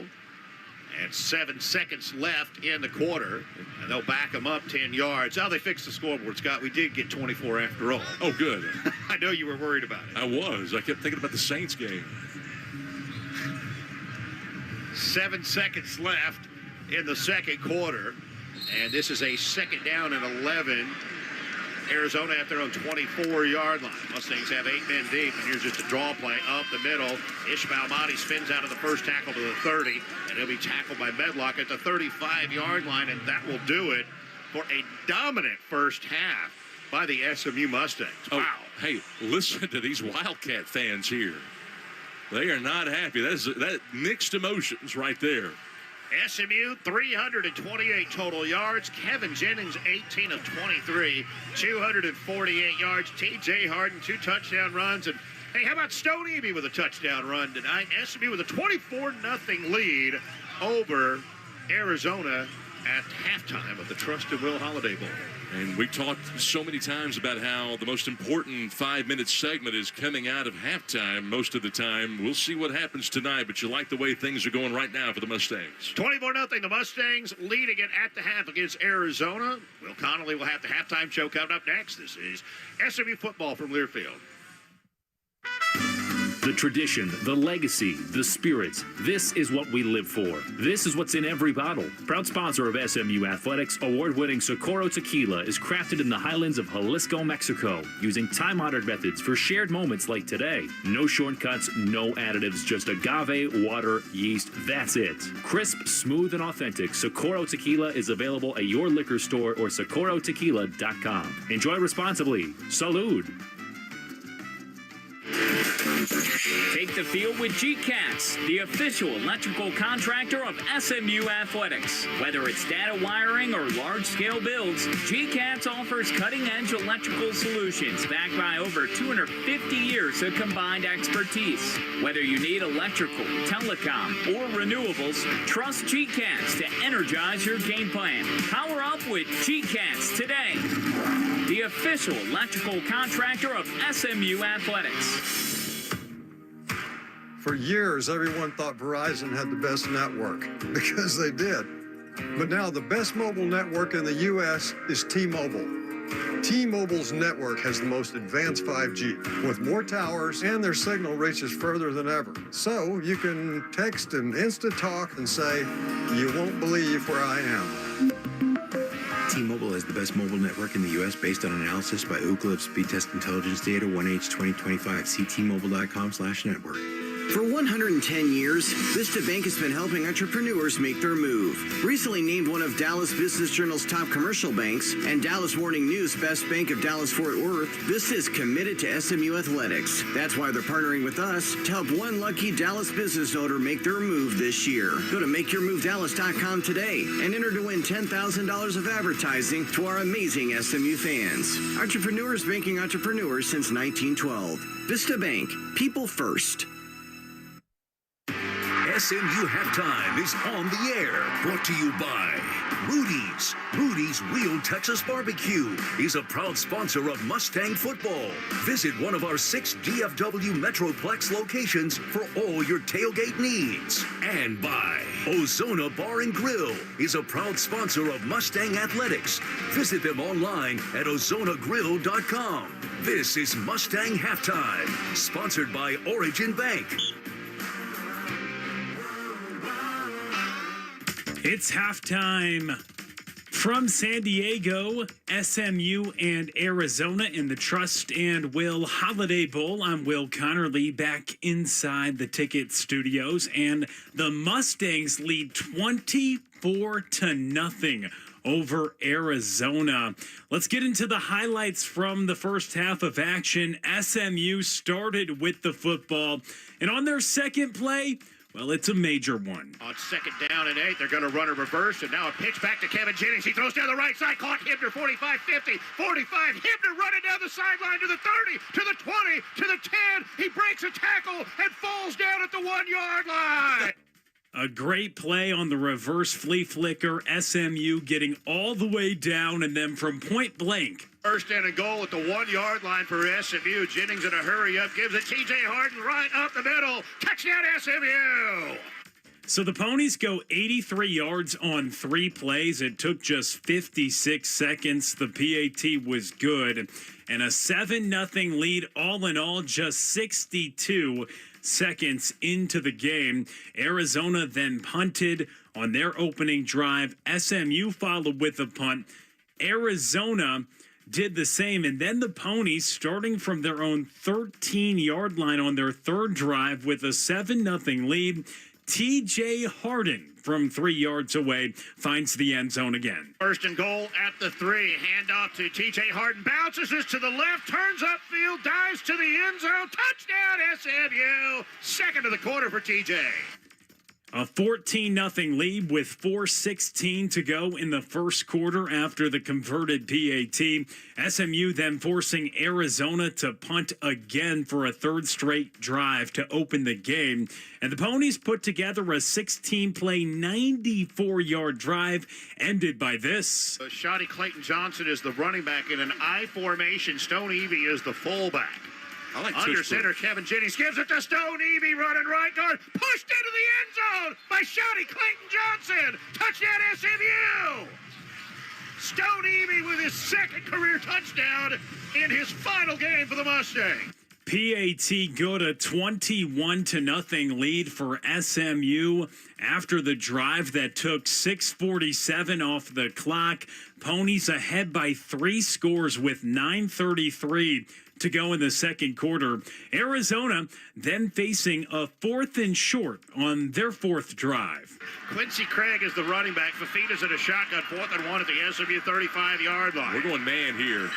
Speaker 2: And 7 seconds left in the quarter. And they'll back them up 10 yards. Now they fixed the scoreboard, Scott. We did get 24 after all.
Speaker 7: Oh, good.
Speaker 2: I know you were worried about it.
Speaker 7: I was. I kept thinking about the Saints game.
Speaker 2: 7 seconds left in the second quarter. And this is a second down and 11. Arizona at their own 24-yard line. Mustangs have 8 men deep, and here's just a draw play up the middle. Ishmael Mahdi spins out of the first tackle to the 30, and he'll be tackled by Medlock at the 35-yard line, and that will do it for a dominant first half by the SMU Mustangs. Wow.
Speaker 7: Oh, hey, listen to these Wildcat fans here. They are not happy. That mixed emotions right there.
Speaker 2: SMU, 328 total yards. Kevin Jennings, 18 of 23, 248 yards. T.J. Harden, 2 touchdown runs. And, hey, how about Stone Eby with a touchdown run tonight? SMU with a 24-0 lead over Arizona at halftime of the Trusted Will Holiday Bowl.
Speaker 7: And we talked so many times about how the most important 5-minute segment is coming out of halftime most of the time. We'll see what happens tonight, but you like the way things are going right now for the Mustangs.
Speaker 2: 24-0. The Mustangs leading it at the half against Arizona. Will Connolly will have the halftime show coming up next. This is SMU football from Learfield.
Speaker 9: The tradition, the legacy, the spirits. This is what we live for. This is what's in every bottle. Proud sponsor of SMU Athletics, award-winning Socorro Tequila is crafted in the highlands of Jalisco, Mexico, using time-honored methods for shared moments like today. No shortcuts, no additives, just agave, water, yeast. That's it. Crisp, smooth, and authentic, Socorro Tequila is available at your liquor store or socorrotequila.com. Enjoy responsibly. Salud.
Speaker 3: Take the field with G-Cats, the official electrical contractor of SMU Athletics. Whether it's data wiring or large-scale builds, G-Cats offers cutting-edge electrical solutions backed by over 250 years of combined expertise. Whether you need electrical, telecom, or renewables, trust G-Cats to energize your game plan. Power up with G-Cats today. The official electrical contractor of SMU Athletics.
Speaker 6: For years, everyone thought Verizon had the best network, because they did. But now the best mobile network in the U.S. is T-Mobile. T-Mobile's network has the most advanced 5G, with more towers, and their signal reaches further than ever. So you can text and Insta-talk and say, "You won't believe where I am."
Speaker 10: T-Mobile has the best mobile network in the U.S. based on analysis by Ookla of Speed Test Intelligence Data 1H 2025. See T-Mobile.com/network.
Speaker 22: For 110 years, Vista Bank has been helping entrepreneurs make their move. Recently named one of Dallas Business Journal's top commercial banks and Dallas Morning News Best Bank of Dallas-Fort Worth, Vista is committed to SMU athletics. That's why they're partnering with us to help one lucky Dallas business owner make their move this year. Go to MakeYourMoveDallas.com today and enter to win $10,000 of advertising to our amazing SMU fans. Entrepreneurs banking entrepreneurs since 1912. Vista Bank, people first.
Speaker 11: SMU Halftime is on the air. Brought to you by Rudy's. Rudy's Real Texas Barbecue is a proud sponsor of Mustang football. Visit one of our 6 DFW Metroplex locations for all your tailgate needs. And by Ozona Bar and Grill is a proud sponsor of Mustang Athletics. Visit them online at ozonagrill.com. This is Mustang Halftime, sponsored by Origin Bank.
Speaker 12: It's halftime from San Diego, SMU, and Arizona in the Trust and Will Holiday Bowl. I'm Will Connerly back inside the Ticket Studios, and the Mustangs lead 24-0 over Arizona. Let's get into the highlights from the first half of action. SMU started with the football, and on their second play, well, it's a major one.
Speaker 2: On second down and 8, they're going to run a reverse, and now a pitch back to Kevin Jennings. He throws down the right side, caught Hibner, 45-50, 45. Hibner running down the sideline to the 30, to the 20, to the 10. He breaks a tackle and falls down at the 1-yard line.
Speaker 12: A great play on the reverse flea flicker. SMU getting all the way down, and then from point blank.
Speaker 2: First and a goal at the 1-yard line for SMU. Jennings in a hurry up, gives it T.J. Harden right up the middle. Touchdown SMU!
Speaker 12: So the Ponies go 83 yards on 3 plays. It took just 56 seconds. The PAT was good. And a 7-0 lead, all in all, just 62 seconds into the game. Arizona then punted on their opening drive. SMU followed with a punt. Arizona did the same, and then the Ponies, starting from their own 13-yard line on their third drive with a 7-0 lead, T.J. Harden from 3 yards away finds the end zone again.
Speaker 2: First and goal at the 3. Handoff to T.J. Harden. Bounces this to the left, turns upfield, dives to the end zone. Touchdown SMU. Second of the quarter for T.J.
Speaker 12: A 14-0 lead with 4:16 to go in the first quarter after the converted PAT. SMU then forcing Arizona to punt again for a third straight drive to open the game. And the Ponies put together a 16-play, 94-yard drive, ended by this.
Speaker 2: Shotty Clayton Johnson is the running back in an I formation. Stone Evie is the fullback.
Speaker 7: I like
Speaker 2: under center, Kevin Jennings gives it to Stone Evie, running right guard, pushed into the end zone by Shotty Clayton Johnson. Touchdown SMU! Stone Evie with his second career touchdown in his final game for the Mustangs.
Speaker 12: PAT got a 21-0 lead for SMU after the drive that took 6:47 off the clock. Ponies ahead by 3 scores with 9:33 to go in the second quarter. Arizona then facing a 4th and short on their 4th drive.
Speaker 2: Quincy Craig is the running back. Fafita's in a shotgun, 4th and 1 at the SMU 35-yard line.
Speaker 7: We're going man here.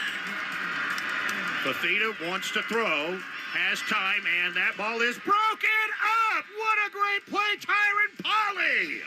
Speaker 2: Fafita wants to throw, has time, and that ball is broken up. What a great play, Tyron Polley.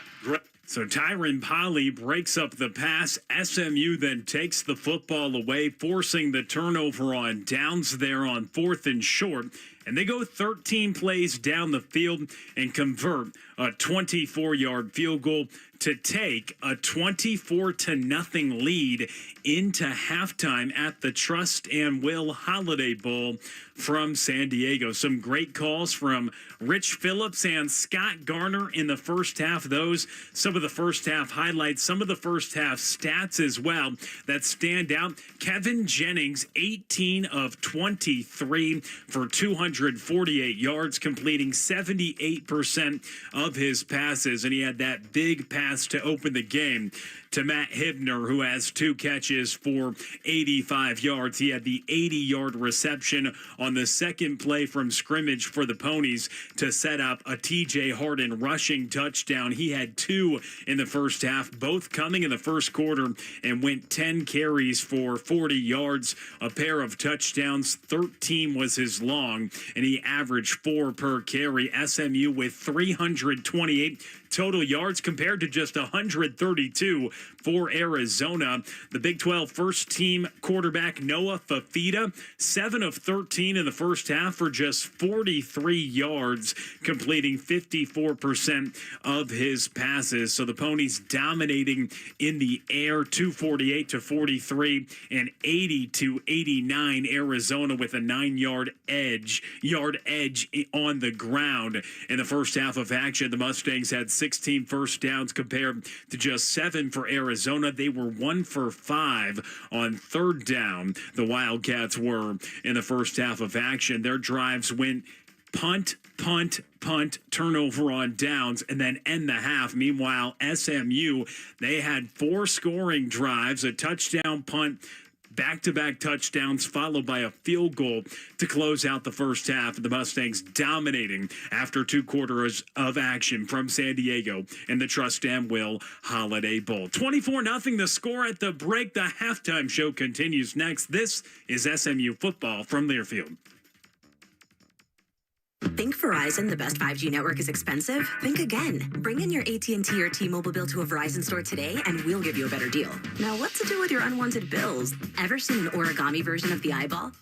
Speaker 12: So Tyron Polley breaks up the pass. SMU then takes the football away, forcing the turnover on downs there on 4th and short. And they go 13 plays down the field and convert a 24-yard field goal to take a 24-0 lead into halftime at the Trust and Will Holiday Bowl from San Diego. Some great calls from Rich Phillips and Scott Garner in the first half. Those, some of the first half highlights, some of the first half stats as well that stand out. Kevin Jennings, 18 of 23 for 248 yards, completing 78% of his passes, and he had that big pass to open the game to Matt Hibner, who has 2 catches for 85 yards. He had the 80-yard reception on the second play from scrimmage for the Ponies to set up a T.J. Harden rushing touchdown. He had 2 in the first half, both coming in the first quarter, and went 10 carries for 40 yards, a pair of touchdowns. 13 was his long, and he averaged 4 per carry. SMU with 328 total yards compared to just 132 for Arizona. The Big 12 first-team quarterback Noah Fafita, 7 of 13 in the first half for just 43 yards, completing 54% of his passes. So the Ponies dominating in the air, 248-43 and 80-89. Arizona with a 9-yard edge on the ground. In the first half of action, the Mustangs had 16 first downs compared to just 7 for Arizona. They were 1 for 5 on third down. The Wildcats were in the first half of action. Their drives went punt, turnover on downs, and then end the half. Meanwhile, SMU, they had 4 scoring drives, a touchdown, punt, back-to-back touchdowns, followed by a field goal to close out the first half. The Mustangs dominating after 2 quarters of action from San Diego in the Trust and Will Holiday Bowl. 24-0 the score at the break. The halftime show continues next. This is SMU football from Learfield.
Speaker 1: Think Verizon, the best 5G network, is expensive? Think again. Bring in your AT&T or T-Mobile bill to a Verizon store today and we'll give you a better deal. Now, what to do with your unwanted bills? Ever seen an origami version of the eyeball?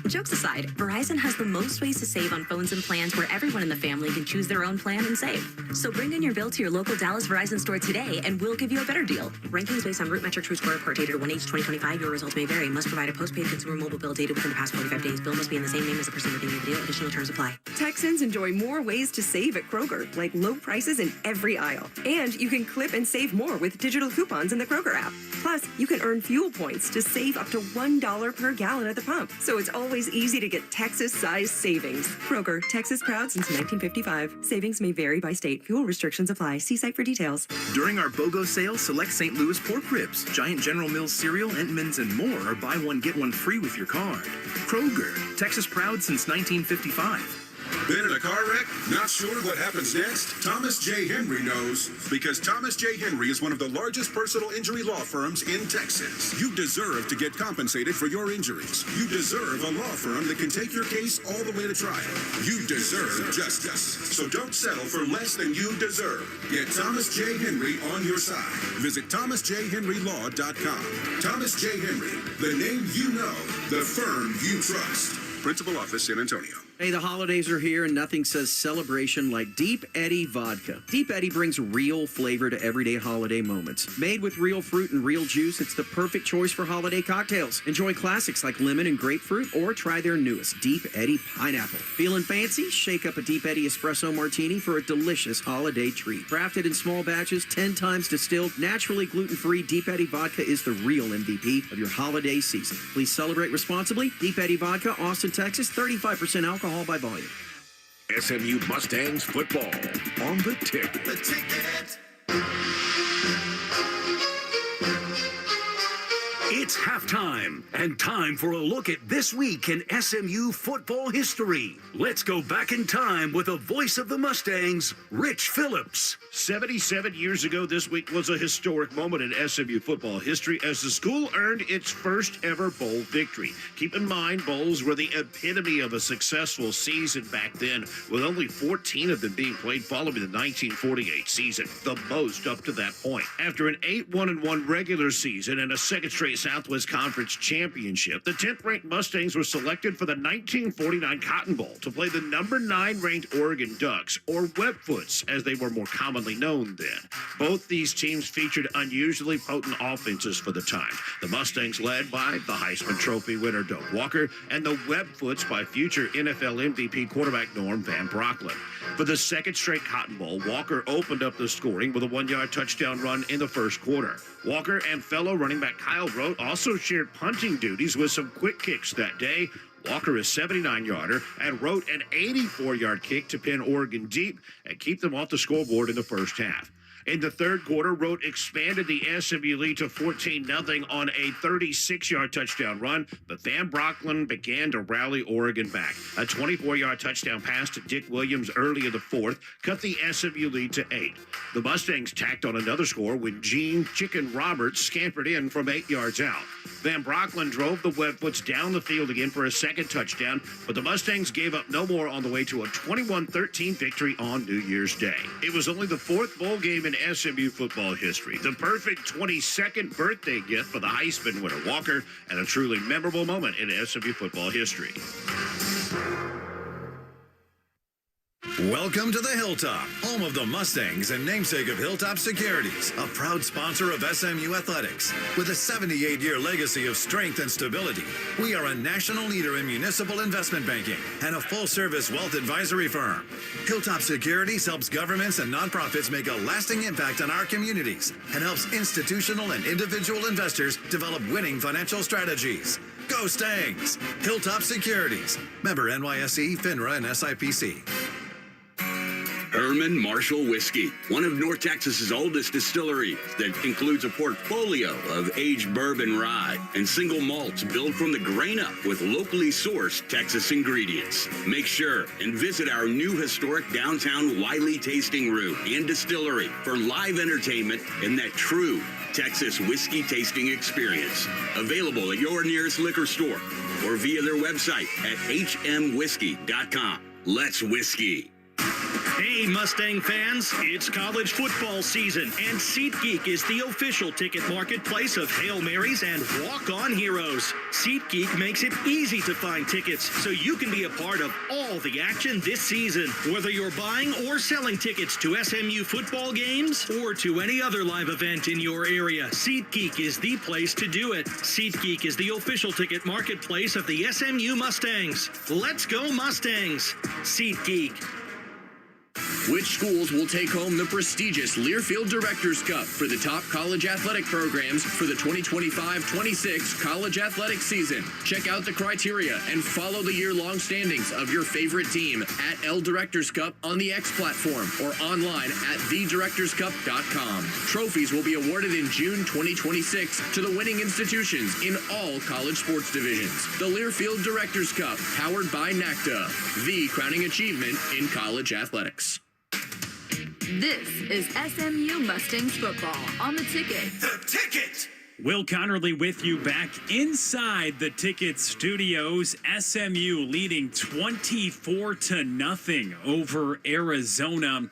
Speaker 1: Jokes aside, Verizon has the most ways to save on phones and plans where everyone in the family can choose their own plan and save. So bring in your bill to your local Dallas Verizon store today and we'll give you a better deal. Rankings based on root metric true score report dated 1H2025. Your results may vary. Must provide a postpaid consumer mobile bill dated within the past 45 days. Bill must be in the same name as the person redeeming the deal. Additional terms apply.
Speaker 14: Texans enjoy more ways to save at Kroger, like low prices in every aisle. And you can clip and save more with digital coupons in the Kroger app. Plus, you can earn fuel points to save up to $1 per gallon at the pump. So it's always easy to get Texas-sized savings. Kroger, Texas proud since 1955. Savings may vary by state. Fuel restrictions apply. See site for details.
Speaker 15: During our BOGO sale, select St. Louis pork ribs, Giant General Mills cereal, Entmans, and more are buy one, get one free with your card. Kroger, Texas proud since 1955.
Speaker 16: Been in a car wreck? Not sure what happens next? Thomas J. Henry knows, because Thomas J. Henry is one of the largest personal injury law firms in Texas. You deserve to get compensated for your injuries. You deserve a law firm that can take your case all the way to trial. You deserve justice. So don't settle for less than you deserve. Get Thomas J. Henry on your side. Visit thomasjhenrylaw.com. Thomas J. Henry, the name you know, the firm you trust. Principal office, San Antonio.
Speaker 13: Hey, the holidays are here, and nothing says celebration like Deep Eddy vodka. Deep Eddy brings real flavor to everyday holiday moments. Made with real fruit and real juice, it's the perfect choice for holiday cocktails. Enjoy classics like lemon and grapefruit, or try their newest, Deep Eddy Pineapple. Feeling fancy? Shake up a Deep Eddy Espresso Martini for a delicious holiday treat. Crafted in small batches, 10 times distilled, naturally gluten-free, Deep Eddy Vodka is the real MVP of your holiday season. Please celebrate responsibly. Deep Eddy Vodka, Austin, Texas, 35% alcohol by volume.
Speaker 11: SMU Mustangs football on the ticket.
Speaker 16: The ticket.
Speaker 11: It's halftime and time for a look at this week in SMU football history. Let's go back in time with the voice of the Mustangs, Rich Phillips.
Speaker 2: 77 years ago this week was a historic moment in SMU football history as the school earned its first ever bowl victory. Keep in mind, bowls were the epitome of a successful season back then, with only 14 of them being played following the 1948 season, the most up to that point. After an 8-1-1 regular season and a second straight Southwest Conference Championship, the 10th-ranked Mustangs were selected for the 1949 Cotton Bowl to play the number 9 ranked Oregon Ducks, or Webfoots, as they were more commonly known then. Both these teams featured unusually potent offenses for the time. The Mustangs led by the Heisman Trophy winner Doug Walker, and the Webfoots by future NFL MVP quarterback Norm Van Brocklin. For the second straight Cotton Bowl, Walker opened up the scoring with a 1-yard touchdown run in the first quarter. Walker and fellow running back Kyle Rote also shared punting duties with some quick kicks that day. Walker a 79-yarder and Rote an 84-yard kick to pin Oregon deep and keep them off the scoreboard in the first half. In the third quarter, Rote expanded the SMU lead to 14-0 on a 36-yard touchdown run, but Van Brocklin began to rally Oregon back. A 24-yard touchdown pass to Dick Williams early in the fourth cut the SMU lead to 8. The Mustangs tacked on another score when Gene Chicken Roberts scampered in from 8 yards out. Van Brocklin drove the Webfoots down the field again for a second touchdown, but the Mustangs gave up no more on the way to a 21-13 victory on New Year's Day. It was only the fourth bowl game in SMU football history, the perfect 22nd birthday gift for the Heisman winner Walker, and a truly memorable moment in SMU football history.
Speaker 4: Welcome to the Hilltop, home of the Mustangs and namesake of Hilltop Securities, a proud sponsor of SMU Athletics. With a 78-year legacy of strength and stability, we are a national leader in municipal investment banking and a full-service wealth advisory firm. Hilltop Securities helps governments and nonprofits make a lasting impact on our communities and helps institutional and individual investors develop winning financial strategies. Go Stangs! Hilltop Securities. Member NYSE, FINRA, and SIPC.
Speaker 5: Herman Marshall Whiskey, one of North Texas's oldest distilleries that includes a portfolio of aged bourbon rye and single malts built from the grain up with locally sourced Texas ingredients. Make sure and visit our new historic downtown Wiley tasting room and distillery for live entertainment and that true Texas whiskey tasting experience. Available at your nearest liquor store or via their website at hmwhiskey.com. Let's whiskey.
Speaker 17: Hey, Mustang fans, it's college football season, and SeatGeek is the official ticket marketplace of Hail Marys and walk-on heroes. SeatGeek makes it easy to find tickets so you can be a part of all the action this season. Whether you're buying or selling tickets to SMU football games or to any other live event in your area, SeatGeek is the place to do it. SeatGeek is the official ticket marketplace of the SMU Mustangs. Let's go Mustangs! SeatGeek.
Speaker 18: Which schools will take home the prestigious Learfield Directors Cup for the top college athletic programs for the 2025-26 college athletic season? Check out the criteria and follow the year-long standings of your favorite team at L Directors Cup on the X platform or online at thedirectorscup.com. Trophies will be awarded in June 2026 to the winning institutions in all college sports divisions. The Learfield Directors Cup, powered by NACDA, the crowning achievement in college athletics.
Speaker 23: This is SMU Mustangs football on the ticket.
Speaker 12: The Ticket! Will Connerly with you back inside the Ticket Studios. SMU leading 24-0 over Arizona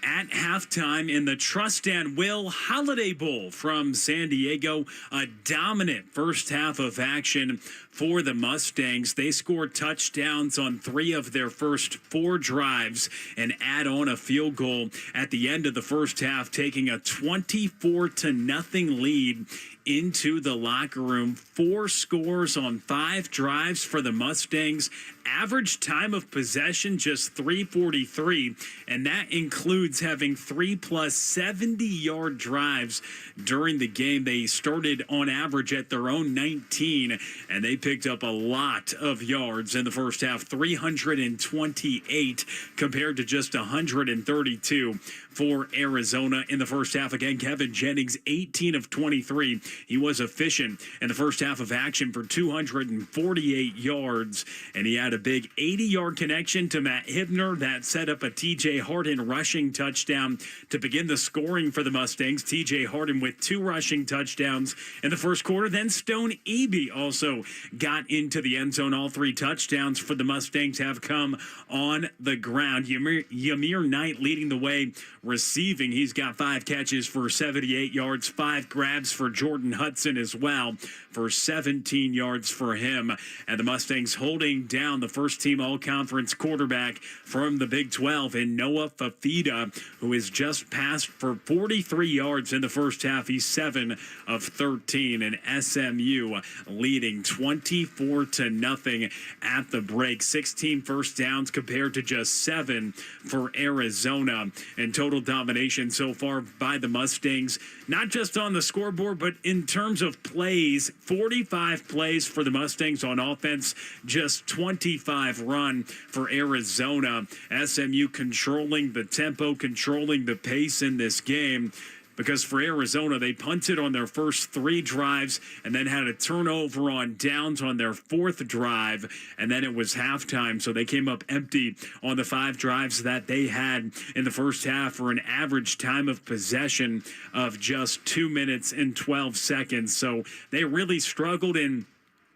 Speaker 12: at halftime in the Trust and Will Holiday Bowl from San Diego. A dominant first half of action for the Mustangs. They scored touchdowns on 3 of their first 4 drives and add on a field goal at the end of the first half, taking a 24-0 lead into the locker room. 4 scores on 5 drives for the Mustangs. Average time of possession just 3:43, and that includes having 3+ 70-yard drives during the game. They started on average at their own 19, and they picked up a lot of yards in the first half, 328 compared to just 132 for Arizona in the first half. Again, Kevin Jennings, 18 of 23. He was efficient in the first half of action for 248 yards, and he had a big 80-yard connection to Matt Hibner that set up a T.J. Harden rushing touchdown to begin the scoring for the Mustangs. T.J. Harden with 2 rushing touchdowns in the first quarter. Then Stone Eby also got into the end zone. All 3 touchdowns for the Mustangs have come on the ground. Yamir Knight leading the way receiving. He's got 5 catches for 78 yards, 5 grabs for Jordan Hudson as well for 17 yards for him. And the Mustangs holding down the first-team all-conference quarterback from the Big 12 in Noah Fafita, who has just passed for 43 yards in the first half. He's 7 of 13, and SMU leading 24-0 at the break. 16 first downs compared to just 7 for Arizona. And total domination so far by the Mustangs, not just on the scoreboard, but in terms of plays. 45 plays for the Mustangs on offense, just 25 run for Arizona. SMU controlling the tempo, controlling the pace in this game. Because for Arizona, they punted on their first 3 drives and then had a turnover on downs on their 4th drive, and then it was halftime. So they came up empty on the 5 drives that they had in the first half for an average time of possession of just 2 minutes and 12 seconds. So they really struggled in.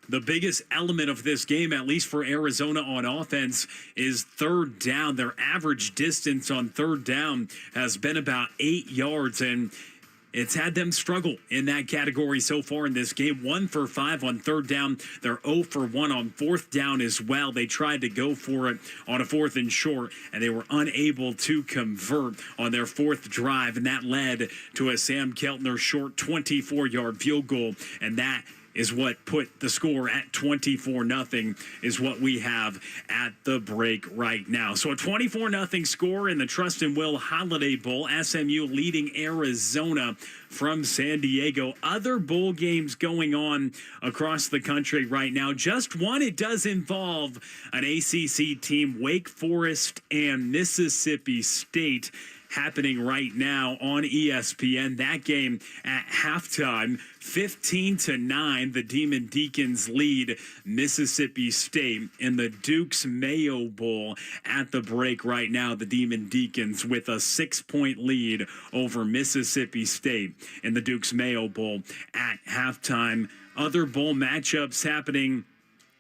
Speaker 12: The biggest element of this game, at least for Arizona on offense, is 3rd down. Their average distance on 3rd down has been about 8 yards, and it's had them struggle in that category so far in this game. 1 for 5 on 3rd down. They're 0 for 1 on 4th down as well. They tried to go for it on a 4th and short, and they were unable to convert on their 4th drive, and that led to a Sam Keltner short 24-yard field goal, and that is what put the score at 24-0 is what we have at the break right now. So a 24-0 score in the Trust and Will Holiday Bowl. SMU leading Arizona from San Diego. Other bowl games going on across the country right now. Just one, it does involve an ACC team, Wake Forest and Mississippi State, happening right now on ESPN. That game at halftime, 15-9, the Demon Deacons lead Mississippi State in the Duke's Mayo Bowl. At the break right now, the Demon Deacons with a 6-point lead over Mississippi State in the Duke's Mayo Bowl at halftime. Other bowl matchups happening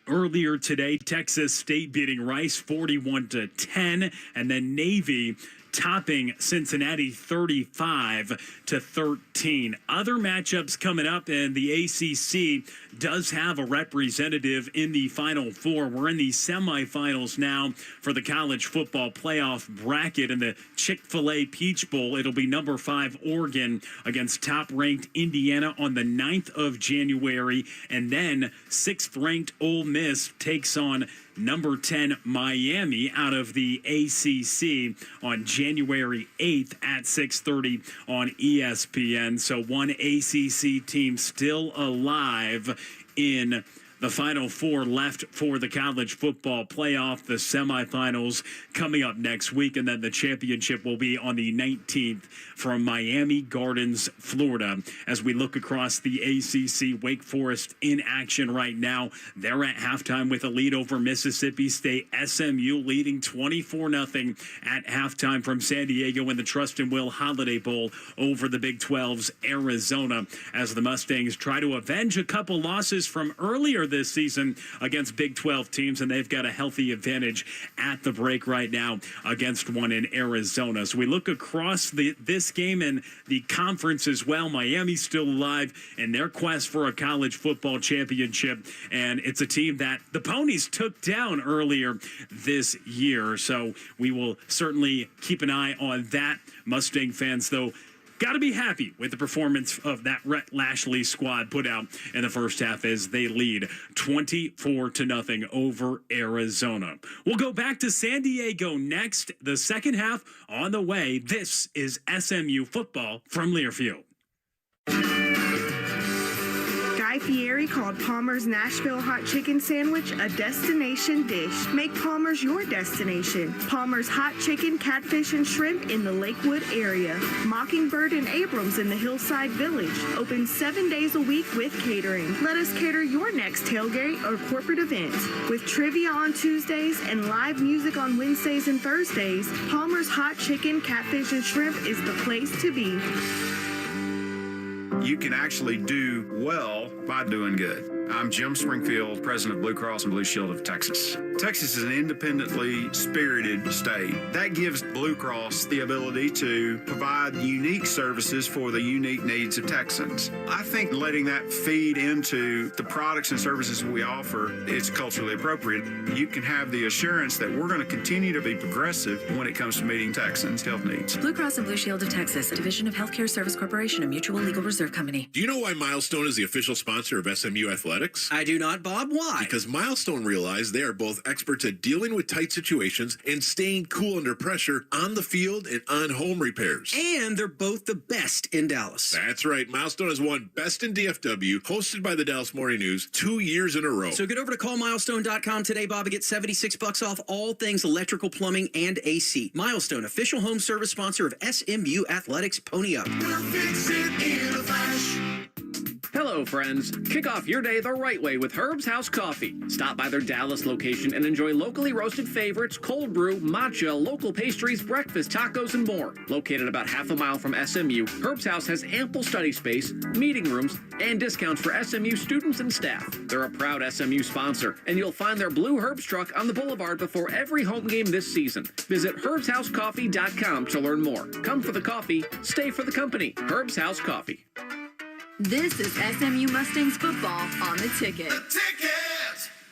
Speaker 12: earlier today. Texas State beating Rice 41-10, and then Navy topping Cincinnati 35-13. Other matchups coming up, and the ACC does have a representative in the Final Four. We're in the semifinals now for the college football playoff bracket in the Chick-fil-A Peach Bowl. It'll be number 5 Oregon against top-ranked Indiana on the 9th of January, and then 6th-ranked Ole Miss takes on number 10 Miami out of the ACC on January 8th at 6:30 on ESPN. So one ACC team still alive in the Final Four left for the college football playoff. The semifinals coming up next week, and then the championship will be on the 19th from Miami Gardens, Florida. As we look across the ACC, Wake Forest in action right now. They're at halftime with a lead over Mississippi State. SMU leading 24-0 at halftime from San Diego in the Trust and Will Holiday Bowl over the Big 12's Arizona, as the Mustangs try to avenge a couple losses from earlier this season against Big 12 teams, and they've got a healthy advantage at the break right now against one in Arizona. So we look across this game and the conference as well. Miami's still alive in their quest for a college football championship, and it's a team that the Ponies took down earlier this year. So we will certainly keep an eye on that. Mustang fans, though, got to be happy with the performance of that Rhett Lashley squad put out in the first half as they lead 24-0 over Arizona. We'll go back to San Diego next. The second half on the way. This is SMU football from Learfield.
Speaker 19: Guy Fieri called Palmer's Nashville hot chicken sandwich a destination dish. Make Palmer's your destination. Palmer's hot chicken, catfish, and shrimp in the Lakewood area. Mockingbird and Abrams in the Hillside Village. Open 7 days a week with catering. Let us cater your next tailgate or corporate event. With trivia on Tuesdays and live music on Wednesdays and Thursdays, Palmer's hot chicken, catfish, and shrimp is the place to be.
Speaker 20: You can actually do well by doing good.
Speaker 8: I'm Jim Springfield, president of Blue Cross and Blue Shield of Texas. Texas is an independently spirited state. That gives Blue Cross the ability to provide unique services for the unique needs of Texans. I think letting that feed into the products and services we offer is culturally appropriate. You can have the assurance that we're going to continue to be progressive when it comes to meeting Texans' health needs.
Speaker 1: Blue Cross and Blue Shield of Texas, a division of Healthcare Service Corporation, a mutual legal reserve company.
Speaker 20: Do you know why Milestone is the official sponsor of SMU Athletics?
Speaker 21: I do not, Bob. Why?
Speaker 20: Because Milestone realized they are both experts at dealing with tight situations and staying cool under pressure on the field and on home repairs.
Speaker 21: And they're both the best in Dallas.
Speaker 20: That's right. Milestone has won Best in DFW, hosted by the Dallas Morning News, 2 years in a row.
Speaker 21: So get over to callmilestone.com today, Bob, and get $76 off all things electrical, plumbing, and AC. Milestone, official home service sponsor of SMU Athletics. Pony up.
Speaker 11: We'll fix it in a flash.
Speaker 3: Hello, friends. Kick off your day the right way with Herb's House Coffee. Stop by their Dallas location and enjoy locally roasted favorites, cold brew, matcha, local pastries, breakfast, tacos, and more. Located about half a mile from SMU, Herb's House has ample study space, meeting rooms, and discounts for SMU students and staff. They're a proud SMU sponsor, and you'll find their blue Herb's truck on the boulevard before every home game this season. Visit herbshousecoffee.com to learn more. Come for the coffee, stay for the company. Herb's House Coffee.
Speaker 23: This is SMU Mustangs football on the ticket.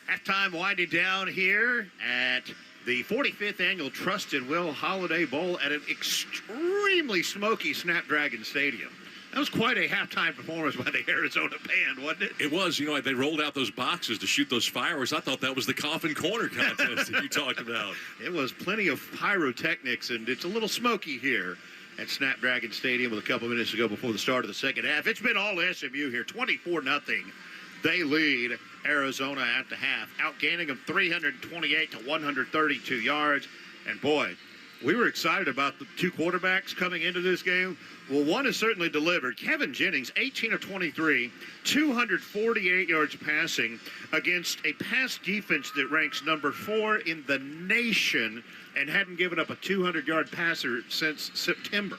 Speaker 2: Halftime winding down here at the 45th annual Trust and Will Holiday Bowl at an extremely smoky Snapdragon Stadium. That was quite a halftime performance by the Arizona band, wasn't it?
Speaker 7: It was. You know, they rolled out those boxes to shoot those fireworks. I thought that was the coffin corner contest that you talked about.
Speaker 2: It was plenty of pyrotechnics, and it's a little smoky here at Snapdragon Stadium with a couple minutes to go before the start of the second half. It's been all SMU here, 24-0. They lead Arizona at the half, outgaining them 328 to 132 yards. And boy, we were excited about the two quarterbacks coming into this game. Well, one has certainly delivered. Kevin Jennings, 18 of 23, 248 yards passing against a pass defense that ranks number 4 in the nation and hadn't given up a 200-yard passer since September.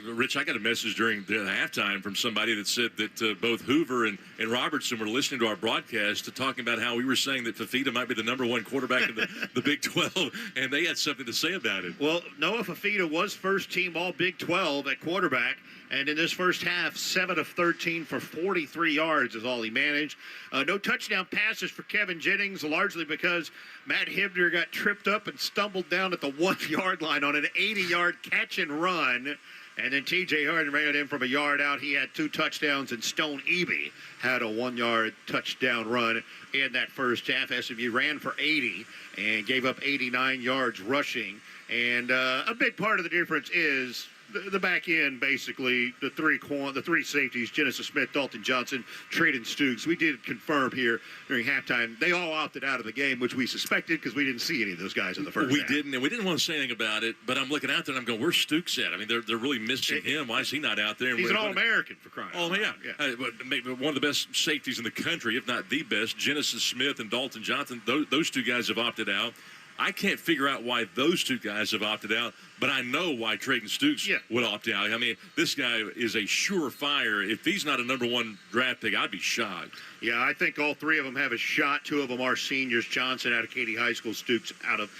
Speaker 7: Rich, I got a message during the halftime from somebody that said that both Hoover and Robertson were listening to our broadcast talking about how we were saying that Fafita might be the number 1 quarterback in the Big 12, and they had something to say about it.
Speaker 2: Well, Noah Fafita was first team all Big 12 at quarterback, and in this first half, 7 of 13 for 43 yards is all he managed. No touchdown passes for Kevin Jennings, largely because Matt Hibner got tripped up and stumbled down at the 1-yard line on an 80-yard catch and run. And then T.J. Harden ran in from a yard out. He had 2 touchdowns, and Stone Eby had a 1-yard touchdown run in that first half. SMU ran for 80 and gave up 89 yards rushing. And a big part of the difference is the back end, basically, the three safeties, Genesis Smith, Dalton Johnson, Traden Stooks. We did confirm here during halftime. They all opted out of the game, which we suspected because we didn't see any of those guys in the first half.
Speaker 7: We didn't, and we didn't want to say anything about it, but I'm looking out there and I'm going, where's Stooks at? I mean, they're really missing him. Why is he not out there?
Speaker 2: He's an All-American for crying out loud.
Speaker 7: Yeah. But maybe one of the best safeties in the country, if not the best. Genesis Smith and Dalton Johnson, those two guys have opted out. I can't figure out why those two guys have opted out, but I know why Traden Stooks would opt out. I mean, this guy is a surefire. If he's not a number 1 draft pick, I'd be shocked.
Speaker 2: Yeah, I think all 3 of them have a shot. 2 of them are seniors. Johnson out of Katy High School, Stooks out of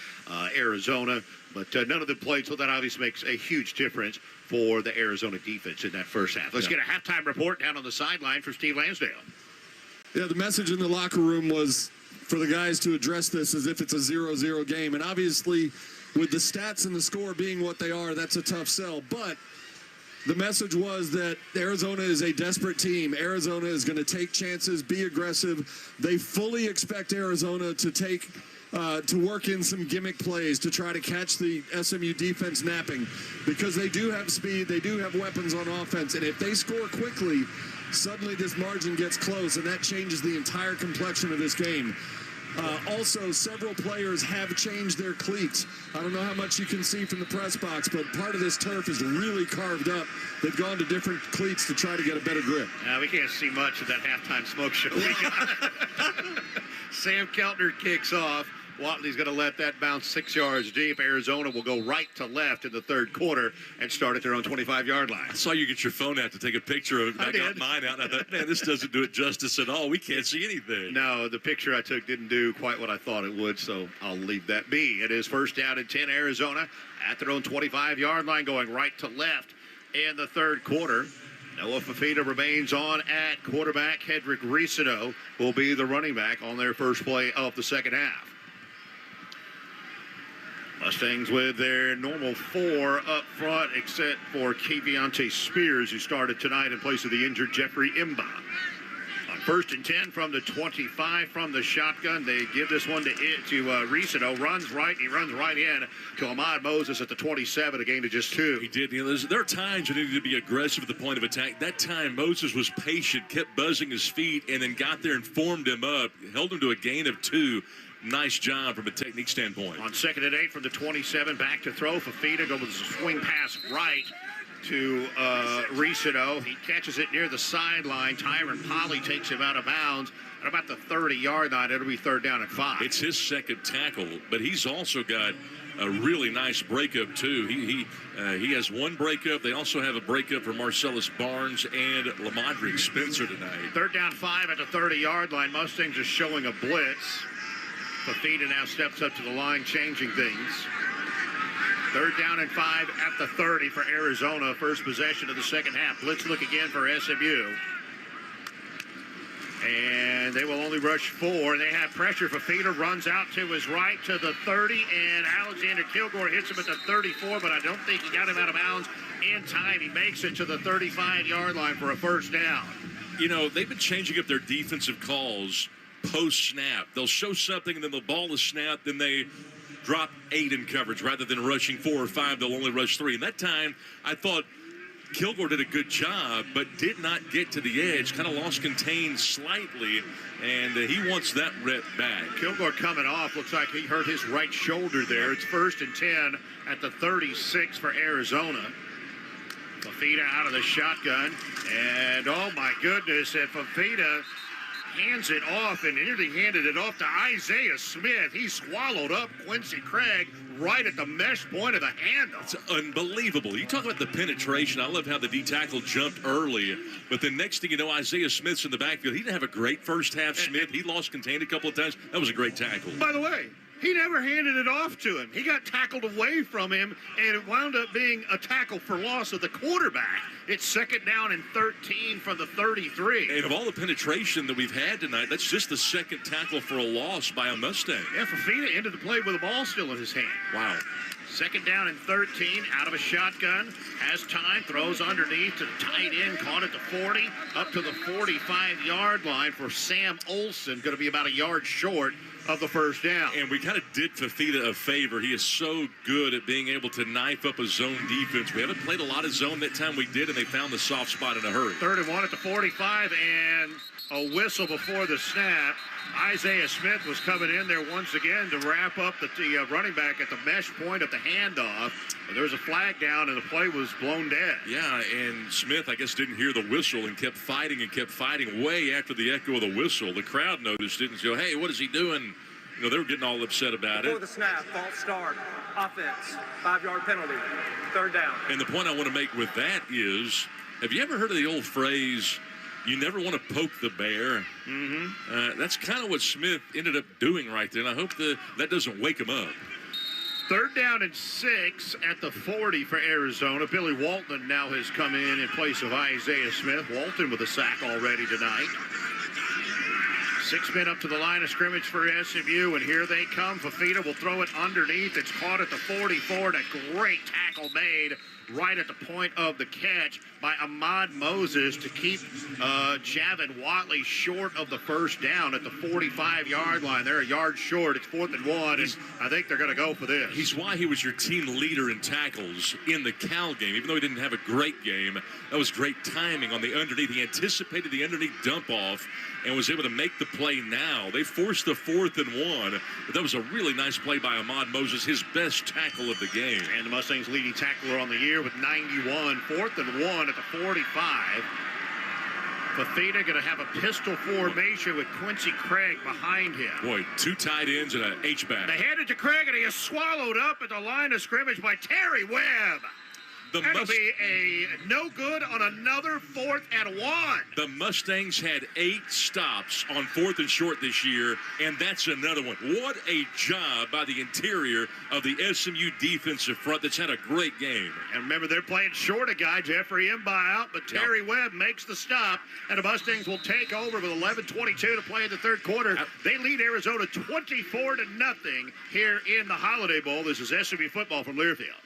Speaker 2: Arizona. But none of them played, so that obviously makes a huge difference for the Arizona defense in that first half. Let's get a halftime report down on the sideline for Steve Lansdale.
Speaker 24: Yeah, the message in the locker room was for the guys to address this as if it's a 0-0 game. And obviously, with the stats and the score being what they are, that's a tough sell. But the message was that Arizona is a desperate team. Arizona is going to take chances, be aggressive. They fully expect Arizona to work in some gimmick plays to try to catch the SMU defense napping, because they do have speed, they do have weapons on offense, and if they score quickly, suddenly this margin gets close, and that changes the entire complexion of this game. Also, several players have changed their cleats. I don't know how much you can see from the press box, but part of this turf is really carved up. They've gone to different cleats to try to get a better grip.
Speaker 2: We can't see much of that halftime smoke show. Sam Keltner kicks off. Watley's going to let that bounce 6 yards deep. Arizona will go right to left in the third quarter and start at their own 25-yard line.
Speaker 7: I saw you get your phone out to take a picture of it. I got mine out, and I thought, man, this doesn't do it justice at all. We can't see anything.
Speaker 2: No, the picture I took didn't do quite what I thought it would, so I'll leave that be. It is first down and 10, Arizona at their own 25-yard line, going right to left in the third quarter. Noah Fafita remains on at quarterback. Hedrick Ricino will be the running back on their first play of the second half. Mustangs with their normal 4 up front, except for Keviante Spears, who started tonight in place of the injured Jeffrey Imba. On first and 10 from the 25 from the shotgun, they give this one to Ricino. Runs right, he runs right in to Ahmad Moses at the 27, a gain to just 2.
Speaker 7: He did. You know, there are times you need to be aggressive at the point of attack. That time, Moses was patient, kept buzzing his feet, and then got there and formed him up, held him to a gain of 2. Nice job from a technique standpoint.
Speaker 2: On second and 8 from the 27, back to throw. Fafita goes with a swing pass right to Ricino. He catches it near the sideline. Tyron Polley takes him out of bounds at about the 30-yard line. It'll be third down and 5.
Speaker 7: It's his second tackle, but he's also got a really nice breakup, too. He has one breakup. They also have a breakup for Marcellus Barnes and Lamadrick Spencer tonight.
Speaker 2: Third down 5 at the 30-yard line. Mustangs is showing a blitz. Fafita now steps up to the line, changing things. Third down and 5 at the 30 for Arizona. First possession of the second half. Blitz look again for SMU. And they will only rush 4. They have pressure. Fafita runs out to his right to the 30, and Alexander Kilgore hits him at the 34, but I don't think he got him out of bounds in time. He makes it to the 35-yard line for a first down.
Speaker 7: You know, they've been changing up their defensive calls post-snap. They'll show something, and then the ball is snapped, then they drop 8 in coverage. Rather than rushing 4 or 5, they'll only rush 3. And that time, I thought Kilgore did a good job, but did not get to the edge, kind of lost contained slightly, and he wants that rep back.
Speaker 2: Kilgore coming off. Looks like he hurt his right shoulder there. It's first and 10 at the 36 for Arizona. Fafita out of the shotgun, and oh my goodness, and Fafita hands it off and nearly handed it off to Isaiah Smith. He swallowed up Quincy Craig right at the mesh point of the handoff.
Speaker 7: It's unbelievable. You talk about the penetration. I love how the D tackle jumped early, but the next thing you know, Isaiah Smith's in the backfield. He didn't have a great first half, Smith. He lost contained a couple of times. That was a great tackle.
Speaker 2: By the way, he never handed it off to him. He got tackled away from him, and it wound up being a tackle for loss of the quarterback. It's second down and 13 from the 33.
Speaker 7: And of all the penetration that we've had tonight, that's just the second tackle for a loss by a Mustang.
Speaker 2: Yeah, Fafita ended the play with the ball still in his hand.
Speaker 7: Wow.
Speaker 2: Second down and 13, out of a shotgun, has time, throws underneath to the tight end, caught at the 40, up to the 45-yard line for Sam Olson, going to be about a yard short of the first down.
Speaker 7: And we kind of did Fafita a favor. He is so good at being able to knife up a zone defense. We haven't played a lot of zone. That time we did, and they found the soft spot in a hurry.
Speaker 2: Third and 1 at the 45, and a whistle before the snap. Isaiah Smith was coming in there once again to wrap up the running back at the mesh point of the handoff. There was a flag down, and the play was blown dead.
Speaker 7: Yeah, and Smith, I guess, didn't hear the whistle and kept fighting way after the echo of the whistle. The crowd noticed it and said, hey, what is he doing? You know, they were getting all upset about it.
Speaker 6: Before the snap, false start, offense, 5-yard penalty, third down.
Speaker 7: And the point I want to make with that is, have you ever heard of the old phrase, you never want to poke the bear?
Speaker 2: Mm-hmm.
Speaker 7: That's kind of what Smith ended up doing right there, and I hope that doesn't wake him up.
Speaker 2: Third down and 6 at the 40 for Arizona. Billy Walton now has come in place of Isaiah Smith. Walton with a sack already tonight. 6 men up to the line of scrimmage for SMU, and here they come. Fafita will throw it underneath. It's caught at the 44, and a great tackle made right at the point of the catch by Ahmad Moses to keep Javin Watley short of the first down at the 45-yard line. They're a yard short. It's 4th and 1, and I think they're going to go for this.
Speaker 7: He's why he was your team leader in tackles in the Cal game. Even though he didn't have a great game, that was great timing on the underneath. He anticipated the underneath dump-off and was able to make the play now. They forced the 4th and 1, but that was a really nice play by Ahmad Moses, his best tackle of the game.
Speaker 2: And the Mustangs' leading tackler on the year with 91. 4th and 1 at the 45. Fafita going to have a pistol formation with Quincy Craig behind him.
Speaker 7: Boy, 2 tight ends and an H-back.
Speaker 2: They hand it to Craig, and he is swallowed up at the line of scrimmage by Terry Webb. That'll be a no good on another 4th and 1.
Speaker 7: The Mustangs had 8 stops on 4th and short this year, and that's another one. What a job by the interior of the SMU defensive front that's had a great game.
Speaker 2: And remember, they're playing short a guy, Jeffrey Mba out, but Terry Webb makes the stop, and the Mustangs will take over with 11:22 to play in the 3rd quarter. They lead Arizona 24-0 here in the Holiday Bowl. This is SMU football from Learfield.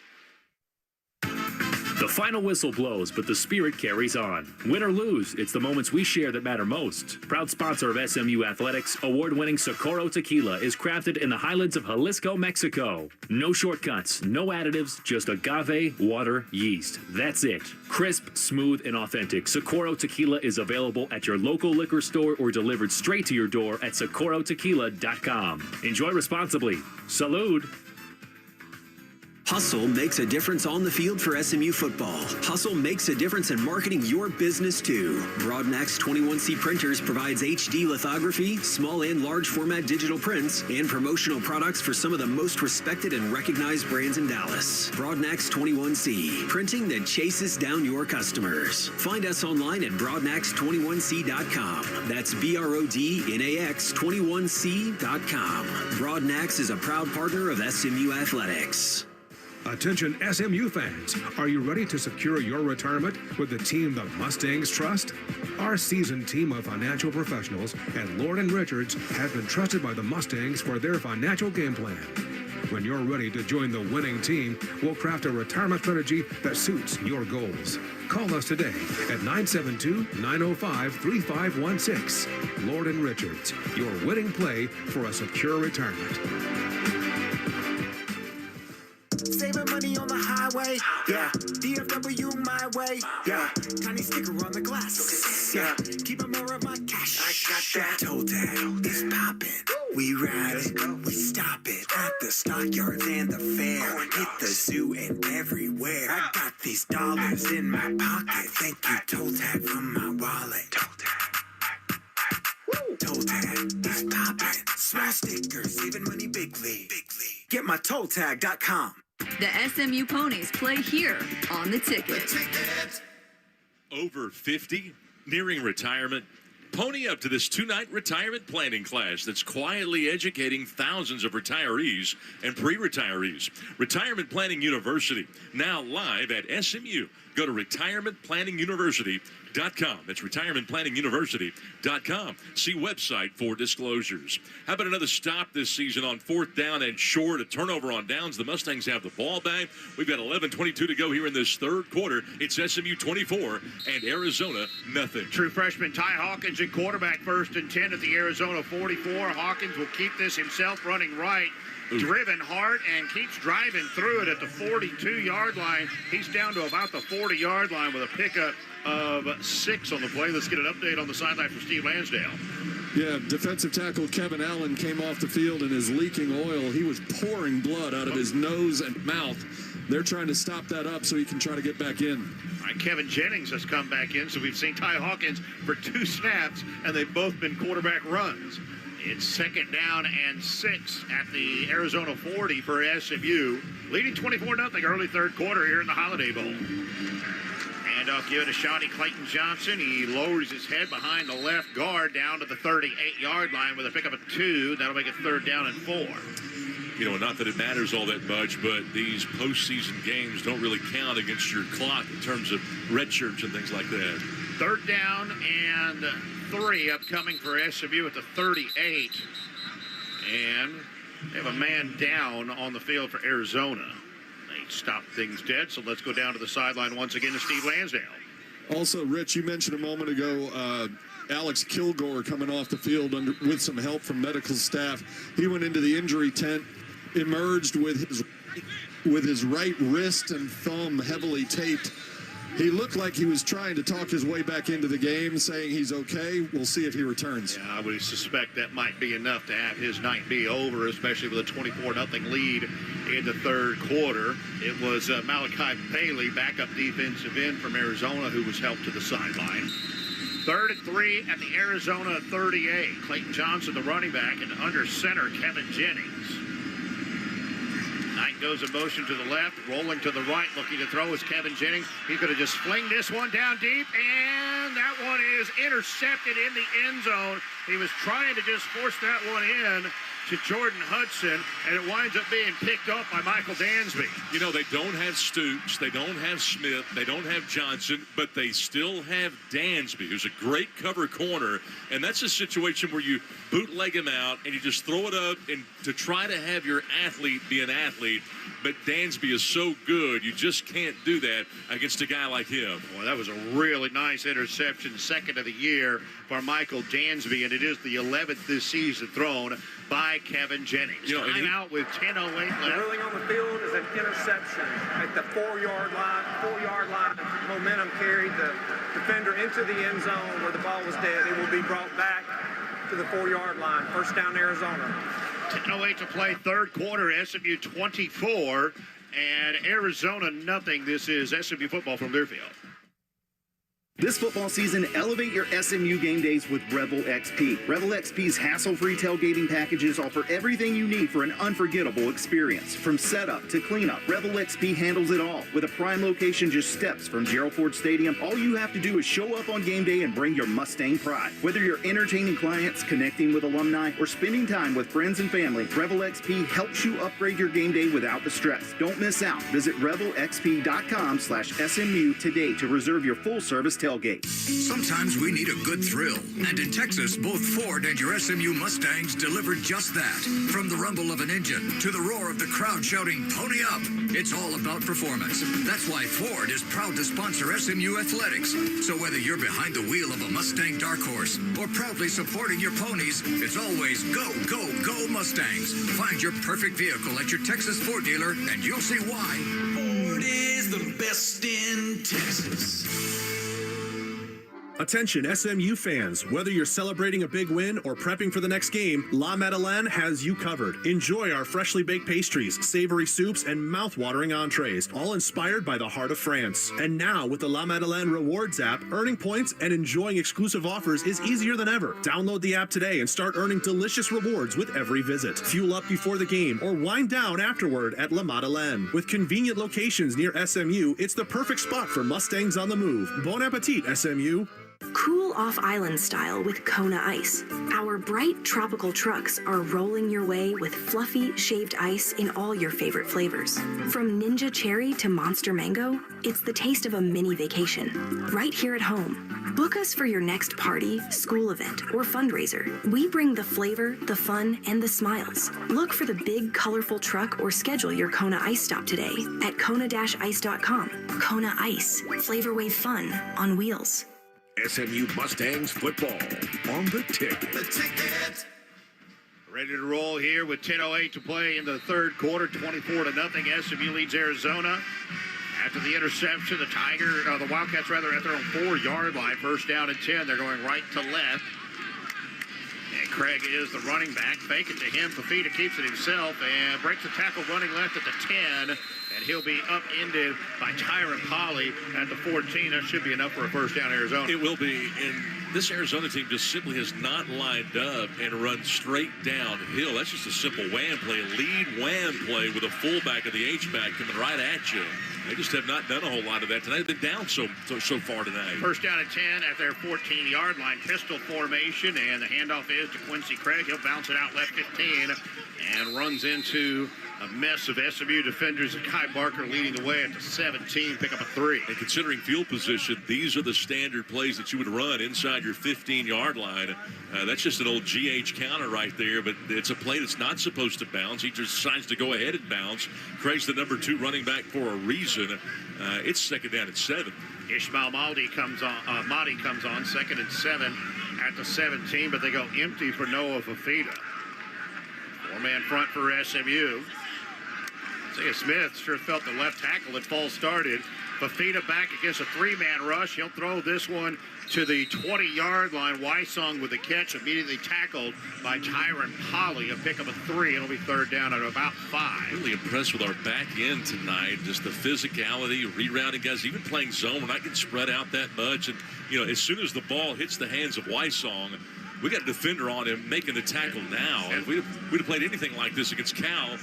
Speaker 9: The final whistle blows, but the spirit carries on. Win or lose, it's the moments we share that matter most. Proud sponsor of SMU Athletics, award-winning Socorro Tequila is crafted in the highlands of Jalisco, Mexico. No shortcuts, no additives, just agave, water, yeast. That's it. Crisp, smooth, and authentic. Socorro Tequila is available at your local liquor store or delivered straight to your door at SocorroTequila.com. Enjoy responsibly. Salud.
Speaker 10: Hustle makes a difference on the field for SMU football. Hustle makes a difference in marketing your business too. Broadmax 21C Printers provides HD lithography, small and large format digital prints, and promotional products for some of the most respected and recognized brands in Dallas. Broadmax 21C, printing that chases down your customers. Find us online at broadmax21c.com. That's BRODNAX 21c.com. Broadmax is a proud partner of SMU Athletics.
Speaker 14: Attention SMU fans, are you ready to secure your retirement with the team the Mustangs trust? Our seasoned team of financial professionals at Lord & Richards has been trusted by the Mustangs for their financial game plan. When you're ready to join the winning team, we'll craft a retirement strategy that suits your goals. Call us today at 972-905-3516. Lord & Richards, your winning play for a secure retirement.
Speaker 22: Saving money on the highway, yeah. DFW my way, yeah. Tiny sticker on the glass, yeah. Keeping more of my cash. I got that. Toe tag is popping. We ride it, we stop it at the stockyards and the fair. Hit the zoo and everywhere. I got these dollars in my pocket. Thank you, toe tag, from my wallet. Toe tag is popping. Small stickers, saving money big league. Get my toetag.com.
Speaker 23: The SMU Ponies play here on the ticket.
Speaker 7: Over 50, nearing retirement. Pony up to this 2-night retirement planning class that's quietly educating thousands of retirees and pre-retirees. Retirement Planning University, now live at SMU. Go to retirementplanninguniversity.com. That's retirementplanninguniversity.com. See website for disclosures. How about another stop this season on 4th down and short? A turnover on downs. The Mustangs have the ball back. We've got 11:22 to go here in this 3rd quarter. It's SMU 24 and Arizona nothing.
Speaker 2: True freshman Ty Hawkins in quarterback, 1st and 10 at the Arizona 44. Hawkins will keep this himself running right. Driven hard and keeps driving through it at the 42-yard line. He's down to about the 40-yard line with a pickup of 6 on the play. Let's get an update on the sideline for Steve Lansdale.
Speaker 24: Yeah, defensive tackle Kevin Allen came off the field and is leaking oil. He was pouring blood out of his nose and mouth. They're trying to stop that up so he can try to get back in.
Speaker 2: All right, Kevin Jennings has come back in, so we've seen Ty Hawkins for 2 snaps, and they've both been quarterback runs. It's 2nd down and 6 at the Arizona 40 for SMU, leading 24-0 early 3rd quarter here in the Holiday Bowl. And I'll give it a shot to Clayton Johnson. He lowers his head behind the left guard down to the 38-yard line with a pickup of 2. That'll make it 3rd down and 4.
Speaker 7: You know, not that it matters all that much, but these postseason games don't really count against your clock in terms of red shirts and things like that.
Speaker 2: 3rd down and 3 upcoming for SMU at the 38. And they have a man down on the field for Arizona. They stopped things dead, so let's go down to the sideline once again to Steve Lansdale.
Speaker 24: Also, Rich, you mentioned a moment ago Alex Kilgore coming off the field with some help from medical staff. He went into the injury tent, emerged with his right wrist and thumb heavily taped. He looked like he was trying to talk his way back into the game, saying he's okay. We'll see if he returns.
Speaker 2: Yeah, I would suspect that might be enough to have his night be over, especially with a 24-0 lead in the 3rd quarter. It was Malachi Bailey, backup defensive end from Arizona, who was helped to the sideline. 3rd and 3 at the Arizona 38. Clayton Johnson, the running back, and under center, Kevin Jennings. Knight goes in motion to the left, rolling to the right, looking to throw is Kevin Jennings. He's going to just fling this one down deep, and that one is intercepted in the end zone. He was trying to just force that one in to Jordan Hudson, and it winds up being picked up by Michael Dansby.
Speaker 7: You know, they don't have Stoops, they don't have Smith, they don't have Johnson, but they still have Dansby, who's a great cover corner, and that's a situation where you bootleg him out and you just throw it up and to try to have your athlete be an athlete, but Dansby is so good, you just can't do that against a guy like him.
Speaker 2: Well, that was a really nice interception, second of the year for Michael Dansby, and it is the 11th this season thrown by Kevin Jennings. Time out with 10:08 left.
Speaker 6: The ruling on the field is an interception at the 4-yard line. 4-yard line, momentum carried the defender into the end zone where the ball was dead. It will be brought back to the 4-yard line. First down, Arizona.
Speaker 2: 10:08 to play, third quarter. SMU 24 and Arizona nothing. This is SMU football from Learfield.
Speaker 4: This football season, elevate your SMU game days with Revel XP. Revel XP's hassle-free tailgating packages offer everything you need for an unforgettable experience. From setup to cleanup, Revel XP handles it all. With a prime location just steps from Gerald Ford Stadium, all you have to do is show up on game day and bring your Mustang pride. Whether you're entertaining clients, connecting with alumni, or spending time with friends and family, Revel XP helps you upgrade your game day without the stress. Don't miss out. Visit revelxp.com/SMU today to reserve your full-service tailgate.
Speaker 13: Sometimes we need a good thrill, and in Texas, both Ford and your SMU Mustangs delivered just that. From the rumble of an engine to the roar of the crowd shouting, "Pony up!" It's all about performance. That's why Ford is proud to sponsor SMU Athletics. So whether you're behind the wheel of a Mustang dark horse or proudly supporting your ponies, it's always go, go, go Mustangs. Find your perfect vehicle at your Texas Ford dealer, and you'll see why.
Speaker 15: Ford is the best in Texas.
Speaker 16: Attention SMU fans, whether you're celebrating a big win or prepping for the next game, La Madeleine has you covered. Enjoy our freshly baked pastries, savory soups, and mouth-watering entrees, all inspired by the heart of France. And now, with the La Madeleine Rewards app, earning points and enjoying exclusive offers is easier than ever. Download the app today and start earning delicious rewards with every visit. Fuel up before the game or wind down afterward at La Madeleine. With convenient locations near SMU, it's the perfect spot for Mustangs on the move. Bon appetit, SMU.
Speaker 1: Cool off-island style with Kona Ice. Our bright tropical trucks are rolling your way with fluffy, shaved ice in all your favorite flavors. From Ninja Cherry to Monster Mango, it's the taste of a mini vacation, right here at home. Book us for your next party, school event, or fundraiser. We bring the flavor, the fun, and the smiles. Look for the big, colorful truck or schedule your Kona Ice stop today at Kona-ice.com. Kona Ice, Flavor Wave fun on wheels.
Speaker 11: SMU Mustangs football on the ticket.
Speaker 15: The ticket.
Speaker 2: Ready to roll here with 10:08 to play in the third quarter, 24-0. SMU leads Arizona. After the interception, the Wildcats at their own 4-yard line, first down and 10. They're going right to left. And Craig is the running back. Fake it to him. Fafita keeps it himself and breaks the tackle running left at the 10. And he'll be upended by Tyron Polley at the 14. That should be enough for a first down, Arizona.
Speaker 7: It will be. And this Arizona team just simply has not lined up and run straight downhill. That's just a simple wham play, lead wham play with a fullback of the H-back coming right at you. They just have not done a whole lot of that tonight. They've been down so far tonight.
Speaker 2: First down and 10 at their 14-yard line. Pistol formation, and the handoff is to Quincy Craig. He'll bounce it out left 15 and runs into a mess of SMU defenders. Kai Barker leading the way at the 17, pick up a 3.
Speaker 7: And considering field position, these are the standard plays that you would run inside your 15-yard line. That's just an old GH counter right there, but it's a play that's not supposed to bounce. He just decides to go ahead and bounce. Craig's the number 2 running back for a reason. It's second down and 7.
Speaker 2: Ishmael Mahdi comes on, second and 7 at the 17, but they go empty for Noah Fafita. 4-man front for SMU. Isaiah Smith sure felt the left tackle at false started. Fafita back against a three-man rush. He'll throw this one to the 20-yard line. Wysong with the catch, immediately tackled by Tyron Polley. A pick of a 3. It'll be third down at about 5.
Speaker 7: Really impressed with our back end tonight. Just the physicality, rerouting guys, even playing zone. We're not getting spread out that much. And, as soon as the ball hits the hands of Wysong, we got a defender on him making the tackle now. And if we'd have played anything like this against Cal,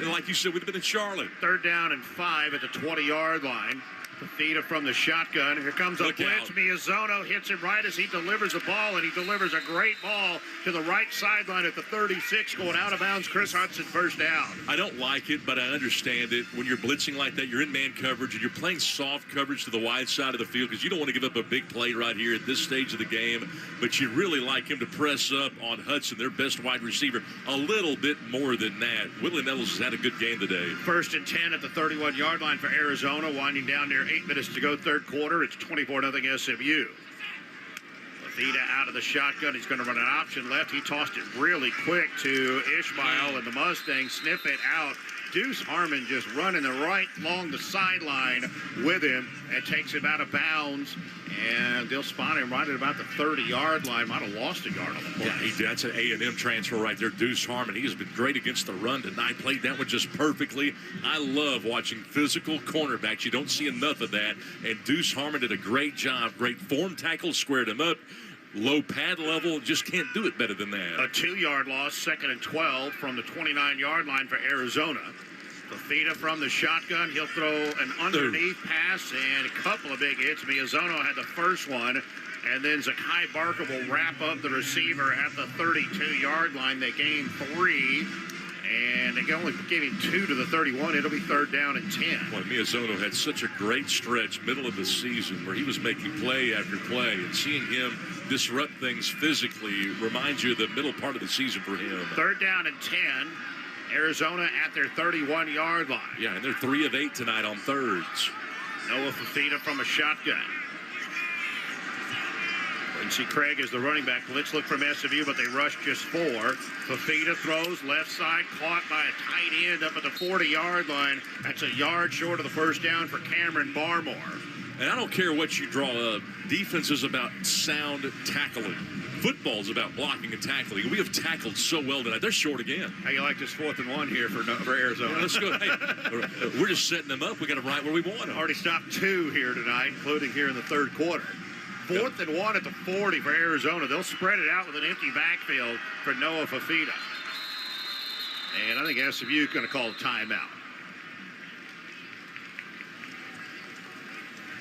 Speaker 7: and like you said, we'd have been in Charlotte.
Speaker 2: Third down and 5 at the 20-yard line. Fafita from the shotgun. Here comes a blitz. Miyazono hits him right as he delivers the ball, and he delivers a great ball to the right sideline at the 36, going out of bounds. Chris Hudson, first down.
Speaker 7: I don't like it, but I understand it. When you're blitzing like that, you're in man coverage, and you're playing soft coverage to the wide side of the field because you don't want to give up a big play right here at this stage of the game. But you really like him to press up on Hudson, their best wide receiver, a little bit more than that. Whitley Nettles has had a good game today.
Speaker 2: First and 10 at the 31-yard line for Arizona, winding down near 8 minutes to go, third quarter. It's 24-0 SMU. Fafita out of the shotgun. He's going to run an option left. He tossed it really quick to Ishmael, and the Mustangs sniff it out. Deuce Harmon just running right along the sideline with him and takes him out of bounds. And they'll spot him right at about the 30-yard line. Might have lost a yard on the play.
Speaker 7: Yeah, that's an A&M transfer right there. Deuce Harmon, he has been great against the run tonight. Played that one just perfectly. I love watching physical cornerbacks. You don't see enough of that. And Deuce Harmon did a great job. Great form tackle, squared him up. Low pad level, just can't do it better than that.
Speaker 2: A 2-yard loss, second and 12 from the 29-yard line for Arizona. Fafita from the shotgun. He'll throw an underneath pass and a couple of big hits. Miyazono had the first one, and then Zakai Barker will wrap up the receiver at the 32-yard line. They gain 3, and they only gave him 2 to the 31. It'll be third down and 10.
Speaker 7: Boy, Miyazono had such a great stretch middle of the season where he was making play after play, and seeing him disrupt things physically reminds you of the middle part of the season for him.
Speaker 2: Third down and 10. Arizona at their 31-yard line.
Speaker 7: Yeah, and they're 3 of 8 tonight on thirds.
Speaker 2: Noah Fafita from a shotgun. Quincy Craig is the running back. Blitz look from SMU, but they rush just 4. Fafita throws left side, caught by a tight end up at the 40-yard line. That's a yard short of the first down for Cameron Barmore.
Speaker 7: And I don't care what you draw up. Defense is about sound tackling. Football is about blocking and tackling. We have tackled so well tonight. They're short again.
Speaker 2: How you like this 4th and 1 here for Arizona?
Speaker 7: Yeah, let's go. Hey, we're just setting them up. We got them right where we want them.
Speaker 2: Already stopped 2 here tonight, including here in the third quarter. 4th and 1 at the 40 for Arizona. They'll spread it out with an empty backfield for Noah Fafita. And I think SMU is going to call a timeout.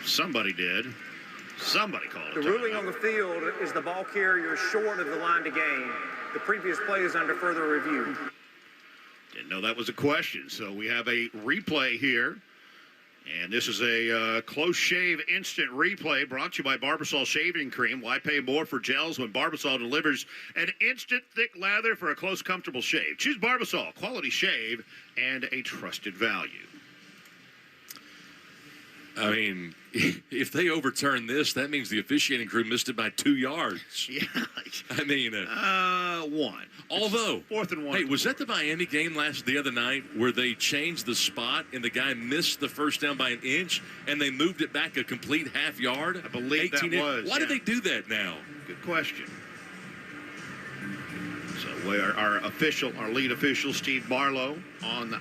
Speaker 2: Somebody did. Somebody called it.
Speaker 6: The ruling on the field is the ball carrier short of the line to gain. The previous play is under further review.
Speaker 2: Didn't know that was a question. So we have a replay here. And this is a close shave instant replay brought to you by Barbasol Shaving Cream. Why pay more for gels when Barbasol delivers an instant thick lather for a close, comfortable shave? Choose Barbasol, quality shave, and a trusted value.
Speaker 7: I mean, if they overturn this, that means the officiating crew missed it by 2 yards.
Speaker 2: Yeah.
Speaker 7: I mean,
Speaker 2: 1.
Speaker 7: Although,
Speaker 2: 4th and 1.
Speaker 7: Hey, was that the Miami game the other night where they changed the spot and the guy missed the first down by an inch and they moved it back a complete half yard?
Speaker 2: I believe that was.
Speaker 7: Why did they do that now?
Speaker 2: Good question. So we are our lead official, Steve Barlow, on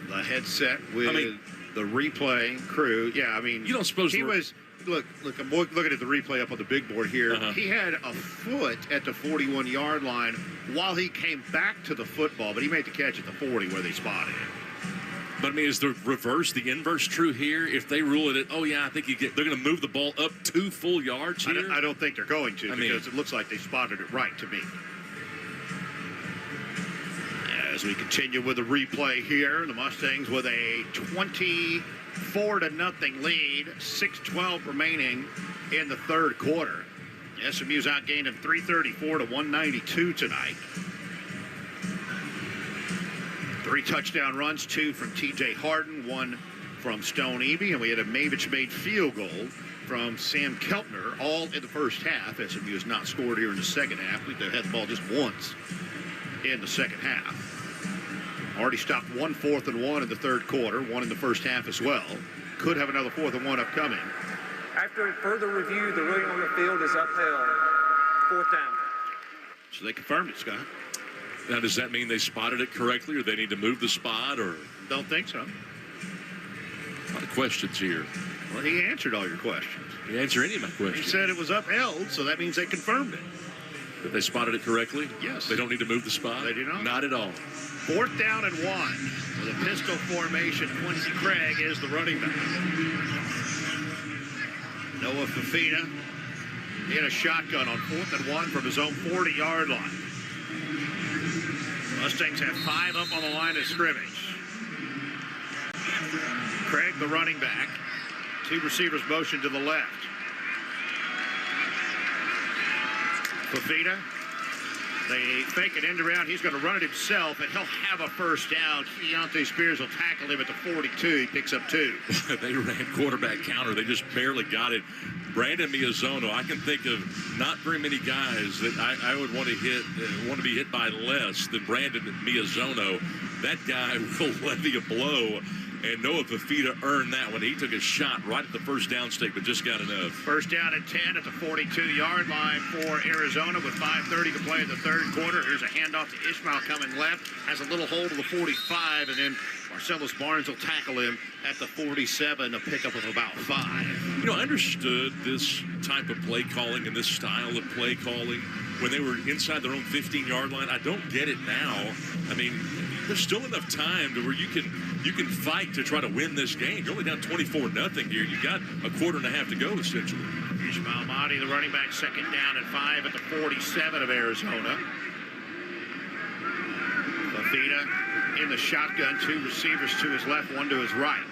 Speaker 2: the headset with the replay crew. Yeah, I mean,
Speaker 7: you don't suppose
Speaker 2: he was. Look, I'm looking at the replay up on the big board here. He had a foot at the 41-yard line while he came back to the football, but he made the catch at the 40 where they spotted it.
Speaker 7: But I mean, is the inverse true here? If they rule it, I think they're going to move the ball up 2 full yards here.
Speaker 2: I don't think they're going to because it looks like they spotted it right to me. As we continue with the replay here, the Mustangs with a 24-0 lead, 6:12 remaining in the third quarter. SMU's outgained them 334 to 192 tonight. 3 touchdown runs, 2 from T.J. Harden, 1 from Stone Eby, and we had a Mavich-made field goal from Sam Keltner, all in the first half. SMU has not scored here in the second half. They had the ball just once in the second half. Already stopped 1 4th and 1 in the third quarter, one in the first half as well. Could have another 4th and 1 upcoming.
Speaker 6: After further review, the ruling on the field is upheld. 4th down.
Speaker 2: So they confirmed it, Scott.
Speaker 7: Now, does that mean they spotted it correctly, or they need to move the spot, or?
Speaker 2: Don't think so.
Speaker 7: A lot of questions here.
Speaker 2: Well, he answered all your questions.
Speaker 7: He answered any of my questions.
Speaker 2: He said it was upheld, so that means they confirmed it.
Speaker 7: That they spotted it correctly?
Speaker 2: Yes.
Speaker 7: They don't need to move the spot?
Speaker 2: They do not.
Speaker 7: Not at all.
Speaker 2: 4th down and 1. With a pistol formation, Quincy Craig is the running back. Noah Fafita in a shotgun on 4th and 1 from his own 40-yard line. Mustangs have 5 up on the line of scrimmage. Craig, the running back. 2 receivers motion to the left. Fafita. They fake an end around. He's going to run it himself, and he'll have a first down. Keontae Spears will tackle him at the 42. He picks up 2.
Speaker 7: They ran quarterback counter. They just barely got it. Brandon Miyazono, I can think of not very many guys that I would want to be hit by less than Brandon Miyazono. That guy will levy a blow. And Noah Fafita earned that one. He took a shot right at the first down stake, but just got enough.
Speaker 2: First down and 10 at the 42-yard line for Arizona with 5:30 to play in the third quarter. Here's a handoff to Ishmael coming left. Has a little hold of the 45, and then Marcellus Barnes will tackle him at the 47, a pickup of about 5.
Speaker 7: You know, I understood this type of play calling and this style of play calling when they were inside their own 15-yard line. I don't get it now. I mean, there's still enough time to where you can fight to try to win this game. You're only down 24-0 here. You got a quarter and a half to go, essentially.
Speaker 2: Ishmael Mahdi, the running back, 2nd down and 5 at the 47 of Arizona. Fafita in the shotgun, 2 receivers to his left, 1 to his right.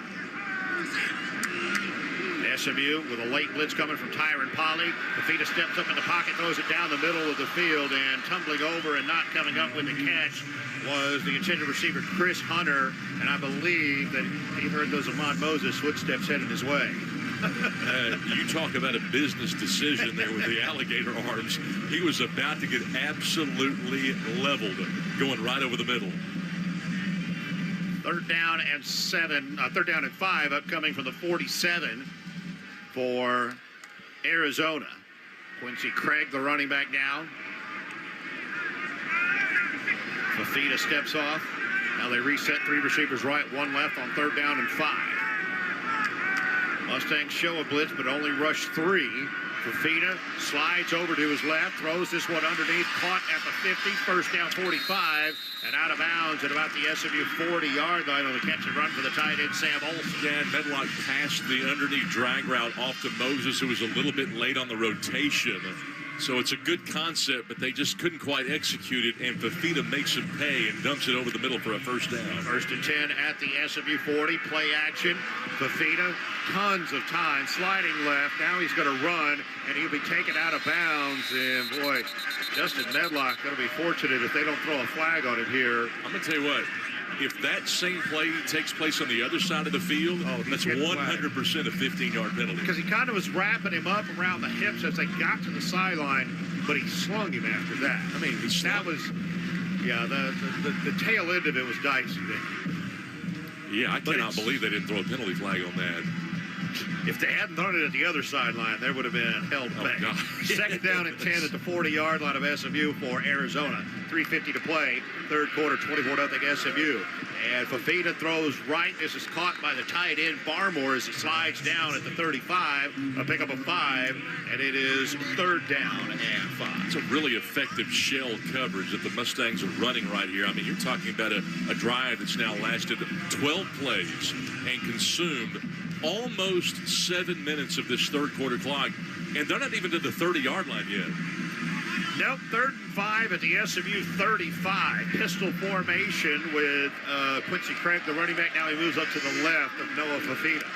Speaker 2: SMU with a late blitz coming from Tyron Polley. Fafita steps up in the pocket, throws it down the middle of the field, and tumbling over and not coming up with the catch was the intended receiver, Chris Hunter, and I believe that he heard those Ahmad Moses footsteps headed his way.
Speaker 7: You talk about a business decision there with the alligator arms. He was about to get absolutely leveled, going right over the middle.
Speaker 2: 3rd down and 5 upcoming from the 47 for Arizona. Quincy Craig, the running back now. Fafita steps off. Now they reset, 3 receivers right, 1 left on 3rd down and 5. Mustangs show a blitz, but only rush 3. Fafita slides over to his left, throws this one underneath, caught at the 50, first down 45, and out of bounds at about the SMU 40-yard line on the catch and run for the tight end, Sam Olsen.
Speaker 7: Dan Medlock passed the underneath drag route off to Moses, who was a little bit late on the rotation. So it's a good concept, but they just couldn't quite execute it, and Fafita makes him pay and dumps it over the middle for a first down.
Speaker 2: 1st and 10 at the SMU 40, play action. Fafita, tons of time, sliding left. Now he's going to run, and he'll be taken out of bounds. And, boy, Justin Medlock going to be fortunate if they don't throw a flag on him here.
Speaker 7: I'm going to tell you what. If that same play takes place on the other side of the field, that's 100% a 15-yard penalty.
Speaker 2: Because he kind of was wrapping him up around the hips as they got to the sideline, but he slung him after that. I mean, that was, the tail end of it was dicey there.
Speaker 7: Yeah, I cannot believe they didn't throw a penalty flag on that.
Speaker 2: If they hadn't thrown it at the other sideline, they would have been held back. 2nd down and 10 at the 40-yard line of SMU for Arizona. 3:50 to play. Third quarter, 24-0 SMU. And Fafita throws right. This is caught by the tight end, Barmore, as he slides down at the 35. A pickup of 5, and it is 3rd down and 5.
Speaker 7: It's a really effective shell coverage that the Mustangs are running right here. I mean, you're talking about a drive that's now lasted 12 plays and consumed almost 7 minutes of this third quarter clock, and they're not even to the 30-yard line yet.
Speaker 2: Nope, 3rd and 5 at the SMU 35. Pistol formation with Quincy Craig, the running back. Now he moves up to the left of Noah Fafita.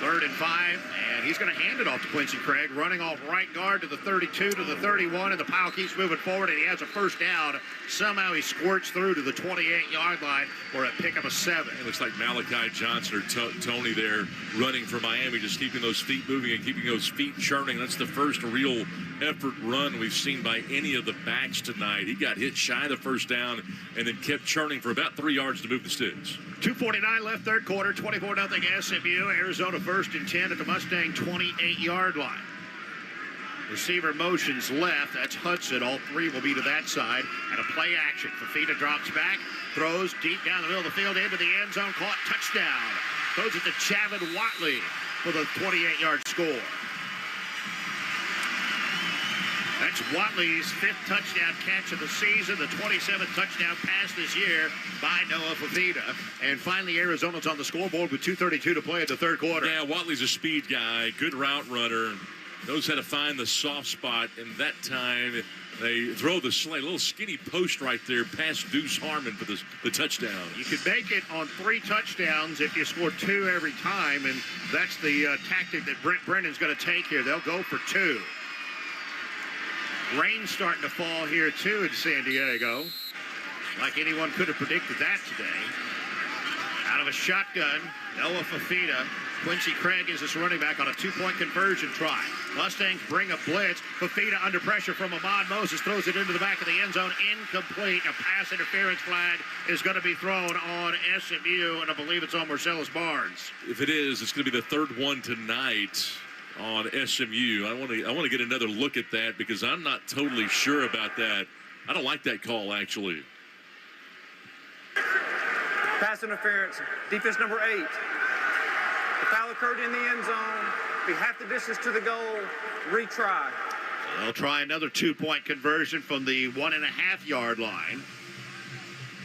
Speaker 2: 3rd and 5, and he's going to hand it off to Quincy Craig, running off right guard to the 32, to the 31, and the pile keeps moving forward, and he has a first down. Somehow he squirts through to the 28-yard line for a pickup of 7.
Speaker 7: It looks like Malachi Johnson or Tony there running for Miami, just keeping those feet moving and keeping those feet churning. That's the first real effort run we've seen by any of the backs tonight. He got hit shy of the first down and then kept churning for about 3 yards to move the sticks.
Speaker 2: 2:49 left, third quarter, 24-0 SMU. Arizona 1st and 10 at the Mustang 28-yard line. Receiver motions left. That's Hudson. All 3 will be to that side. And a play action. Fafita drops back, throws deep down the middle of the field into the end zone. Caught, touchdown. Throws it to Chavin Watley for the 28-yard score. That's Watley's 5th touchdown catch of the season, the 27th touchdown pass this year by Noah Fafita. And finally, Arizona's on the scoreboard with 2:32 to play in the third quarter.
Speaker 7: Yeah, Watley's a speed guy, good route runner, knows how to find the soft spot. And that time, they throw the little skinny post right there past Deuce Harmon for the touchdown.
Speaker 2: You can make it on 3 touchdowns if you score 2 every time, and that's the tactic that Brent Brennan's going to take here. They'll go for 2. Rain starting to fall here, too, in San Diego. Like anyone could have predicted that today. Out of a shotgun, Noah Fafita. Quincy Craig is this running back on a 2-point conversion try. Mustangs bring a blitz. Fafita under pressure from Ahmad Moses. Throws it into the back of the end zone. Incomplete. A pass interference flag is going to be thrown on SMU, and I believe it's on Marcellus Barnes.
Speaker 7: If it is, it's going to be the 3rd one tonight on SMU. I want to get another look at that because I'm not totally sure about that. I don't like that call, actually.
Speaker 6: Pass interference, defense number 8. The foul occurred in the end zone. Be half the distance to the goal. Retry.
Speaker 2: They'll try another 2-point conversion from the 1.5-yard line.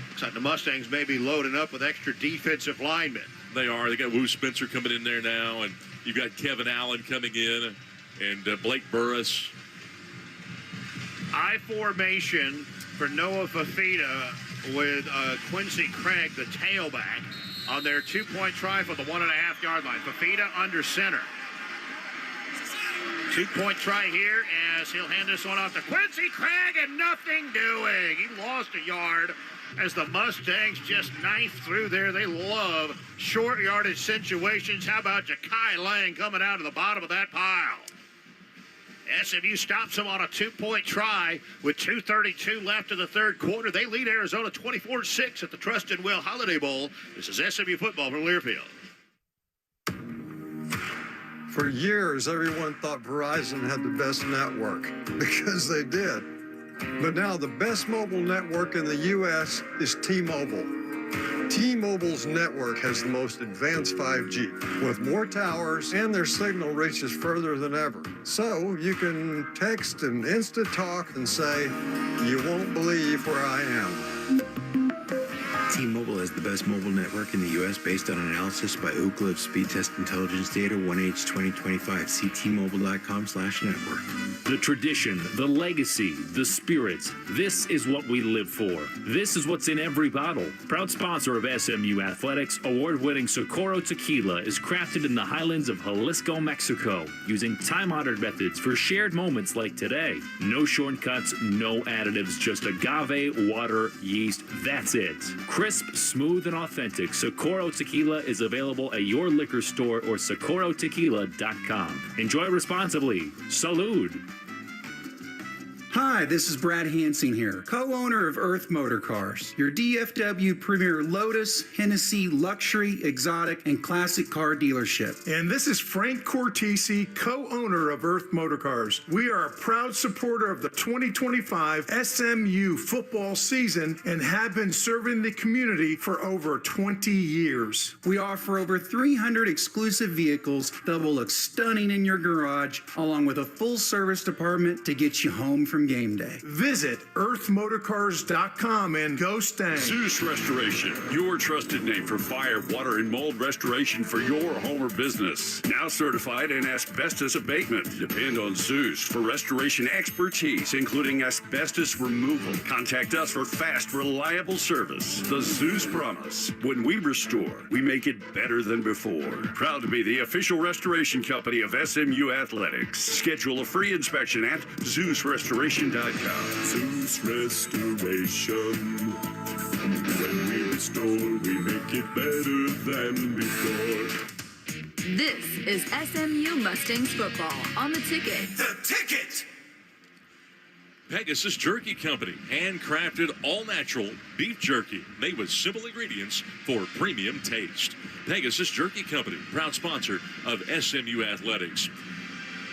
Speaker 2: Looks like the Mustangs may be loading up with extra defensive linemen.
Speaker 7: They are. They got Wu Spencer coming in there now, and you've got Kevin Allen coming in, and Blake Burris.
Speaker 2: I formation for Noah Fafita with Quincy Craig, the tailback, on their 2-point try for the 1.5-yard line. Fafita under center. 2-point try here as he'll hand this one off to Quincy Craig, and nothing doing. He lost a yard as the Mustangs just knife through there. They love short yardage situations. How about Ja'Kai Lang coming out of the bottom of that pile? SMU stops them on a 2-point try with 2:32 left in the third quarter. They lead Arizona 24-6 at the Trust and Will Holiday Bowl. This is SMU football from Learfield.
Speaker 5: For years, everyone thought Verizon had the best network because they did. But now the best mobile network in the U.S. is T-Mobile. T-Mobile's network has the most advanced 5G with more towers, and their signal reaches further than ever. So you can text and instant talk and say, "You won't believe where I am."
Speaker 12: T-Mobile has the best mobile network in the U.S. based on analysis by Ookla of Speed Test Intelligence Data 1H 2025. See T-Mobile.com/network.
Speaker 9: The tradition, the legacy, the spirit. This is what we live for. This is what's in every bottle. Proud sponsor of SMU Athletics, award-winning Socorro Tequila is crafted in the highlands of Jalisco, Mexico, using time-honored methods for shared moments like today. No shortcuts, no additives, just agave, water, yeast. That's it. Crisp, smooth, and authentic, Socorro Tequila is available at your liquor store or socorrotequila.com. Enjoy responsibly. Salud.
Speaker 17: Hi, this is Brad Hansing here, co-owner of Earth Motor Cars, your DFW premier Lotus, Hennessy, luxury, exotic, and classic car dealership.
Speaker 18: And this is Frank Cortese, co-owner of Earth Motor Cars. We are a proud supporter of the 2025 SMU football season and have been serving the community for over 20 years.
Speaker 17: We offer over 300 exclusive vehicles that will look stunning in your garage, along with a full service department to get you home from game game day.
Speaker 18: Visit earthmotorcars.com and go Stangs.
Speaker 8: Zeus Restoration, your trusted name for fire, water, and mold restoration for your home or business. Now certified in asbestos abatement. Depend on Zeus for restoration expertise, including asbestos removal. Contact us for fast, reliable service. The Zeus Promise. When we restore, we make it better than before. Proud to be the official restoration company of SMU Athletics. Schedule a free inspection at ZeusRestoration.com.
Speaker 19: Zeus Restoration. When we restore, we make it better than before.
Speaker 23: This is SMU Mustangs football on the ticket.
Speaker 15: The Ticket!
Speaker 7: Pegasus Jerky Company, handcrafted all-natural beef jerky made with simple ingredients for premium taste. Pegasus Jerky Company, proud sponsor of SMU Athletics.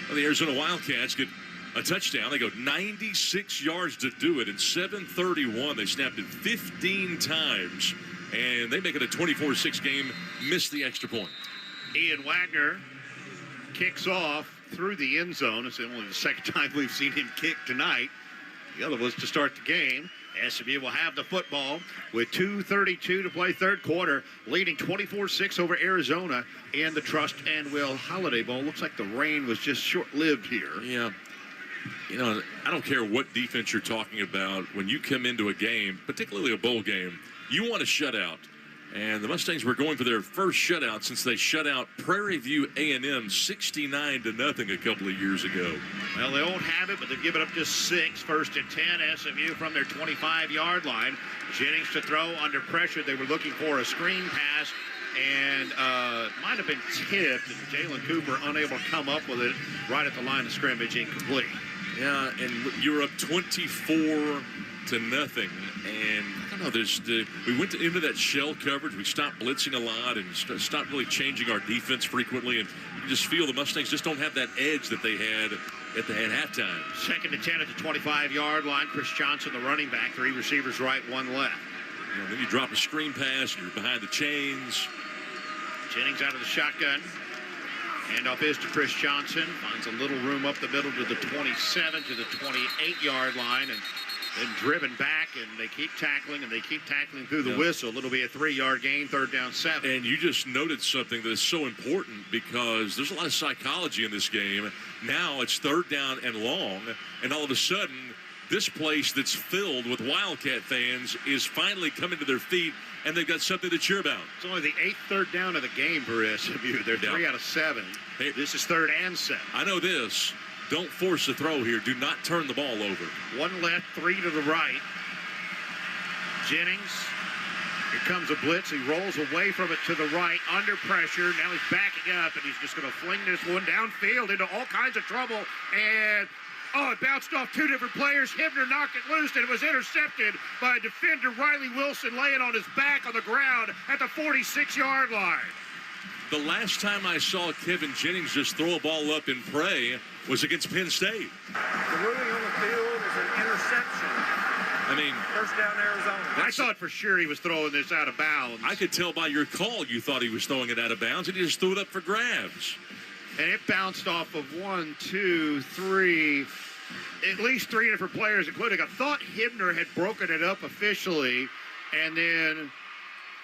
Speaker 7: Well, the Arizona Wildcats get a touchdown. They go 96 yards to do it. In 7:31, they snapped it 15 times, and they make it a 24-6 game, miss the extra point.
Speaker 2: Ian Wagner kicks off through the end zone. It's only the second time we've seen him kick tonight. The other was to start the game. SMU will have the football with 2:32 to play third quarter, leading 24-6 over Arizona in the Trust and Will Holiday Bowl. Looks like the rain was just short-lived here.
Speaker 7: Yeah. You know, I don't care what defense you're talking about. When you come into a game, particularly a bowl game, you want a shutout. And the Mustangs were going for their first shutout since they shut out Prairie View A&M 69-0 a couple of years ago.
Speaker 2: Well, they won't have it, but they've given up just 6. First and 10, SMU from their 25-yard line. Jennings to throw under pressure. They were looking for a screen pass, and might have been tipped. And Jalen Cooper unable to come up with it right at the line of scrimmage, incomplete.
Speaker 7: Yeah, and you're up 24-0, and I don't know. We went into that shell coverage. We stopped blitzing a lot and stopped really changing our defense frequently, and you just feel the Mustangs just don't have that edge that they had at halftime.
Speaker 2: Second and 10 at the 25-yard line. Chris Johnson, the running back, 3 receivers right, 1 left.
Speaker 7: You know, then you drop a screen pass, and you're behind the chains.
Speaker 2: Jennings out of the shotgun. Handoff is to Chris Johnson. Finds a little room up the middle to the 27, to the 28-yard line, and then driven back, and they keep tackling, and they keep tackling through the whistle. It'll be a 3-yard gain, 3rd down 7.
Speaker 7: And you just noted something that is so important because there's a lot of psychology in this game. Now it's 3rd down and long, and all of a sudden, this place that's filled with Wildcat fans is finally coming to their feet, and they've got something to cheer about.
Speaker 2: It's only the 8th 3rd down of the game for SMU. They're 3 out of 7.
Speaker 7: Hey,
Speaker 2: this is 3rd and 7.
Speaker 7: I know this. Don't force a throw here. Do not turn the ball over.
Speaker 2: 1 left, 3 to the right. Jennings. Here comes a blitz. He rolls away from it to the right, under pressure. Now he's backing up, and he's just going to fling this one downfield into all kinds of trouble. And it bounced off 2 different players. Hibner knocked it loose, and it was intercepted by defender Riley Wilson, laying on his back on the ground at the 46-yard line.
Speaker 7: The last time I saw Kevin Jennings just throw a ball up and pray was against Penn State.
Speaker 6: The ruling on the field is an interception.
Speaker 7: I mean,
Speaker 6: first down Arizona.
Speaker 2: I thought for sure he was throwing this out of bounds.
Speaker 7: I could tell by your call you thought he was throwing it out of bounds, and he just threw it up for grabs.
Speaker 2: And it bounced off of 1, 2, 3, at least 3 different players, including I thought Hibner had broken it up officially, and then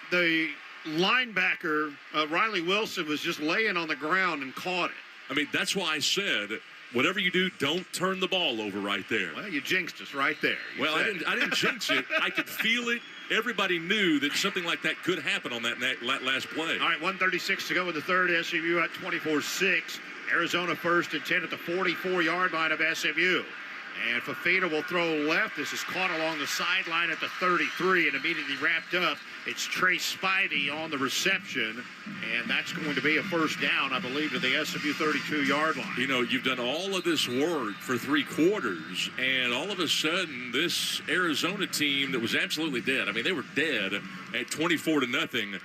Speaker 2: the linebacker, Riley Wilson, was just laying on the ground and caught it.
Speaker 7: I mean, that's why I said, whatever you do, don't turn the ball over right there.
Speaker 2: Well, you jinxed us right there.
Speaker 7: I didn't jinx it. I could feel it. Everybody knew that something like that could happen on that last play.
Speaker 2: All right, 1:36 to go in the third. SMU at 24-6. Arizona 1st and 10 at the 44-yard line of SMU. And Fafita will throw left. This is caught along the sideline at the 33 and immediately wrapped up. It's Trey Spivey on the reception, and that's going to be a 1st down, I believe, to the SMU 32-yard line.
Speaker 7: You know, you've done all of this work for 3 quarters, and all of a sudden, this Arizona team that was absolutely dead, I mean, they were dead at 24-0,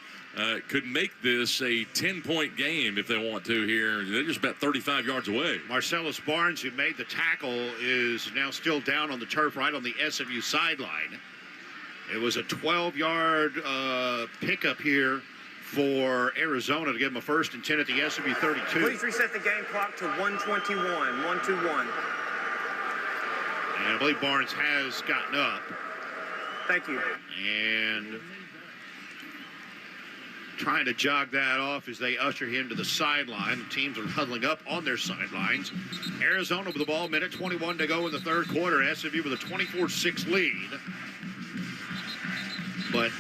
Speaker 7: could make this a 10-point game if they want to here. They're just about 35 yards away.
Speaker 2: Marcellus Barnes, who made the tackle, is now still down on the turf right on the SMU sideline. It was a 12-yard pickup here for Arizona to give them a 1st and 10 at the SMU 32.
Speaker 6: Please reset the game clock to 1:21. 1:21.
Speaker 2: And I believe Barnes has gotten up.
Speaker 6: Thank you.
Speaker 2: And trying to jog that off as they usher him to the sideline. The teams are huddling up on their sidelines. Arizona with the ball, minute 21 to go in the third quarter. SMU with a 24-6 lead. But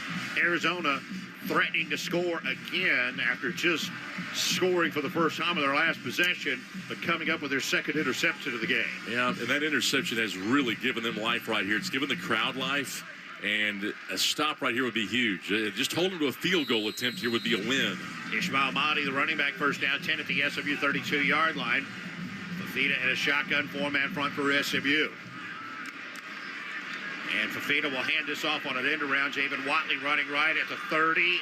Speaker 2: Arizona threatening to score again after just scoring for the first time in their last possession, but coming up with their second interception of the game.
Speaker 7: Yeah, and that interception has really given them life right here. It's given the crowd life, and a stop right here would be huge. Just hold them to a field goal attempt here would be a win.
Speaker 2: Ishmael Mahdi, the running back, first down, 10 at the SMU 32-yard line. Fafita in a shotgun four-man front for SMU. And Fafita will hand this off on an end around. Javen Watley running right at the 30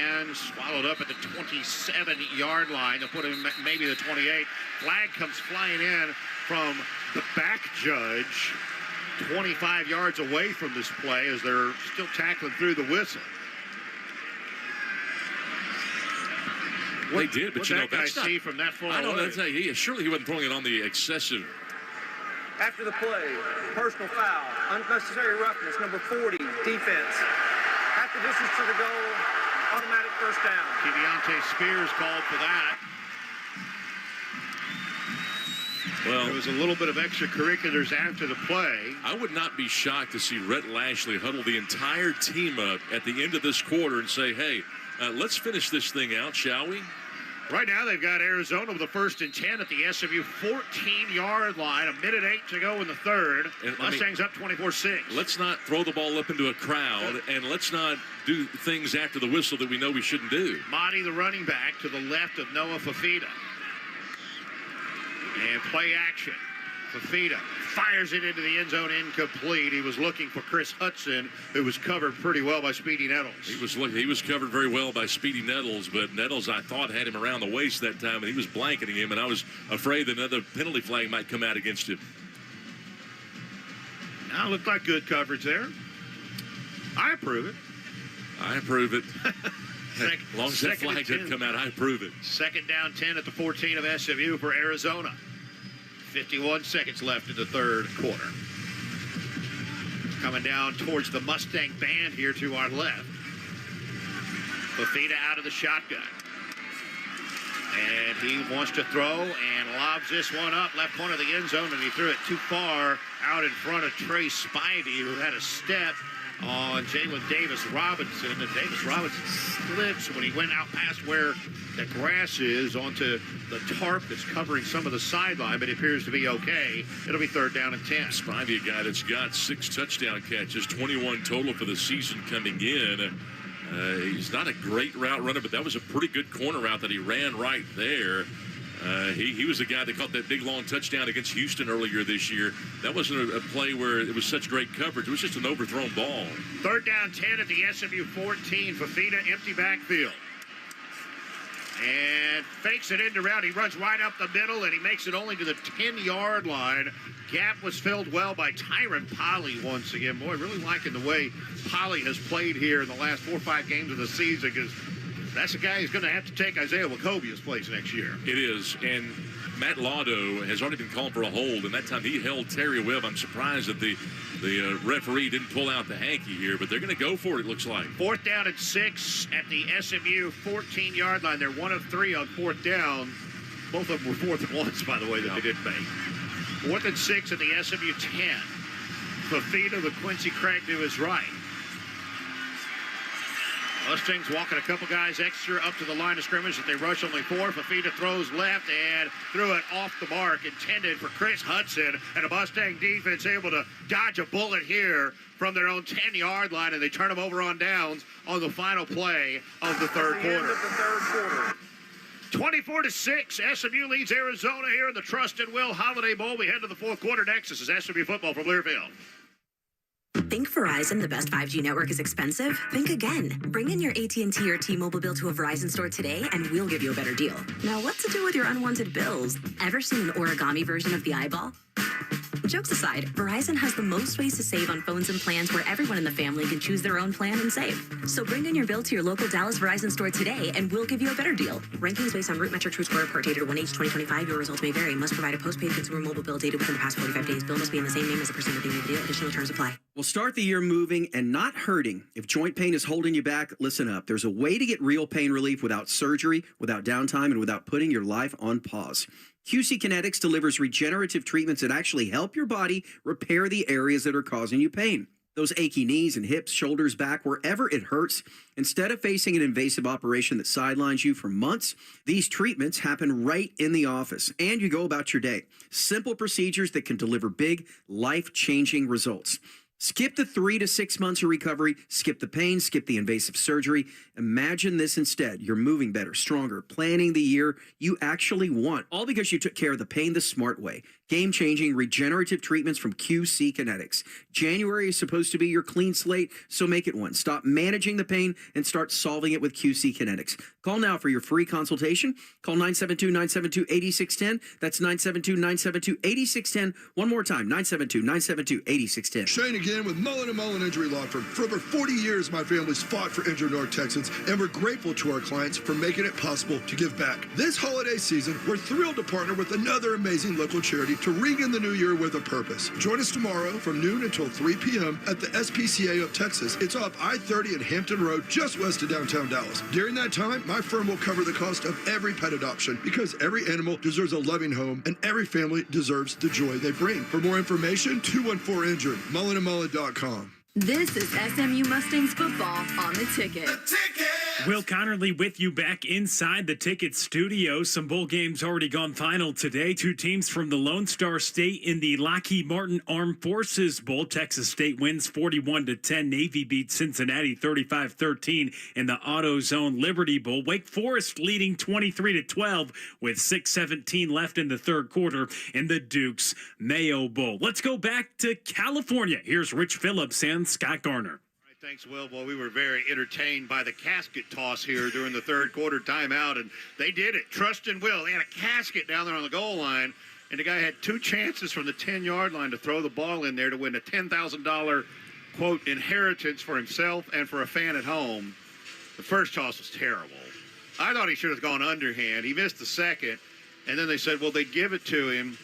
Speaker 2: and swallowed up at the 27-yard line. They'll put him maybe the 28. Flag comes flying in from the back judge 25 yards away from this play as they're still tackling through the whistle.
Speaker 7: They did, but you know,
Speaker 2: that's not, see from that far
Speaker 7: I don't
Speaker 2: away.
Speaker 7: know. Surely he wasn't throwing it on the excessive.
Speaker 6: After the play, personal foul, unnecessary roughness, number 40, defense. Half the distance to the goal, automatic first down.
Speaker 2: Keviante Spears called for that.
Speaker 7: Well,
Speaker 2: there was a little bit of extracurriculars after the play.
Speaker 7: I would not be shocked to see Rhett Lashley huddle the entire team up at the end of this quarter and say, hey, let's finish this thing out, shall we?
Speaker 2: Right now, they've got Arizona with the 1st and 10 at the SMU 14-yard line. 1:08 to go in the third. Mustangs up 24-6.
Speaker 7: Let's not throw the ball up into a crowd, and let's not do things after the whistle that we know we shouldn't do.
Speaker 2: Mahdi, the running back, to the left of Noah Fafita. And play action. Fafita fires it into the end zone, incomplete. He was looking for Chris Hudson, who was covered pretty well by Speedy Nettles.
Speaker 7: He was covered very well by Speedy Nettles, but Nettles, I thought, had him around the waist that time, and he was blanketing him, and I was afraid that another penalty flag might come out against him.
Speaker 2: Now, looked like good coverage there. I approve it.
Speaker 7: I approve it. As long as that flag didn't come out, I approve it.
Speaker 2: Second down 10 at the 14 of SMU for Arizona. 51 seconds left in the third quarter. Coming down towards the Mustang band here to our left. Fafita out of the shotgun. And he wants to throw and lobs this one up left corner of the end zone, and he threw it too far out in front of Trey Spivey, who had a step on Jalen Davis Robinson. And Davis Robinson slips when he went out past where the grass is onto the tarp that's covering some of the sideline, but it appears to be okay. It'll be third down and 10.
Speaker 7: Spivey, a guy that's got 6 touchdown catches, 21 total for the season coming in. He's not a great route runner, but that was a pretty good corner route that he ran right there. He was the guy that caught that big, long touchdown against Houston earlier this year. That wasn't a play where it was such great coverage. It was just an overthrown ball.
Speaker 2: Third down 10 at the SMU 14. Fafita, empty backfield. And fakes it into route. He runs right up the middle, and he makes it only to the 10-yard line. Gap was filled well by Tyron Polley once again. Boy, really liking the way Polley has played here in the last 4 or 5 games of the season, because that's a guy who's going to have to take Isaiah Wachovia's place next year.
Speaker 7: It is, and Matt Laudo has already been called for a hold, and that time he held Terry Webb. I'm surprised that the referee didn't pull out the hanky here, but they're going to go for it, looks like.
Speaker 2: Fourth down and 6 at the SMU 14-yard line. They're 1 of 3 on fourth down. Both of them were 4th and 1s, by the way, that they didn't make. 4th and 6 at the SMU 10. Fafita with Quincy Craig to his right. Mustangs walking a couple guys extra up to the line of scrimmage that they rush only 4. Fafita throws left and threw it off the mark, intended for Chris Hudson, and a Mustang defense able to dodge a bullet here from their own 10-yard line, and they turn them over on downs on the final play of the third quarter. 24-6, SMU leads Arizona here in the Trusted Will Holiday Bowl. We head to the fourth quarter next. This is SMU football from Learfield.
Speaker 1: Think Verizon, the best 5G network, is expensive? Think again. Bring in your AT&T or T-Mobile bill to a Verizon store today, and we'll give you a better deal. Now, what to do with your unwanted bills? Ever seen an origami version of the eyeball? Jokes aside, Verizon has the most ways to save on phones and plans where everyone in the family can choose their own plan and save. So bring in your bill to your local Dallas Verizon store today and we'll give you a better deal. Rankings based on root metric true score report dated 1H2025. Your results may vary. Must provide a postpaid consumer mobile bill dated within the past 45 days. Bill must be in the same name as the person redeeming the deal. Additional terms apply.
Speaker 3: Well, start the year moving and not hurting. If joint pain is holding you back, listen up. There's a way to get real pain relief without surgery, without downtime, and without putting your life on pause. QC Kinetics delivers regenerative treatments that actually help your body repair the areas that are causing you pain. Those achy knees and hips, shoulders, back, wherever it hurts. Instead of facing an invasive operation that sidelines you for months, these treatments happen right in the office, and you go about your day. Simple procedures that can deliver big, life-changing results. Skip the 3 to 6 months of recovery, skip the pain, skip the invasive surgery. Imagine this instead. You're moving better, stronger, planning the year you actually want, all because you took care of the pain the smart way. Game-changing regenerative treatments from QC Kinetics. January is supposed to be your clean slate, so make it one. Stop managing the pain and start solving it with QC Kinetics. Call now for your free consultation. Call 972-972-8610. That's 972-972-8610. One more time, 972-972-8610.
Speaker 10: Shane again with Mullen & Mullen Injury Law Firm. For over 40 years, my family's fought for injured North Texans, and we're grateful to our clients for making it possible to give back. This holiday season, we're thrilled to partner with another amazing local charity to ring in the new year with a purpose. Join us tomorrow from noon until 3 p.m. at the SPCA of Texas. It's off I-30 at Hampton Road, just west of downtown Dallas. During that time, my firm will cover the cost of every pet adoption because every animal deserves a loving home and every family deserves the joy they bring. For more information, 214-INJURED, mullenandmullen.com.
Speaker 23: This is SMU Mustangs football on the ticket.
Speaker 20: Will Connerly with you back inside the Ticket studio. Some bowl games already gone final today. Two teams from the Lone Star State in the Lockheed Martin Armed Forces Bowl. Texas State wins 41-10. Navy beats Cincinnati 35-13 in the AutoZone Liberty Bowl. Wake Forest leading 23-12 with 6:17 left in the third quarter in the Dukes Mayo Bowl. Let's go back to California. Here's Rich Phillips and Scott Garner.
Speaker 2: Thanks, Will. Well, we were very entertained by the casket toss here during the third quarter timeout, and they did it. Trust and Will. They had a casket down there on the goal line, and the guy had two chances from the 10-yard line to throw the ball in there to win a $10,000, quote, inheritance for himself and for a fan at home. The first toss was terrible. I thought he should have gone underhand. He missed the second, and then they said, well, they'd give it to him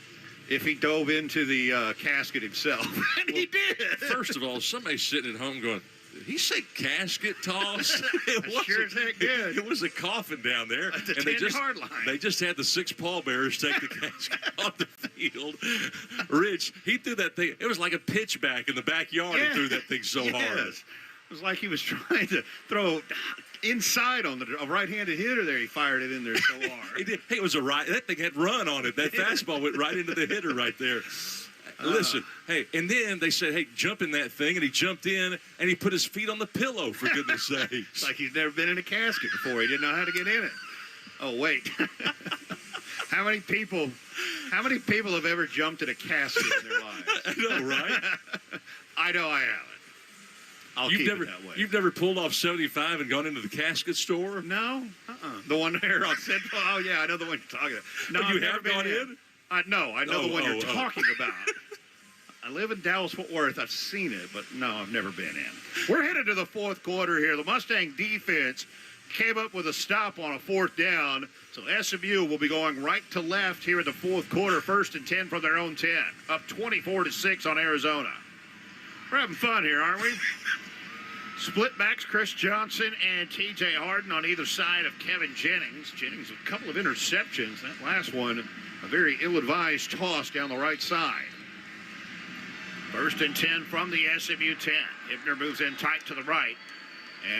Speaker 2: if he dove into the casket himself. And he did.
Speaker 7: First of all, somebody's sitting at home going, did he say casket toss? It
Speaker 2: sure as heck did.
Speaker 7: It was a coffin down there.
Speaker 2: At the
Speaker 7: and
Speaker 2: 10-yard line.
Speaker 7: They just had the 6 pallbearers take the casket off the field. Rich, he threw that thing. It was like a pitch back in the backyard. He threw that thing so hard.
Speaker 2: It was like he was trying to throw inside on a right-handed hitter there. He fired it in there so hard.
Speaker 7: He did. Hey, it was that thing had run on it. That fastball went right into the hitter right there. Listen, hey, and then they said, hey, jump in that thing, and he jumped in, and he put his feet on the pillow, for goodness sakes.
Speaker 2: It's like he's never been in a casket before. He didn't know how to get in it. Oh, wait. How many people have ever jumped in a casket in their lives?
Speaker 7: I know, right?
Speaker 2: I know I haven't. I'll keep it that way.
Speaker 7: You've never pulled off 75 and gone into the casket store?
Speaker 2: No. The one there on Central? Oh, yeah, I know the one you're talking about. No,
Speaker 7: you have gone in?
Speaker 2: No, I know the one you're talking about. I live in Dallas-Fort Worth. I've seen it, but no, I've never been in. We're headed to the fourth quarter here. The Mustang defense came up with a stop on a fourth down, so SMU will be going right to left here in the fourth quarter, 1st and 10 from their own 10, up 24-6 on Arizona. We're having fun here, aren't we? Split backs, Chris Johnson and T.J. Harden on either side of Kevin Jennings. Jennings, a couple of interceptions. That last one, a very ill-advised toss down the right side. 1st and 10 from the SMU 10. Hibner moves in tight to the right.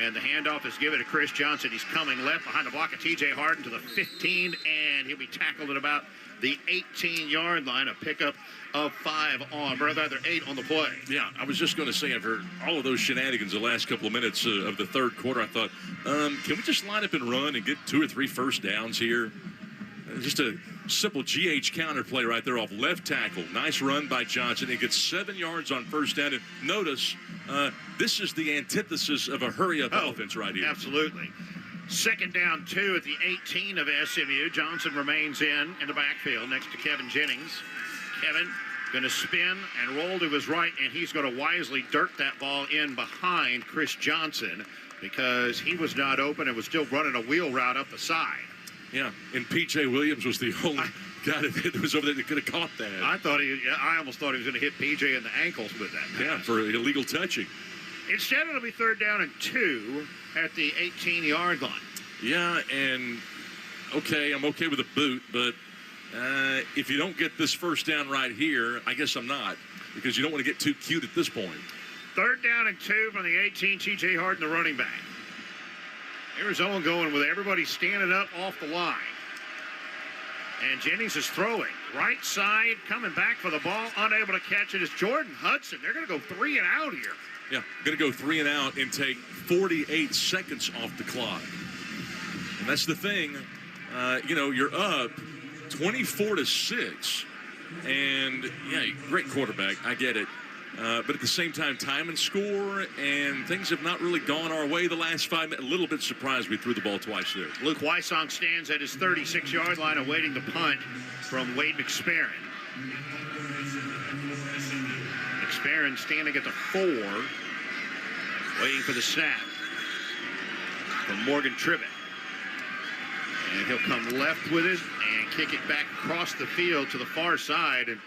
Speaker 2: And the handoff is given to Chris Johnson. He's coming left behind the block of T.J. Harden to the 15, and he'll be tackled at about the 18-yard line. A pickup of 5 on, rather 8 on the play.
Speaker 7: Yeah, I was just going to say, after all of those shenanigans the last couple of minutes of the third quarter, I thought, can we just line up and run and get 2 or 3 first downs here? Just a simple GH counterplay right there off left tackle. Nice run by Johnson. He gets 7 yards on first down. And notice, this is the antithesis of a hurry-up offense right here.
Speaker 2: Absolutely. 2nd down 2 at the 18 of SMU. Johnson remains in the backfield next to Kevin Jennings. Kevin Going to spin and roll to his right, and he's going to wisely dirt that ball in behind Chris Johnson because he was not open and was still running a wheel route up the side.
Speaker 7: Yeah, and P.J. Williams was the only guy that was over there that could have caught that.
Speaker 2: I almost thought he was going to hit P.J. in the ankles with that pass.
Speaker 7: Yeah, for illegal touching.
Speaker 2: Instead, it'll be 3rd down and 2 at the 18-yard line.
Speaker 7: Yeah, and okay, I'm okay with a boot, but if you don't get this first down right here, I guess I'm not, because you don't want to get too cute at this point.
Speaker 2: 3rd down and 2 from the 18, T.J. Harden, the running back. Arizona going with everybody standing up off the line. And Jennings is throwing. Right side, coming back for the ball, unable to catch it. It's Jordan Hudson. They're going to go 3 and out here.
Speaker 7: Yeah, going to go 3 and out and take 48 seconds off the clock. And that's the thing. You're up 24-6. And, yeah, great quarterback. I get it. But at the same time, time and score, and things have not really gone our way the last 5 minutes. A little bit surprised we threw the ball twice there.
Speaker 2: Luke Wysong stands at his 36-yard line awaiting the punt from Wade McSparron. McSparron standing at the 4, waiting for the snap from Morgan Tribbett. And he'll come left with it and kick it back across the field to the far side. And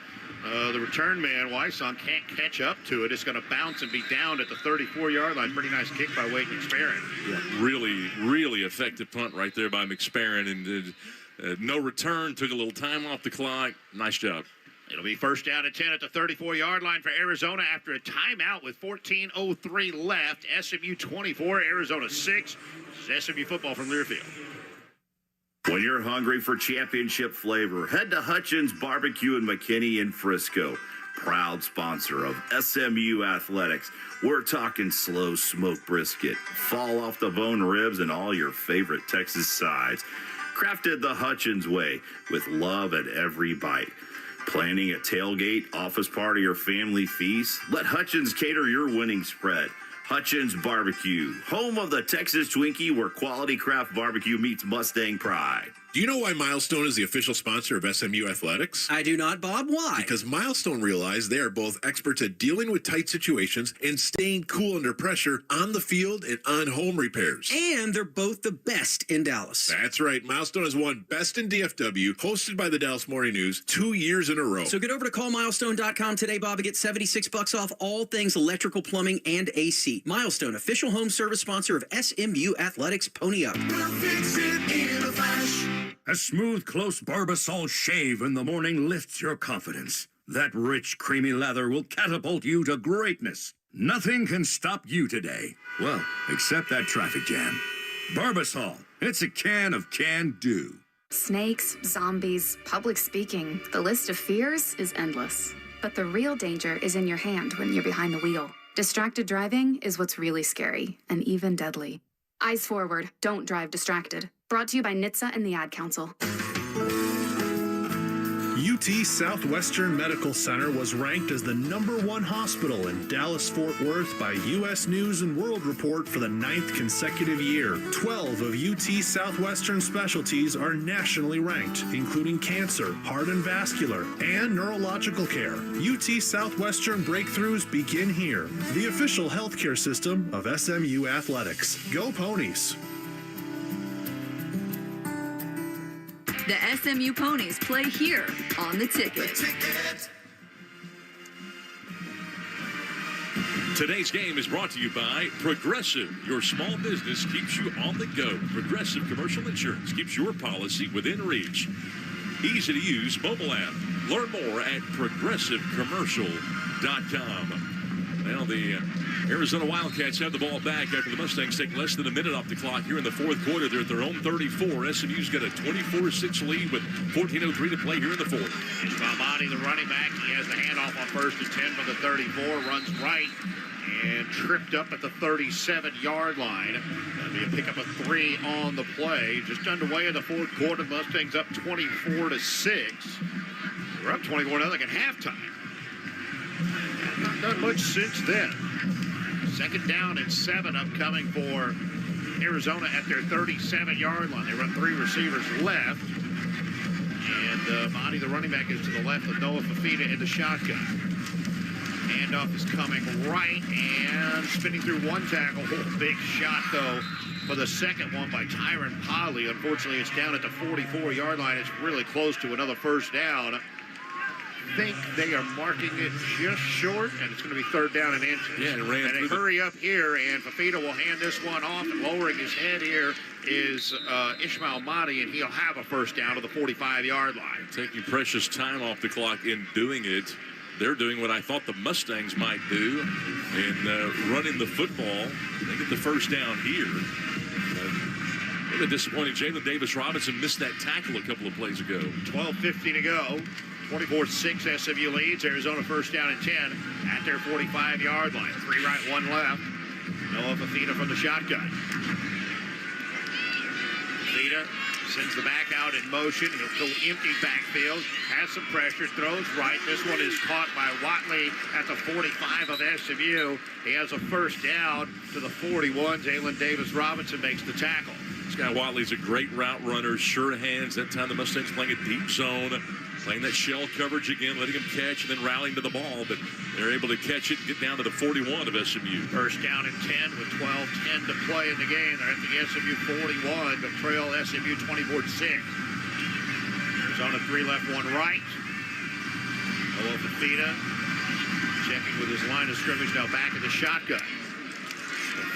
Speaker 2: the return man, Wysong, can't catch up to it. It's going to bounce and be down at the 34-yard line. Pretty nice kick by Wade McSparron.
Speaker 7: Yeah, really, really effective punt right there by McSparron. And no return, took a little time off the clock. Nice job.
Speaker 2: It'll be 1st down and 10 at the 34-yard line for Arizona after a timeout with 14:03 left. SMU 24, Arizona 6. This is SMU football from Learfield.
Speaker 14: When you're hungry for championship flavor, head to Hutchins Barbecue in McKinney and Frisco. Proud sponsor of SMU Athletics. We're talking slow smoked brisket, fall off the bone ribs, and all your favorite Texas sides. Crafted the Hutchins way with love at every bite. Planning a tailgate, office party, or family feast? Let Hutchins cater your winning spread. Hutchins Barbecue, home of the Texas Twinkie, where quality craft barbecue meets Mustang pride.
Speaker 21: Do you know why Milestone is the official sponsor of SMU Athletics?
Speaker 3: I do not, Bob. Why?
Speaker 21: Because Milestone realized they are both experts at dealing with tight situations and staying cool under pressure on the field and on home repairs.
Speaker 3: And they're both the best in Dallas.
Speaker 21: That's right. Milestone has won Best in DFW, hosted by the Dallas Morning News, 2 years in a row.
Speaker 3: So get over to callmilestone.com today, Bob, and get $76 off all things electrical, plumbing, and AC. Milestone, official home service sponsor of SMU Athletics. Pony up.
Speaker 15: We'll fix it in a flash.
Speaker 22: A smooth, close Barbasol shave in the morning lifts your confidence. That rich, creamy lather will catapult you to greatness. Nothing can stop you today. Well, except that traffic jam. Barbasol. It's a can of can-do.
Speaker 24: Snakes, zombies, public speaking. The list of fears is endless. But the real danger is in your hand when you're behind the wheel. Distracted driving is what's really scary and even deadly. Eyes forward. Don't drive distracted. Brought to you by NHTSA and the Ad Council.
Speaker 16: UT Southwestern Medical Center was ranked as the #1 hospital in Dallas-Fort Worth by U.S. News & World Report for the 9th consecutive year. 12 of UT Southwestern specialties are nationally ranked, including cancer, heart and vascular, and neurological care. UT Southwestern breakthroughs begin here. The official healthcare system of SMU Athletics. Go Ponies!
Speaker 23: The SMU Ponies play here on the ticket.
Speaker 7: Today's game is brought to you by Progressive. Your small business keeps you on the go. Progressive Commercial Insurance keeps your policy within reach. Easy to use mobile app. Learn more at progressivecommercial.com. Well, the Arizona Wildcats have the ball back after the Mustangs take less than a minute off the clock here in the 4th quarter. They're at their own 34. SMU's got a 24-6 lead with 14:03 to play here in the 4th.
Speaker 2: It's Valmani, the running back. He has the handoff on 1st and 10 from the 34. Runs right and tripped up at the 37-yard line. That'll be a pickup of 3 on the play. Just underway in the 4th quarter. Mustangs up 24-6. We're up 24-0 at halftime. Not done much since then. 2nd down and 7 upcoming for Arizona at their 37-yard line. They run 3 receivers left. And Monty, the running back, is to the left of Noah Fafita in the shotgun. Handoff is coming right and spinning through one tackle. Big shot, though, for the second one by Tyron Polly. Unfortunately, it's down at the 44-yard line. It's really close to another first down. I think they are marking it just short, and it's going to be third down and inches.
Speaker 7: Yeah, and ran
Speaker 2: they hurry up here, and Fafita will hand this one off, and lowering his head here is Ishmael Mahdi, and he'll have a first down to the 45-yard line.
Speaker 7: Taking precious time off the clock in doing it. They're doing what I thought the Mustangs might do in running the football. They get the first down here. A little bit disappointing. Jalen Davis-Robinson missed that tackle a couple of plays ago.
Speaker 2: 12:50 to go. 24-6 SMU leads. Arizona first down and 10 at their 45-yard line. 3 right, 1 left. Noah Fafita from the shotgun. Fafita sends the back out in motion. He'll go empty backfield. Has some pressure. Throws right. This one is caught by Watley at the 45 of SMU. He has a first down to the 41. Jalen Davis-Robinson makes the tackle.
Speaker 7: This guy Watley's a great route runner. Sure hands. That time the Mustangs playing a deep zone. Playing that shell coverage again, letting him catch and then rallying to the ball, but they're able to catch it and get down to the 41 of SMU.
Speaker 2: First down and 10 with 12:10 to play in the game. They're at the SMU 41, but trail SMU 24-6. Arizona 3 left, 1 right. Noah Fafita checking with his line of scrimmage, now back in the shotgun.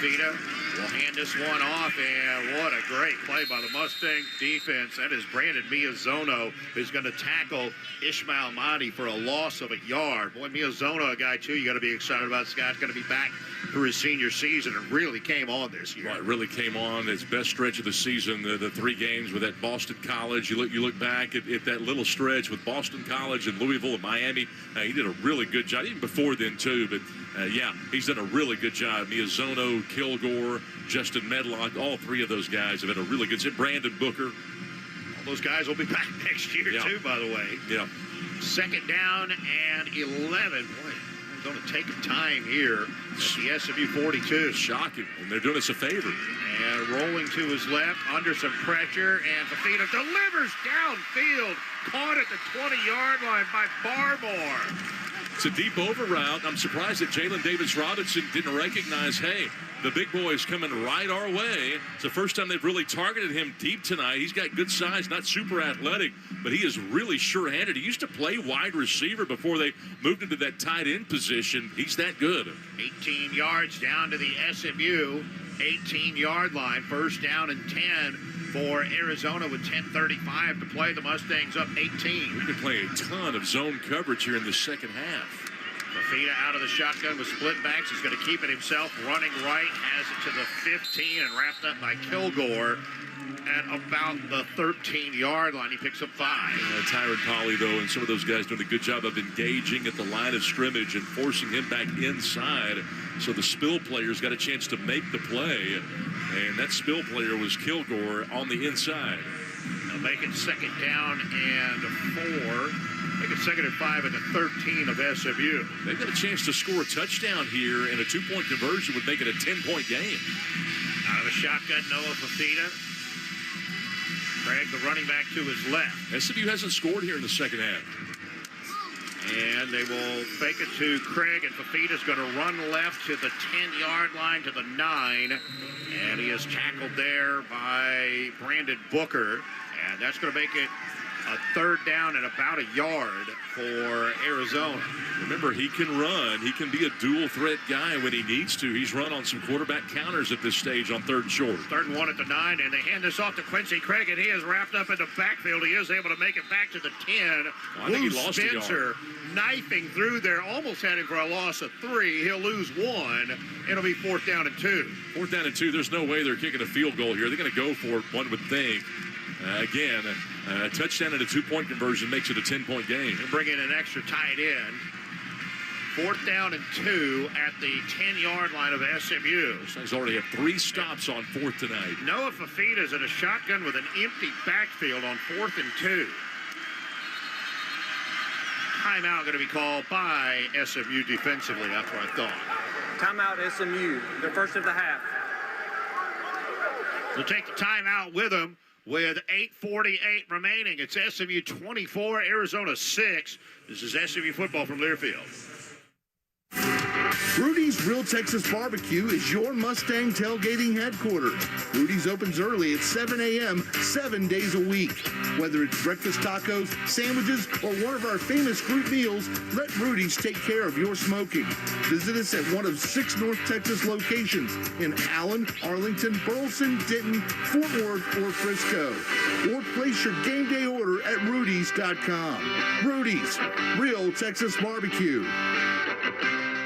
Speaker 2: Fafita will hand this one off, and what a great play by the Mustang defense. That is Brandon Miyazono, who's going to tackle Ishmael Mahdi for a loss of a yard. Boy, Miyazono, a guy, too, you got to be excited about. This guy's going to be back for his senior season and really came on this year.
Speaker 7: Well, it really came on. His best stretch of the season, the 3 games with that Boston College. You look back at that little stretch with Boston College and Louisville and Miami. He did a really good job, even before then, too, but yeah, he's done a really good job. Miyazono, Kilgore, Justin Medlock, all 3 of those guys have had a really good job. Brandon Booker.
Speaker 2: All those guys will be back next year, too, by the way.
Speaker 7: Yeah.
Speaker 2: Second down and 11. Boy, Arizona taking time here at the SMU 42.
Speaker 7: Shocking, and they're doing us a favor.
Speaker 2: And rolling to his left, under some pressure, and Fafita delivers downfield. Caught at the 20-yard line by Barmore.
Speaker 7: It's a deep over route. I'm surprised that Jalen Davis-Robinson didn't recognize, hey, the big boy is coming right our way. It's the first time they've really targeted him deep tonight. He's got good size, not super athletic, but he is really sure-handed. He used to play wide receiver before they moved into that tight end position. He's that good.
Speaker 2: 18 yards down to the SMU 18-yard line. First down and 10 for Arizona with 10:35 to play. The Mustangs up 18.
Speaker 7: We've been playing a ton of zone coverage here in the second half.
Speaker 2: Fafita out of the shotgun with split backs. He's going to keep it himself. Running right, has it to the 15 and wrapped up by Kilgore at about the 13-yard line. He picks up 5.
Speaker 7: Tyron Polly, though, and some of those guys doing a good job of engaging at the line of scrimmage and forcing him back inside. So the spill players got a chance to make the play. And that spill player was Kilgore on the inside.
Speaker 2: They'll make it second down and 4. Make it second and 5 at the 13 of SMU.
Speaker 7: They've got a chance to score a touchdown here, and a 2-point conversion would make it a 10-point game.
Speaker 2: Out of the shotgun, Noah Fafita. Craig, the running back, to his left.
Speaker 7: SMU hasn't scored here in the second half.
Speaker 2: And they will fake it to Craig, and Fafita's going to run left to the 10-yard line to the 9. And he is tackled there by Brandon Booker. And that's going to make it a third down and about a yard for Arizona.
Speaker 7: Remember, he can run. He can be a dual threat guy when he needs to. He's run on some quarterback counters at this stage on 3rd and short.
Speaker 2: 3rd and 1 at the 9, and they hand this off to Quincy Craig, and he is wrapped up in the backfield. He is able to make it back to the 10.
Speaker 7: I think he lost
Speaker 2: Spencer knifing through there, almost had him for a loss of 3. He'll lose 1. It'll be 4th down and 2.
Speaker 7: 4th down and 2. There's no way they're kicking a field goal here. They're going to go for it, one would think. Again, a touchdown and a 2-point conversion makes it a 10-point game.
Speaker 2: They'll bring in an extra tight end. 4th down and 2 at the 10-yard line of SMU.
Speaker 7: He's already had 3 stops on 4th tonight.
Speaker 2: Noah Fafita's in a shotgun with an empty backfield on 4th and 2. Timeout going to be called by SMU defensively. That's what I thought.
Speaker 6: Timeout SMU. Their first of the half.
Speaker 2: They'll take the timeout with them. with 8:48 remaining. It's SMU 24, Arizona 6. This is SMU football from Learfield.
Speaker 4: Rudy's Real Texas Barbecue is your Mustang tailgating headquarters. Rudy's opens early at 7 a.m. 7 days a week. Whether it's breakfast tacos, sandwiches, or one of our famous group meals, let Rudy's take care of your smoking. Visit us at one of 6 North Texas locations in Allen, Arlington, Burleson, Denton, Fort Worth, or Frisco. Or place your game day order at Rudy's.com. Rudy's Real Texas Barbecue.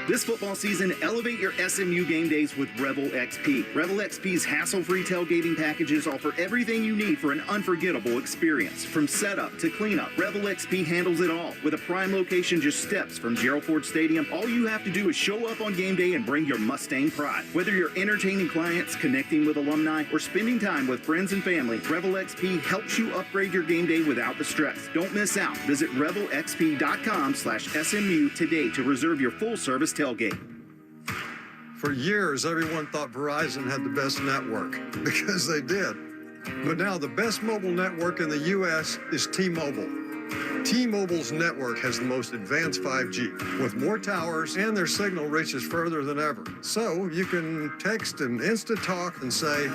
Speaker 5: This football season, elevate your SMU game days with Revel XP. Revel XP's hassle-free tailgating packages offer everything you need for an unforgettable experience. From setup to cleanup, Revel XP handles it all. With a prime location just steps from Gerald Ford Stadium, all you have to do is show up on game day and bring your Mustang pride. Whether you're entertaining clients, connecting with alumni, or spending time with friends and family, Revel XP helps you upgrade your game day without the stress. Don't miss out. Visit revelxp.com/SMU today to reserve your full-service tailgate.
Speaker 11: For years, everyone thought Verizon had the best network, because they did. But now the best mobile network in the U.S. is T-Mobile. T-Mobile's network has the most advanced 5G, with more towers, and their signal reaches further than ever. So you can text and Insta-talk and say,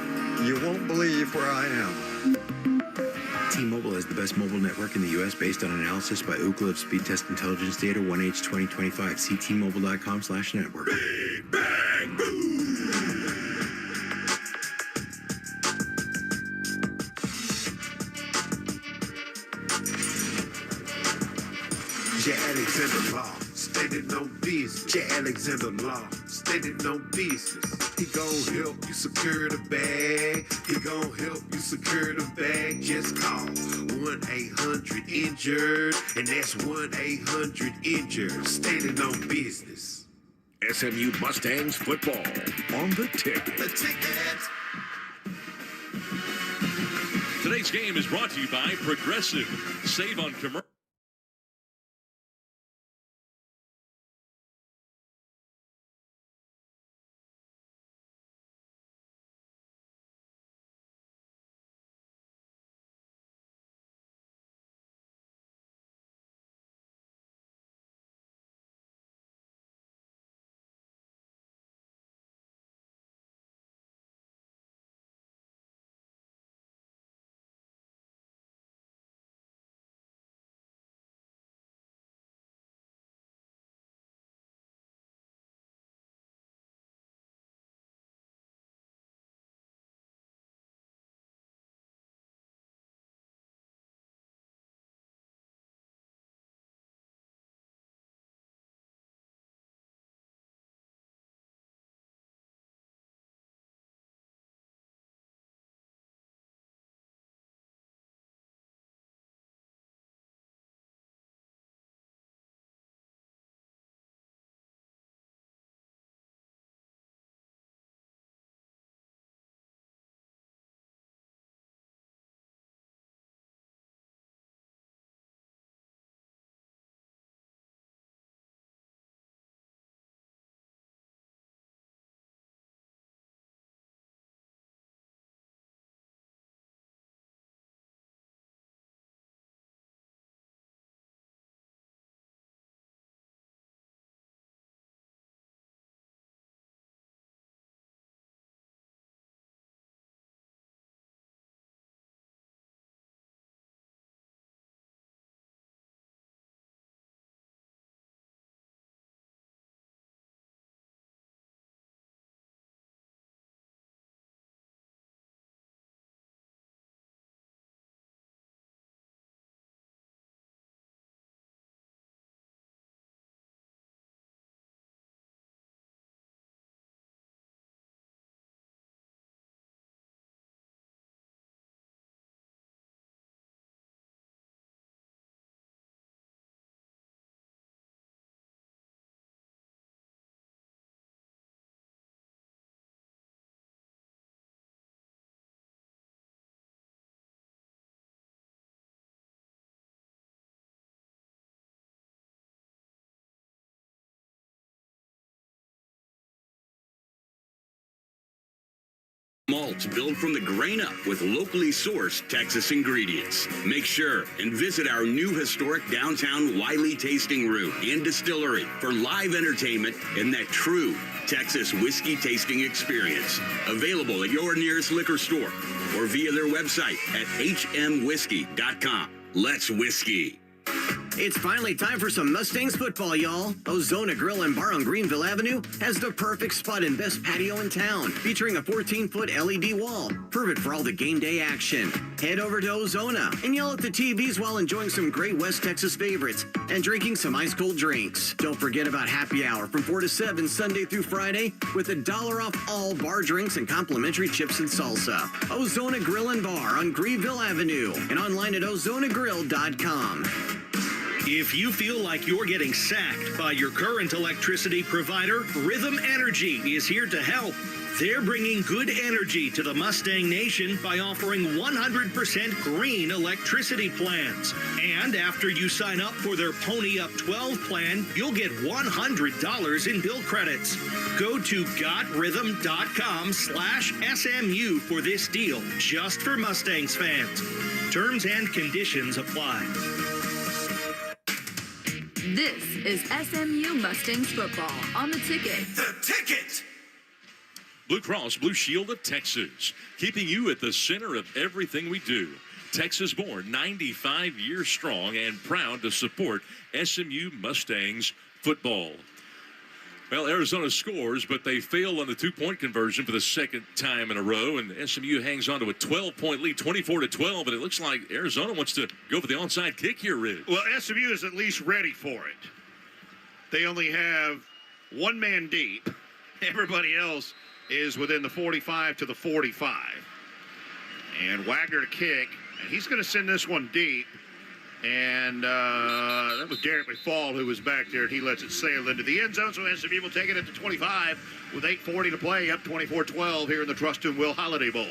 Speaker 11: "You won't believe where I am."
Speaker 12: T-Mobile is the best mobile network in the U.S. based on analysis by Ookla of speed test intelligence data 1H 2025. See T-Mobile.com/network.
Speaker 19: Big Bang Boom!
Speaker 13: J. Alexander Law stated no business. J. Alexander Law stated no business. He gon' help you secure the bag. He gon' help you secure the bag. Just call 1-800-INJURED, and that's 1-800-INJURED. Stated no business.
Speaker 21: SMU Mustangs football on the ticket.
Speaker 13: The ticket.
Speaker 7: Today's game is brought to you by Progressive. Save on commercial.
Speaker 8: Malts built from the grain up with locally sourced Texas ingredients. Make sure and visit our new historic downtown Wiley tasting room and distillery for live entertainment and that true Texas whiskey tasting experience. Available at your nearest liquor store or via their website at hmwhiskey.com. Let's whiskey.
Speaker 9: It's finally time for some Mustangs football, y'all. Ozona Grill and Bar on Greenville Avenue has the perfect spot and best patio in town, featuring a 14-foot LED wall, perfect for all the game day action. Head over to Ozona and yell at the TVs while enjoying some great West Texas favorites and drinking some ice-cold drinks. Don't forget about happy hour from 4 to 7 Sunday through Friday with $1 off all bar drinks and complimentary chips and salsa. Ozona Grill and Bar on Greenville Avenue and online at ozonagrill.com.
Speaker 17: If you feel like you're getting sacked by your current electricity provider, Rhythm Energy is here to help. They're bringing good energy to the Mustang Nation by offering 100% green electricity plans. And after you sign up for their Pony Up 12 plan, you'll get $100 in bill credits. Go to gotrhythm.com/SMU for this deal, just for Mustangs fans. Terms and conditions apply.
Speaker 23: This is SMU Mustangs football on the ticket.
Speaker 15: The Ticket!
Speaker 7: Blue Cross Blue Shield of Texas, keeping you at the center of everything we do. Texas born, 95 years strong, and proud to support SMU Mustangs football. Well, Arizona scores, but they fail on the two-point conversion for the second time in a row, and SMU hangs on to a 12-point lead, 24-12, and it looks like Arizona wants to go for the onside kick here, Rich.
Speaker 2: Well, SMU is at least ready for it. They only have one man deep. Everybody else is within the 45 to the 45. And Wagner to kick, and he's going to send this one deep. And that was Derek McFall who was back there, and he lets it sail into the end zone. So SMU will take it at the 25 with 8:40 to play, up 24-12 here in the Trust and Will Holiday Bowl.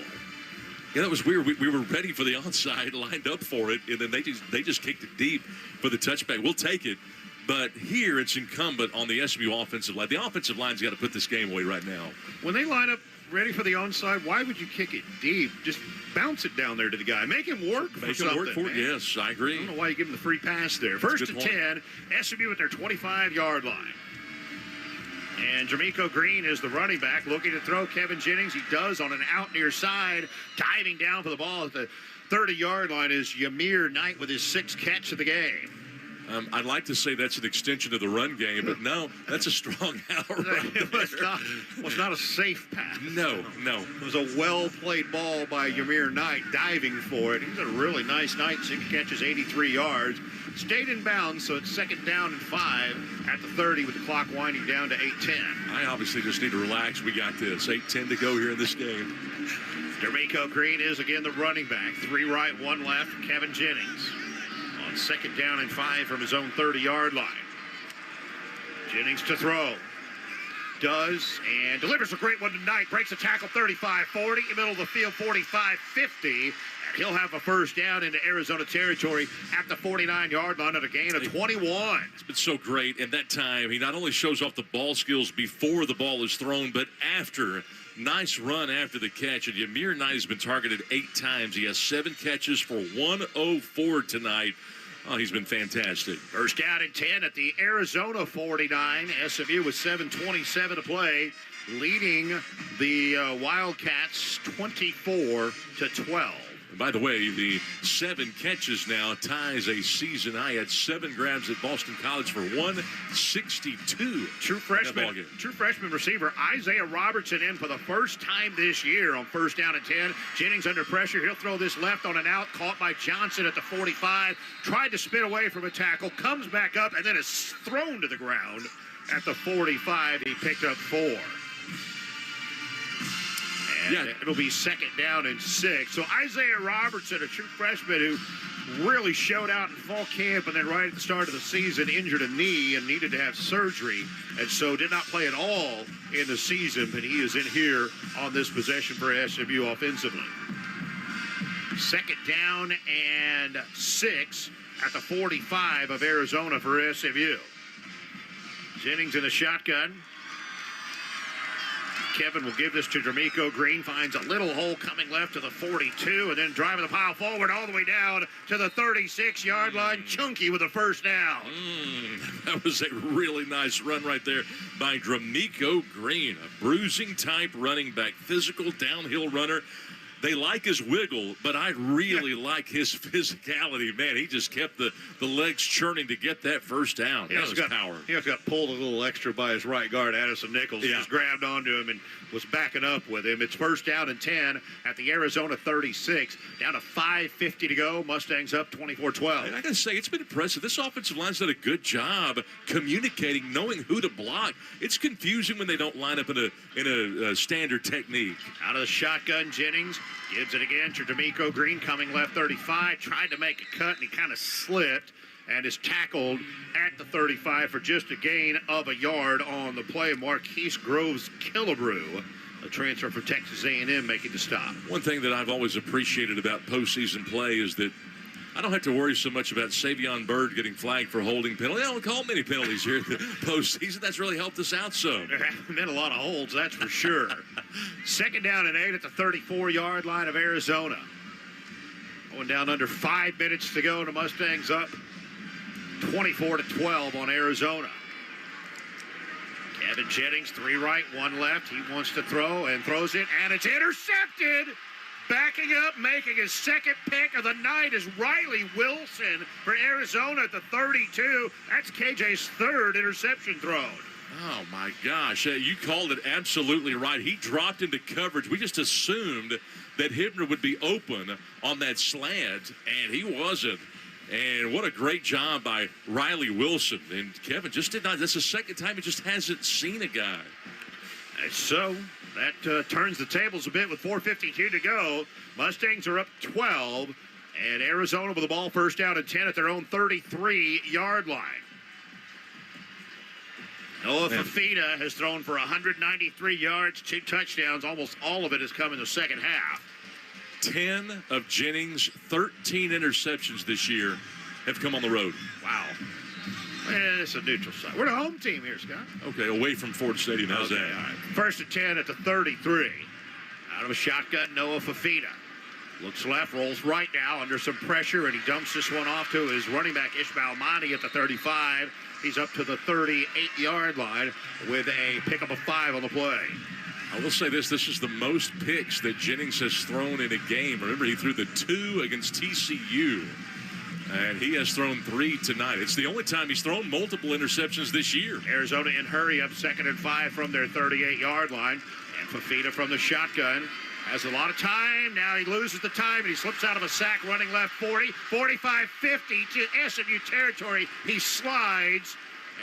Speaker 7: Yeah, that was weird. We were ready for the onside, lined up for it, and then they just kicked it deep for the touchback. We'll take it. But here it's incumbent on the SMU offensive line. The offensive line's got to put this game away right now.
Speaker 2: When they line up ready for the onside, why would you kick it deep? Just bounce it down there to the guy. Make him work for something. Make him work for it,
Speaker 7: yes, I agree.
Speaker 2: I don't know why you give him the free pass there. First and 10, SMU at their 25-yard line. And Jermico Green is the running back, looking to throw. Kevin Jennings, he does on an out near side. Diving down for the ball at the 30-yard line is Yamir Knight with his 6th catch of the game.
Speaker 7: I'd like to say that's an extension of the run game, but no, that's a strong out right
Speaker 2: It was not a safe pass.
Speaker 7: No.
Speaker 2: It was a well-played ball by Yamir Knight, diving for it. He's a really nice night, 6 catches, 83 yards. Stayed in bounds, so it's 2nd down and 5 at the 30 with the clock winding down to 8:10.
Speaker 7: I obviously just need to relax. We got this. 8:10 to go here in this game.
Speaker 2: Jermico Green is again the running back. 3 right, 1 left. Kevin Jennings on 2nd down and 5 from his own 30-yard line. Jennings to throw. Does and delivers a great one tonight. Breaks a tackle 35-40, in the middle of the field 45-50. And he'll have a first down into Arizona territory at the 49-yard line at a gain of 21.
Speaker 7: It's been so great. And that time, he not only shows off the ball skills before the ball is thrown, but after. Nice run after the catch. And Yamir Knight has been targeted 8 times. He has 7 catches for 104 tonight. Oh, he's been fantastic.
Speaker 2: First down and 10 at the Arizona 49. SMU with 7:27 to play, leading the Wildcats 24-12.
Speaker 7: And by the way, the 7 catches now ties a season high at 7 grabs at Boston College for 162.
Speaker 2: True freshman receiver Isaiah Robertson in for the first time this year on first down and 10. Jennings under pressure. He'll throw this left on an out. Caught by Johnson at the 45. Tried to spin away from a tackle. Comes back up and then is thrown to the ground at the 45. He picked up 4. And it'll be 2nd down and 6. So Isaiah Robertson, a true freshman who really showed out in fall camp and then right at the start of the season injured a knee and needed to have surgery, and so did not play at all in the season, but he is in here on this possession for SMU offensively. 2nd down and 6 at the 45 of Arizona for SMU. Jennings in the shotgun. Kevin will give this to D'Amico Green. Finds a little hole coming left to the 42, and then driving the pile forward all the way down to the 36-yard line. Chunky with a first down.
Speaker 7: That was a really nice run right there by D'Amico Green, a bruising-type running back, physical downhill runner. They like his wiggle, but I really like his physicality. Man, he just kept the legs churning to get that first down. That was power.
Speaker 2: He also got pulled a little extra by his right guard, Addison Nichols. He just grabbed onto him and was backing up with him. It's first down and 10 at the Arizona 36. Down to 5:50 to go. Mustangs up 24-12.
Speaker 7: And I got to say, it's been impressive. This offensive line's done a good job communicating, knowing who to block. It's confusing when they don't line up in a standard technique.
Speaker 2: Out of the shotgun, Jennings gives it again to D'Amico Green, coming left 35. Tried to make a cut, and he kind of slipped and is tackled at the 35 for just a gain of a yard on the play. Marquise Groves-Killebrew, a transfer from Texas A&M, making the stop.
Speaker 7: One thing that I've always appreciated about postseason play is that I don't have to worry so much about Savion Byrd getting flagged for holding penalty. They don't call many penalties here in the postseason. That's really helped us out some.
Speaker 2: There haven't been a lot of holds, that's for sure. Second down and 8 at the 34-yard line of Arizona. Going down under 5 minutes to go, and the Mustangs up 24-12 on Arizona. Kevin Jennings, 3 right, 1 left. He wants to throw and throws it, and it's intercepted. Backing up, making his second pick of the night is Riley Wilson for Arizona at the 32. That's KJ's 3rd interception thrown.
Speaker 7: Oh, my gosh. You called it absolutely right. He dropped into coverage. We just assumed that Hibner would be open on that slant, and he wasn't. And what a great job by Riley Wilson. And Kevin just did not. That's the second time he just hasn't seen a guy.
Speaker 2: So that turns the tables a bit with 4:52 to go. Mustangs are up 12, and Arizona with the ball first down and 10 at their own 33-yard line. Noah Fafita has thrown for 193 yards, 2 touchdowns. Almost all of it has come in the second half.
Speaker 7: 10 of Jennings' 13 interceptions this year have come on the road.
Speaker 2: Wow. It's a neutral site. We're the home team here, Scott.
Speaker 7: Okay, away from Ford Stadium. How's that?
Speaker 2: All right. First and 10 at the 33. Out of a shotgun, Noah Fafita. Looks left, rolls right now under some pressure, and he dumps this one off to his running back, Ishmael Mahdi, at the 35. He's up to the 38-yard line with a pickup of 5 on the play.
Speaker 7: I will say this is the most picks that Jennings has thrown in a game. Remember, he threw the 2 against TCU, and he has thrown 3 tonight. It's the only time he's thrown multiple interceptions this year.
Speaker 2: Arizona in hurry up, 2nd and 5 from their 38-yard line. And Fafita from the shotgun has a lot of time. Now he loses the time, and he slips out of a sack running left 40, 45, 50 to SMU territory. He slides,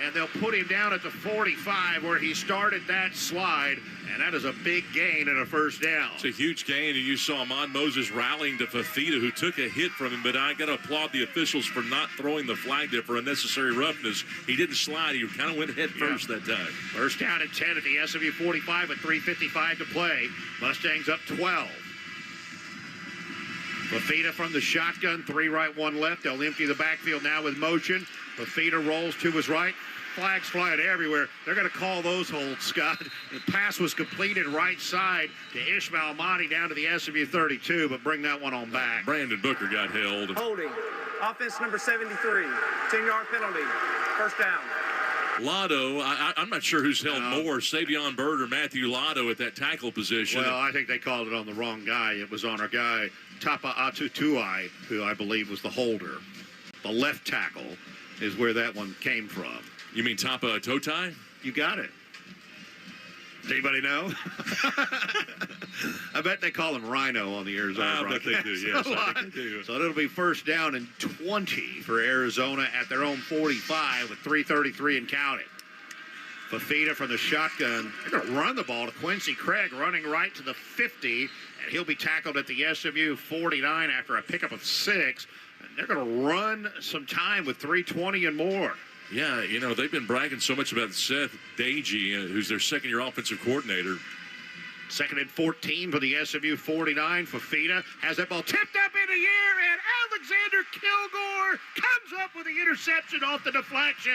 Speaker 2: and they'll put him down at the 45 where he started that slide, and that is a big gain and a first down.
Speaker 7: It's a huge gain, and you saw Ahmad Moses rallying to Fafita, who took a hit from him, but I got to applaud the officials for not throwing the flag there for unnecessary roughness. He didn't slide. He kind of went head first that time.
Speaker 2: First down and 10 at the SMU 45 with 3:55 to play. Mustangs up 12. Fafita from the shotgun, 3 right, 1 left. They'll empty the backfield now with motion. Fafita rolls to his right. Flags flying everywhere. They're going to call those holds, Scott. The pass was completed right side to Ishmael Mahdi down to the SMU 32, but bring that one on back.
Speaker 7: Brandon Booker got held.
Speaker 6: Holding. Offense number 73. 10-yard penalty. First down.
Speaker 7: Lotto, I'm not sure who's held more, Savion Byrd or Matthew Lotto at that tackle position.
Speaker 2: Well, I think they called it on the wrong guy. It was on our guy, Tapa Atutuai, who I believe was the holder. The left tackle is where that one came from.
Speaker 7: You mean Tapa Totai?
Speaker 2: You got it. Does anybody know? I bet they call him Rhino on the Arizona broadcast.
Speaker 7: I bet they do, yes. I think they do.
Speaker 2: So it'll be first down and 20 for Arizona at their own 45 with 3:33 and counting. Fafita from the shotgun. They're going to run the ball to Quincy Craig, running right to the 50, and he'll be tackled at the SMU 49 after a pickup of 6. And they're going to run some time with 3:20 and more.
Speaker 7: Yeah, you know, they've been bragging so much about Seth Dagey, who's their second-year offensive coordinator.
Speaker 2: 2nd and 14 for the SMU 49. Fafita has that ball tipped up in the air, and Alexander Kilgore comes up with the interception off the deflection.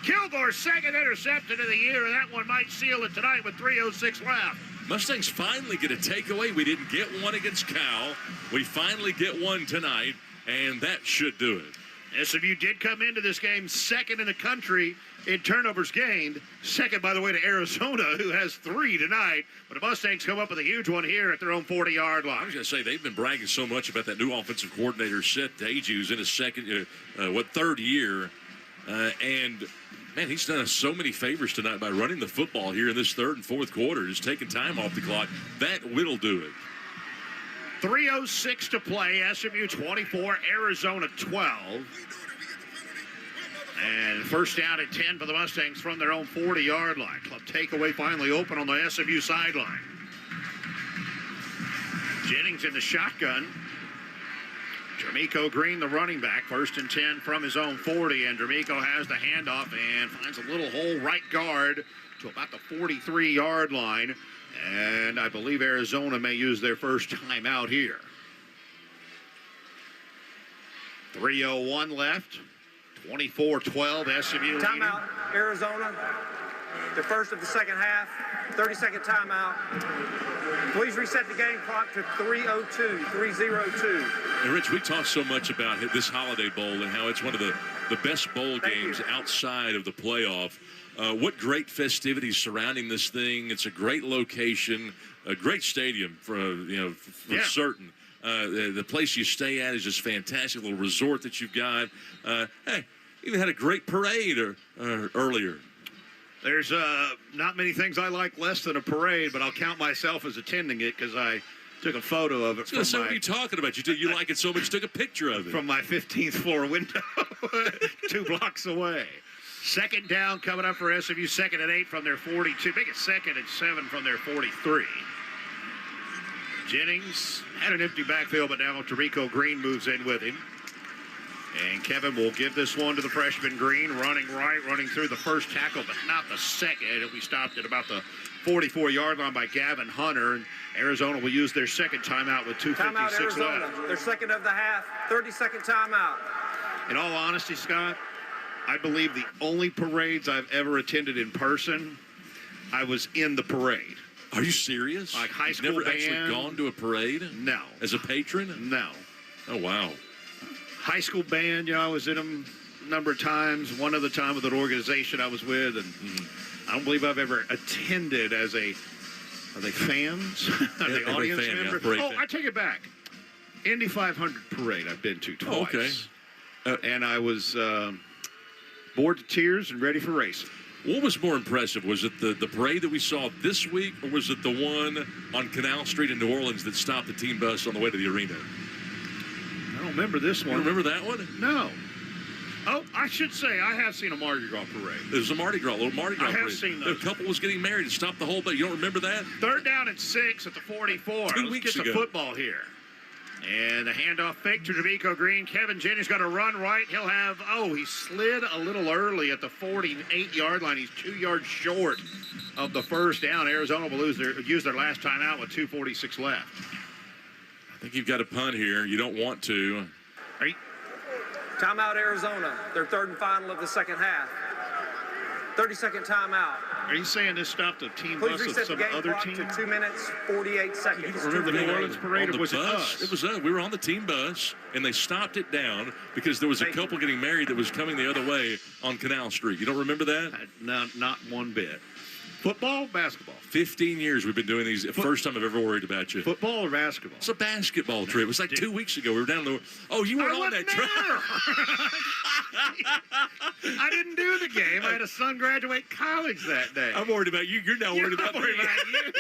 Speaker 2: Kilgore's second interception of the year, and that one might seal it tonight with 3:06 left.
Speaker 7: Mustangs finally get a takeaway. We didn't get one against Cal. We finally get one tonight, and that should do it.
Speaker 2: SMU did come into this game second in the country in turnovers gained. Second, by the way, to Arizona, who has 3 tonight. But the Mustangs come up with a huge one here at their own 40-yard line.
Speaker 7: I was going to say, they've been bragging so much about that new offensive coordinator, Seth Dage, who's in his third year. And, man, he's done us so many favors tonight by running the football here in this third and fourth quarter, just taking time off the clock. That will do it.
Speaker 2: 3:06 to play. SMU 24, Arizona 12. And first down at 10 for the Mustangs from their own 40-yard line. Club takeaway finally open on the SMU sideline. Jennings in the shotgun. D'Amico Green, the running back, first and 10 from his own 40. And D'Amico has the handoff and finds a little hole right guard to about the 43-yard line. And I believe Arizona may use their first timeout here. 3:01 left. 24-12, SMU leading.
Speaker 6: Timeout, Arizona. The first of the second half. 30-second timeout. Please reset the game clock to 3:02, 3:02.
Speaker 7: And, Rich, we talk so much about this Holiday Bowl and how it's one of the best bowl games outside of the playoff. What great festivities surrounding this thing. It's a great location, a great stadium for certain. The place you stay at is just fantastic. Little resort that you've got. Hey, even had a great parade earlier.
Speaker 2: There's not many things I like less than a parade, but I'll count myself as attending it because I took a photo of it.
Speaker 7: So what are you talking about? You like it so much, you took a picture of it.
Speaker 2: From my 15th floor window 2 blocks away. Second down coming up for SMU, second and 8 from their 42. Make it second and 7 from their 43. Jennings had an empty backfield, but now D'Amico Green moves in with him. And Kevin will give this one to the freshman Green, running right, running through the first tackle, but not the second. It'll be stopped at about the 44-yard line by Gavin Hunter. And Arizona will use their second timeout with 2:56
Speaker 6: timeout, Arizona.
Speaker 2: left.
Speaker 6: Their second of the half, 30-second timeout.
Speaker 2: In all honesty, Scott, I believe the only parades I've ever attended in person, I was in the parade.
Speaker 7: Are you serious?
Speaker 2: Like high school
Speaker 7: Never
Speaker 2: band.
Speaker 7: actually gone to a parade?
Speaker 2: No.
Speaker 7: As a patron?
Speaker 2: No.
Speaker 7: Oh, wow.
Speaker 2: High school band, I was in them a number of times. One other time with an organization I was with, and I don't believe I've ever attended as a. Are they fans? Are they audience members?
Speaker 7: Yeah,
Speaker 2: I take it back. Indy 500 parade I've been to twice.
Speaker 7: Oh, okay.
Speaker 2: And I was bored to tears and ready for racing.
Speaker 7: What was more impressive? Was it the parade that we saw this week, or was it the one on Canal Street in New Orleans that stopped the team bus on the way to the arena?
Speaker 2: I don't remember this one.
Speaker 7: You remember that one?
Speaker 2: No. Oh, I should say I have seen a Mardi Gras parade.
Speaker 7: There's a Mardi Gras parade.
Speaker 2: I have seen those.
Speaker 7: The couple was getting married and stopped the whole thing. You don't remember that?
Speaker 2: Third down and 6 at the 44.
Speaker 7: 2
Speaker 2: Let's
Speaker 7: weeks
Speaker 2: get
Speaker 7: ago.
Speaker 2: the football here. And the handoff fake to D'Amico Green. Kevin Jennings got to run right. He'll have, he slid a little early at the 48-yard line. He's 2 yards short of the first down. Arizona will use their last timeout with 2:46 left.
Speaker 7: I think you've got a punt here. You don't want to.
Speaker 6: Timeout, Arizona. Their third and final of the second half. 30-second timeout.
Speaker 2: Are you saying this stopped a team
Speaker 6: Please
Speaker 2: bus of
Speaker 6: reset the
Speaker 2: some
Speaker 6: game
Speaker 2: other
Speaker 6: clock
Speaker 2: team?
Speaker 6: to 2 minutes, 48 seconds.
Speaker 2: You remember the New Orleans parade, or was it us?
Speaker 7: It was us. We were on the team bus, and they stopped it down because there was a couple getting married that was coming the other way on Canal Street. You don't remember that?
Speaker 2: No, not one bit. Football, basketball?
Speaker 7: 15 years we've been doing these. First time I've ever worried about you.
Speaker 2: Football or basketball?
Speaker 7: It's a basketball trip. It was like 2 weeks ago. We were down the. Oh, you weren't on that trip.
Speaker 2: I didn't do the game. I had a son graduate college that day.
Speaker 7: I'm worried about you. You're now worried about me.
Speaker 2: You.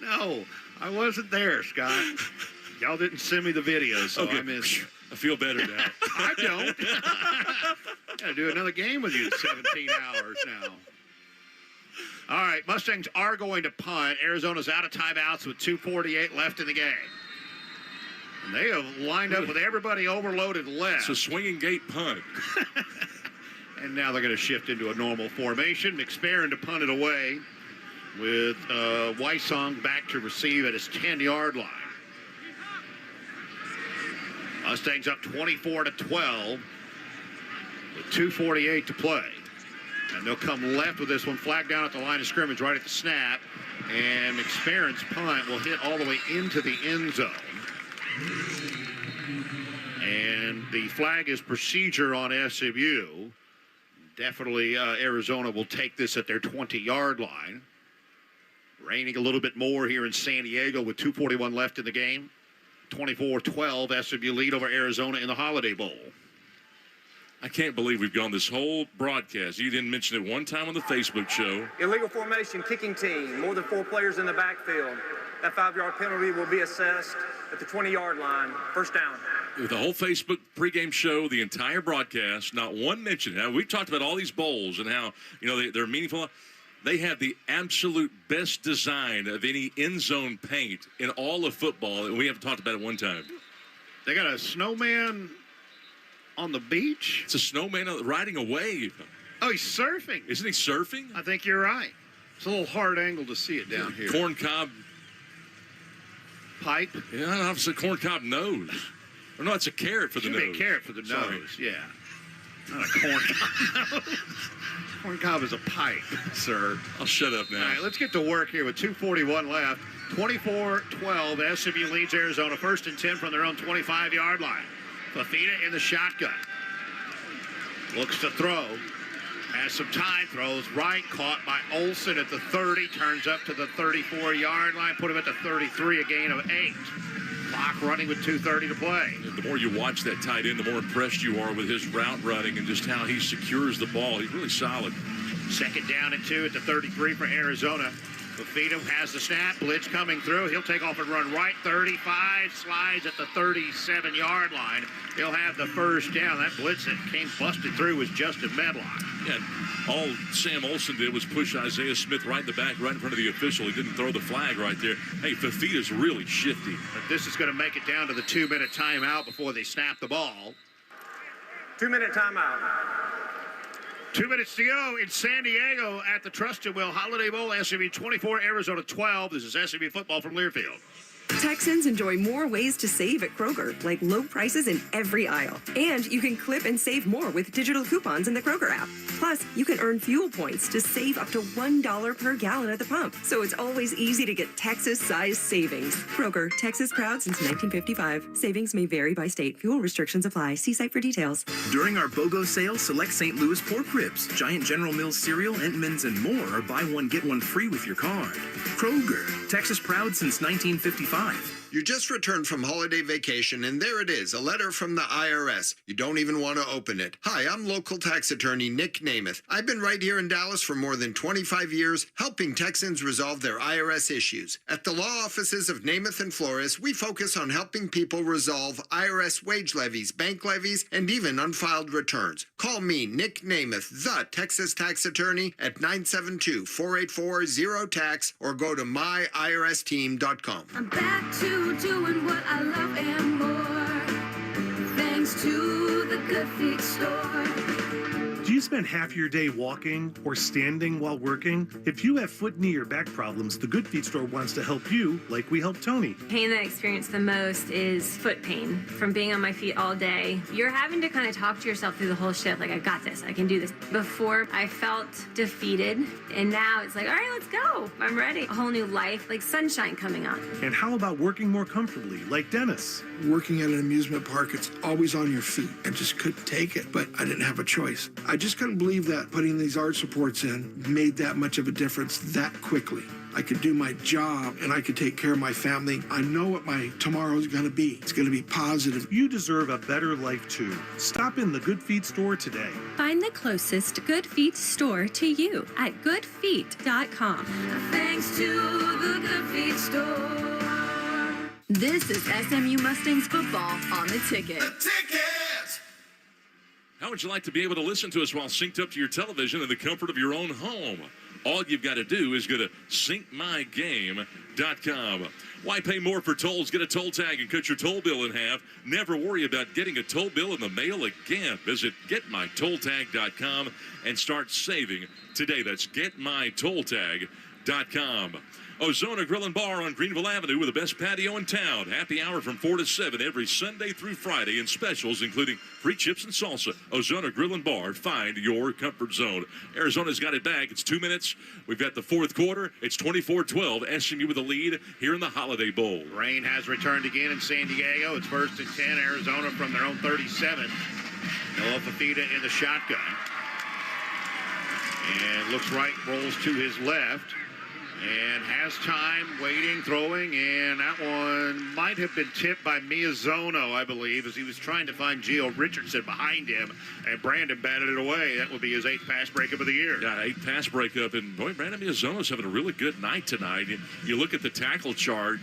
Speaker 2: No, I wasn't there, Scott. Y'all didn't send me the video, so I missed it.
Speaker 7: I feel better now.
Speaker 2: I don't. Got to do another game with you in 17 hours now. All right, Mustangs are going to punt. Arizona's out of timeouts with 2:48 left in the game. And they have lined up with everybody overloaded left.
Speaker 7: It's a swinging gate punt.
Speaker 2: And now they're going to shift into a normal formation. McSparron to punt it away with Wysong back to receive at his 10-yard line. Mustangs up 24-12. with 2:48 to play. And they'll come left with this one, flag down at the line of scrimmage right at the snap. And McSparron's punt will hit all the way into the end zone. And the flag is procedure on SMU. Definitely Arizona will take this at their 20-yard line. Raining a little bit more here in San Diego with 2:41 left in the game. 24-12 SMU lead over Arizona in the Holiday Bowl.
Speaker 7: I can't believe we've gone this whole broadcast. You didn't mention it one time on the Facebook show.
Speaker 6: Illegal formation, kicking team, more than 4 players in the backfield. That 5-yard penalty will be assessed at the 20-yard line. First down.
Speaker 7: The whole Facebook pregame show, the entire broadcast, not one mention. Now, we've talked about all these bowls and how, they're meaningful. They have the absolute best design of any end zone paint in all of football, and we haven't talked about it one time.
Speaker 2: They got a snowman on the beach.
Speaker 7: It's a snowman riding a wave.
Speaker 2: Oh, he's surfing.
Speaker 7: Isn't he surfing?
Speaker 2: I think you're right. It's a little hard angle to see it down here.
Speaker 7: Corn cob
Speaker 2: pipe.
Speaker 7: Yeah, obviously corn cob nose. Or no, it's a carrot for the nose.
Speaker 2: Should be a carrot for the nose. Yeah. Not a corn cob. Corn cob is a pipe, sir.
Speaker 7: I'll shut up now.
Speaker 2: All right, let's get to work here with 2:41 left. 24-12. SMU leads Arizona. 1st and 10 from their own 25-yard line. Fafita in the shotgun. Looks to throw. Has some time. Throws right. Caught by Olsen at the 30. Turns up to the 34-yard line. Put him at the 33. A gain of 8. Clock running with 2:30 to play.
Speaker 7: The more you watch that tight end, the more impressed you are with his route running and just how he secures the ball. He's really solid.
Speaker 2: 2nd down and 2 at the 33 for Arizona. Fafita has the snap. Blitz coming through. He'll take off and run right. 35. Slides at the 37-yard line. He'll have the first down. That blitz that came busted through was Justin Medlock.
Speaker 7: Yeah, all Sam Olsen did was push Isaiah Smith right in the back, right in front of the official. He didn't throw the flag right there. Hey, Fafita's really shifty.
Speaker 2: But this is going to make it down to the 2-minute timeout before they snap the ball.
Speaker 6: 2-minute timeout.
Speaker 2: 2 minutes to go in San Diego at the Trusted Will Holiday Bowl. SMU 24, Arizona 12. This is SMU football from Learfield.
Speaker 1: Texans enjoy more ways to save at Kroger, like low prices in every aisle. And you can clip and save more with digital coupons in the Kroger app. Plus, you can earn fuel points to save up to $1 per gallon at the pump. So it's always easy to get Texas-sized savings. Kroger, Texas proud since 1955. Savings may vary by state. Fuel restrictions apply. See site for details.
Speaker 10: During our BOGO sale, select St. Louis pork ribs, Giant General Mills cereal, Entman's, and more are buy one, get one free with your card. Kroger, Texas proud since 1955.
Speaker 18: You just returned from holiday vacation, and there it is, a letter from the IRS. You don't even want to open it. Hi, I'm local tax attorney Nick Namath. I've been right here in Dallas for more than 25 years, helping Texans resolve their IRS issues. At the law offices of Namath and Flores, we focus on helping people resolve IRS wage levies, bank levies, and even unfiled returns. Call me, Nick Namath, the Texas tax attorney, at 972-484-0TAX, or go to myiRSteam.com.
Speaker 20: I'm back to doing what I love and more, thanks to the Good Feet store.
Speaker 25: Do you spend half your day walking or standing while working? If you have foot, knee, or back problems, the Good Feet store wants to help you like we helped Tony.
Speaker 26: Pain that I experience the most is foot pain from being on my feet all day. You're having to kind of talk to yourself through the whole shift, like, I got this, I can do this. Before, I felt defeated, and now it's like, all right, let's go. I'm ready. A whole new life, like sunshine coming on.
Speaker 25: And how about working more comfortably, like Dennis?
Speaker 27: Working at an amusement park, it's always on your feet. I just couldn't take it, but I didn't have a choice. I just couldn't believe that putting these arch supports in made that much of a difference that quickly. I could do my job and I could take care of my family. I know what my tomorrow is going to be. It's going to be positive.
Speaker 25: You deserve a better life too. Stop in the Good Feet store today.
Speaker 28: Find the closest Good Feet store to you at goodfeet.com.
Speaker 20: Thanks to the Good Feet store.
Speaker 23: This is SMU Mustangs football on the ticket.
Speaker 15: The ticket!
Speaker 7: How would you like to be able to listen to us while synced up to your television in the comfort of your own home? All you've got to do is go to syncmygame.com. Why pay more for tolls? Get a toll tag and cut your toll bill in half. Never worry about getting a toll bill in the mail again. Visit getmytolltag.com and start saving today. That's getmytolltag.com. Ozona Grill and Bar on Greenville Avenue with the best patio in town. Happy hour from 4 to 7 every Sunday through Friday, and specials including free chips and salsa. Ozona Grill and Bar, find your comfort zone. Arizona's got it back. It's 2 minutes. We've got the fourth quarter. It's 24-12. SMU with the lead here in the Holiday Bowl.
Speaker 2: Rain has returned again in San Diego. It's 1st and 10. Arizona from their own 37. Noah Fafita in the shotgun. And looks right, rolls to his left. And has time, waiting, throwing, and that one might have been tipped by Miyazono, I believe, as he was trying to find Gio Richardson behind him, and Brandon batted it away. That would be his 8th pass breakup of the year.
Speaker 7: Yeah, 8th pass breakup, and boy, Brandon Miyazono's having a really good night tonight. You look at the tackle chart,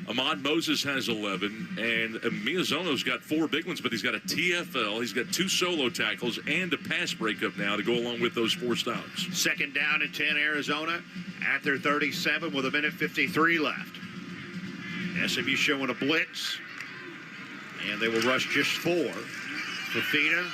Speaker 7: Ahmad Moses has 11, and Miyazono's got 4 big ones, but he's got a TFL, he's got 2 solo tackles, and a pass breakup now to go along with those 4 stops.
Speaker 2: 2nd down and 10, Arizona at their 37 with 1:53 left. SMU showing a blitz, and they will rush just 4. Fafita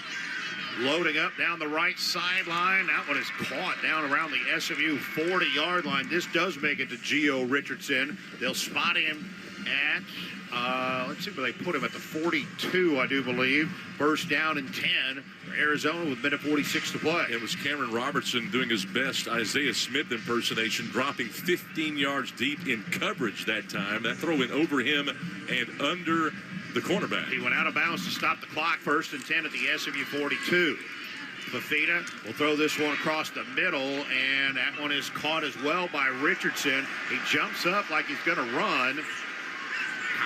Speaker 2: loading up down the right sideline. That one is caught down around the SMU 40-yard line. This does make it to Gio Richardson. They'll spot him at, let's see where they put him, at the 42, I do believe. 1st down and 10 for Arizona with 1:46 to play.
Speaker 7: It was Cameron Robertson doing his best Isaiah Smith impersonation, dropping 15 yards deep in coverage that time. That throw went over him and under the cornerback.
Speaker 2: He went out of bounds to stop the clock. 1st and 10 at the SMU 42. Fafita will throw this one across the middle, and that one is caught as well by Richardson. He jumps up like he's going to run.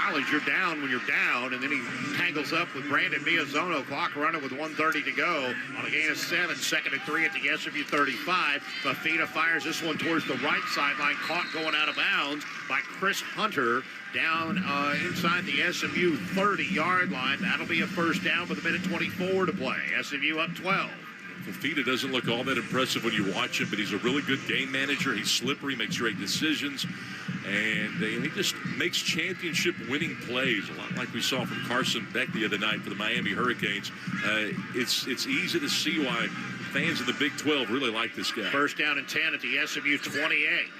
Speaker 2: College, you're down when you're down, and then he tangles up with Brandon Miyazono. Clock running with 1:30 to go on a gain of 7. 2nd and 3 at the SMU 35. Fafita fires this one towards the right sideline, caught going out of bounds by Chris Hunter down inside the SMU 30-yard line. That'll be a 1st down with 1:24 to play. SMU up 12.
Speaker 7: Fafita doesn't look all that impressive when you watch him, but he's a really good game manager. He's slippery, makes great decisions, and he just makes championship-winning plays, a lot like we saw from Carson Beck the other night for the Miami Hurricanes. It's easy to see why fans of the Big 12 really like this guy.
Speaker 2: 1st down and 10 at the SMU 28.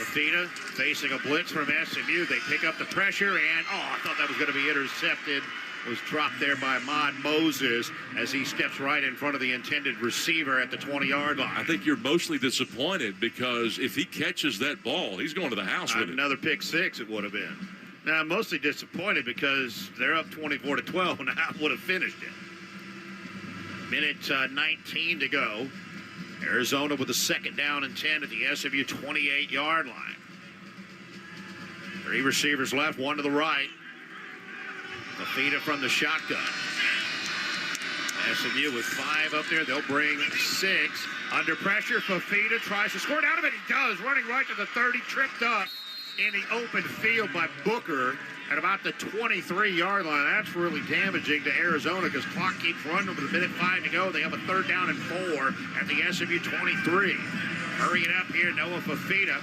Speaker 2: Fafita facing a blitz from SMU. They pick up the pressure, and, I thought that was going to be intercepted. Was dropped there by Ahmad Moses as he steps right in front of the intended receiver at the 20-yard line.
Speaker 7: I think you're mostly disappointed because if he catches that ball, he's going to the house with it.
Speaker 2: Another pick 6 it would have been. Now, I'm mostly disappointed because they're up 24-12, and I would have finished it. Minute 19 to go. Arizona with a 2nd down and 10 at the SMU 28-yard line. 3 receivers left, 1 to the right. Fafita from the shotgun. SMU with 5 up there. They'll bring 6. Under pressure, Fafita tries to score down of it. He does, running right to the 30, tripped up in the open field by Booker at about the 23-yard line. That's really damaging to Arizona because clock keeps running with 1:05 to go. They have a 3rd down and 4 at the SMU 23. Hurrying up here, Noah Fafita.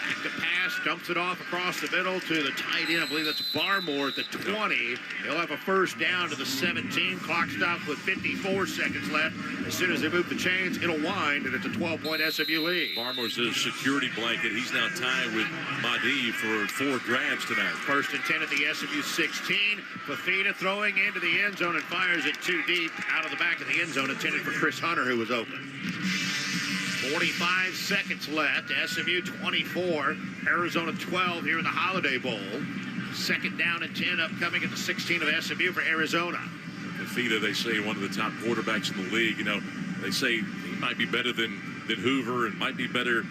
Speaker 2: Back to pass, dumps it off across the middle to the tight end. I believe that's Barmore at the 20. He'll have a 1st down to the 17. Clock stops with 54 seconds left. As soon as they move the chains, it'll wind, and it's a 12-point SMU lead.
Speaker 7: Barmore's a security blanket. He's now tied with Mahdi for 4 grabs tonight.
Speaker 2: 1st and 10 at the SMU 16. Fafita throwing into the end zone and fires it too deep out of the back of the end zone, intended for Chris Hunter, who was open. 45 seconds left. SMU 24, Arizona 12 here in the Holiday Bowl. 2nd down and 10 upcoming at the 16 of SMU for Arizona.
Speaker 7: Fafita, they say, one of the top quarterbacks in the league. You know, they say he might be better than Hoover and might be better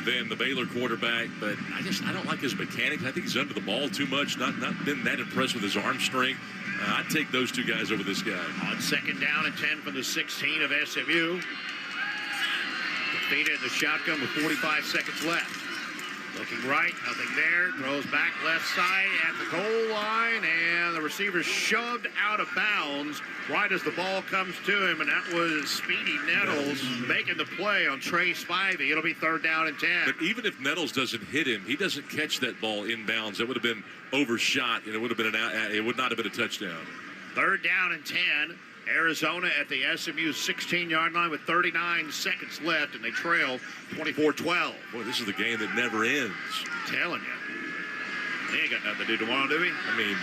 Speaker 7: than the Baylor quarterback, but I don't like his mechanics. I think he's under the ball too much. Not been that impressed with his arm strength. I'd take those 2 guys over this guy.
Speaker 2: On 2nd down and 10 from the 16 of SMU. Fafita in the shotgun with 45 seconds left. Looking right, nothing there. Throws back left side at the goal line, and the receiver shoved out of bounds right as the ball comes to him, and that was Speedy Nettles making the play on Trey Spivey. It'll be 3rd down and 10.
Speaker 7: But even if Nettles doesn't hit him, he doesn't catch that ball inbounds. It would have been overshot, and it would not have been a touchdown.
Speaker 2: 3rd down and 10. Arizona at the SMU 16-yard line with 39 seconds left, and they trail 24-12.
Speaker 7: Boy, this is the game that never ends.
Speaker 2: I'm telling you. They ain't got nothing to do tomorrow, do we?
Speaker 7: I mean,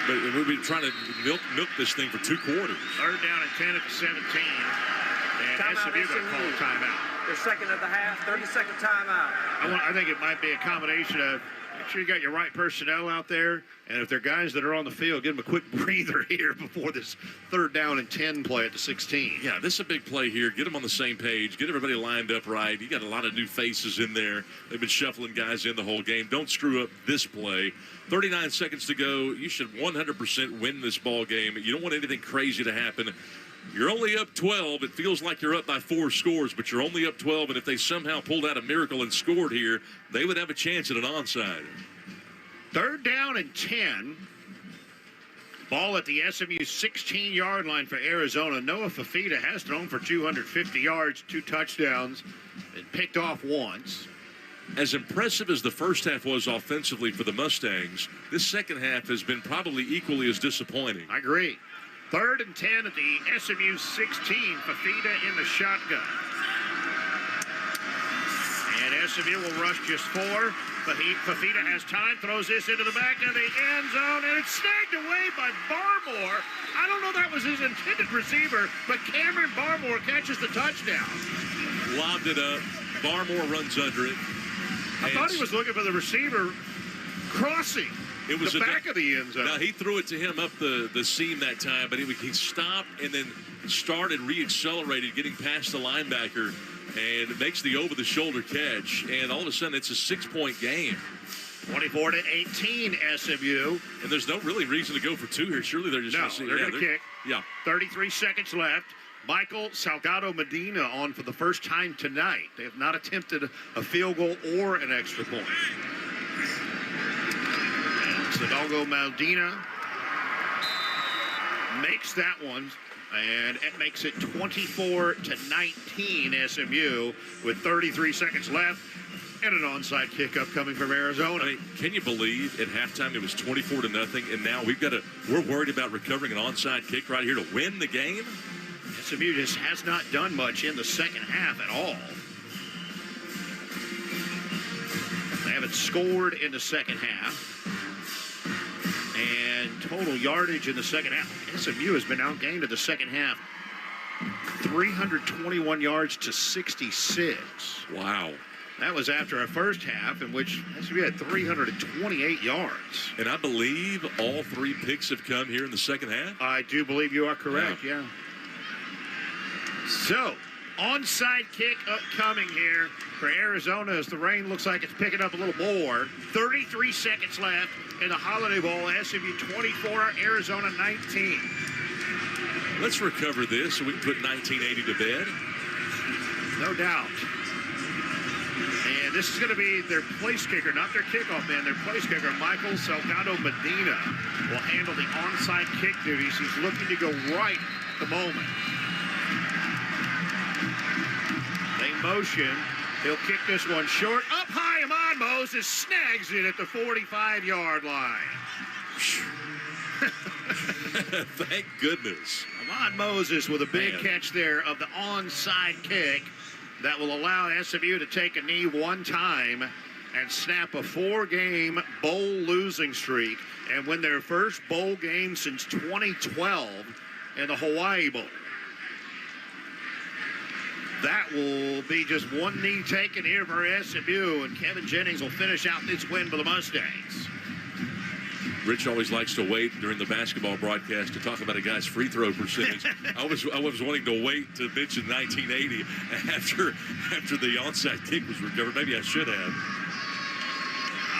Speaker 7: but we've been trying to milk this thing for 2 quarters.
Speaker 2: Third down and 10 at the 17. And
Speaker 6: Timeout,
Speaker 2: SMU going to call a timeout.
Speaker 6: Their second of the half, 30-second timeout.
Speaker 2: I think it might be a combination of make sure you got your right personnel out there, and if they're guys that are on the field, give them a quick breather here before this third down and 10 play at the 16.
Speaker 7: Yeah, this is a big play here. Get them on the same page. Get everybody lined up right. You got a lot of new faces in there. They've been shuffling guys in the whole game. Don't screw up this play. 39 seconds to go. You should 100% win this ball game. You don't want anything crazy to happen. You're only up 12. It feels like you're up by 4 scores, but you're only up 12. And if they somehow pulled out a miracle and scored here, they would have a chance at an onside.
Speaker 2: Third down and 10. Ball at the SMU 16-yard line for Arizona. Noah Fafita has thrown for 250 yards, 2 touchdowns, and picked off once.
Speaker 7: As impressive as the first half was offensively for the Mustangs, this second half has been probably equally as disappointing.
Speaker 2: I agree. Third and 10 at the SMU 16. Fafita in the shotgun. And SMU will rush just 4. Fafita has time, throws this into the back of the end zone, and it's snagged away by Barmore. I don't know if that was his intended receiver, but Cameron Barmore catches the touchdown.
Speaker 7: Lobbed it up. Barmore runs under it.
Speaker 2: I thought he was looking for the receiver crossing. It was the back of the end zone.
Speaker 7: Now, he threw it to him up the seam that time, but he stopped and then started, re-accelerated, getting past the linebacker, and makes the over-the-shoulder catch. And all of a sudden, it's a 6-point game.
Speaker 2: 24-18 SMU.
Speaker 7: And there's no really reason to go for 2 here. Surely they're just
Speaker 2: going to kick.
Speaker 7: Yeah.
Speaker 2: 33 seconds left. Michael Salgado Medina on for the first time tonight. They have not attempted a field goal or an extra point. Salgado Medina makes that one, and it makes it 24-19 SMU with 33 seconds left and an onside kick upcoming from Arizona.
Speaker 7: I mean, can you believe at halftime it was 24-0, and now we're worried about recovering an onside kick right here to win the game?
Speaker 2: SMU just has not done much in the second half at all. They haven't scored in the second half. And total yardage in the second half. SMU has been outgained in the second half. 321 yards to 66.
Speaker 7: Wow.
Speaker 2: That was after a first half in which SMU had 328 yards.
Speaker 7: And I believe all 3 picks have come here in the second half?
Speaker 2: I do believe you are correct, yeah. So, onside kick upcoming here for Arizona as the rain looks like it's picking up a little more. 33 seconds left in the Holiday Bowl. SMU 24, Arizona 19.
Speaker 7: Let's recover this so we can put 1980 to bed.
Speaker 2: No doubt. And this is going to be their place kicker, not their kickoff man. Their place kicker, Michael Salgado Medina, will handle the onside kick duties. He's looking to go right at the moment. They motion. He'll kick this one short. Up high, Ahmad Moses snags it at the 45-yard line.
Speaker 7: Thank goodness.
Speaker 2: Ahmad Moses with a big catch there of the onside kick that will allow SMU to take a knee one time and snap a 4-game bowl losing streak and win their first bowl game since 2012 in the Hawaii Bowl. That will be just one knee taken here for SMU, and Kevin Jennings will finish out this win for the Mustangs.
Speaker 7: Rich always likes to wait during the basketball broadcast to talk about a guy's free throw percentage. I was wanting to wait to mention 1980 after the onside kick was recovered. Maybe I should have.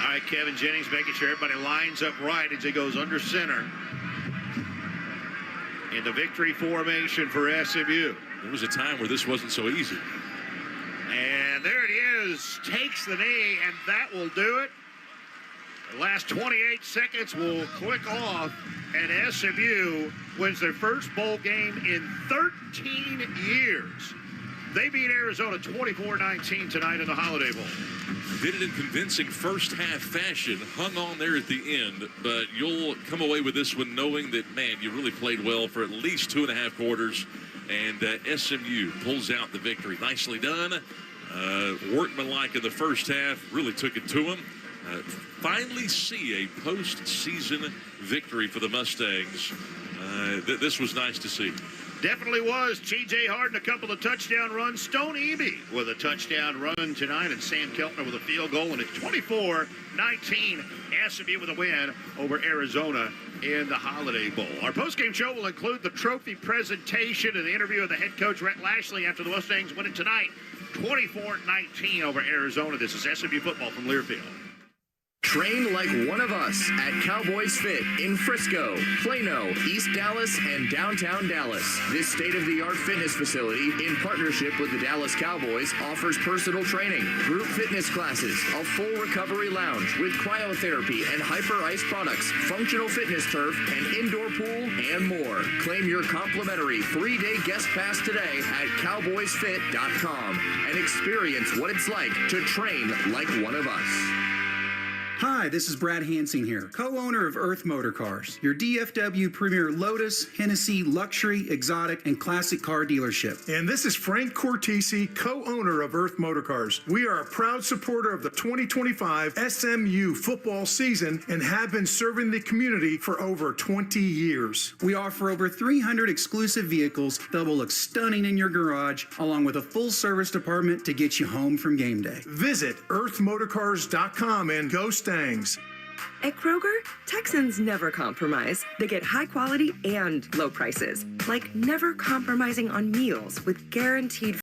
Speaker 2: All right, Kevin Jennings making sure everybody lines up right as he goes under center in the victory formation for SMU.
Speaker 7: There was a time where this wasn't so easy.
Speaker 2: And there it is. Takes the knee, and that will do it. The last 28 seconds will click off, and SMU wins their first bowl game in 13 years. They beat Arizona 24-19 tonight in the Holiday Bowl.
Speaker 7: Did it in convincing first half fashion, hung on there at the end, but you'll come away with this one knowing that, man, you really played well for at least 2.5 quarters, and SMU pulls out the victory. Nicely done. Workmanlike in the first half, really took it to them. Finally see a postseason victory for the Mustangs. This was nice to see.
Speaker 2: Definitely was. T.J. Harden, a couple of touchdown runs. Stone Eby with a touchdown run tonight, and Sam Keltner with a field goal. And it's 24-19. SMU with a win over Arizona in the Holiday Bowl. Our postgame show will include the trophy presentation and the interview of the head coach, Rhett Lashley, after the Mustangs win it tonight, 24-19 over Arizona. This is SMU football from Learfield.
Speaker 3: Train like one of us at Cowboys Fit in Frisco, Plano, East Dallas, and downtown Dallas. This state-of-the-art fitness facility, in partnership with the Dallas Cowboys, offers personal training, group fitness classes, a full recovery lounge with cryotherapy and hyper ice products, functional fitness turf, an indoor pool, and more. Claim your complimentary 3-day guest pass today at cowboysfit.com and experience what it's like to train like one of us.
Speaker 4: Hi, this is Brad Hansing here, co-owner of Earth Motor Cars, your DFW premier Lotus, Hennessy, luxury, exotic, and classic car dealership.
Speaker 25: And this is Frank Cortese, co-owner of Earth Motor Cars. We are a proud supporter of the 2025 SMU football season and have been serving the community for over 20 years.
Speaker 4: We offer over 300 exclusive vehicles that will look stunning in your garage, along with a full service department to get you home from game day.
Speaker 25: Visit earthmotorcars.com and go Mustangs.
Speaker 1: At Kroger, Texans never compromise. They get high quality and low prices, like never compromising on meals with guaranteed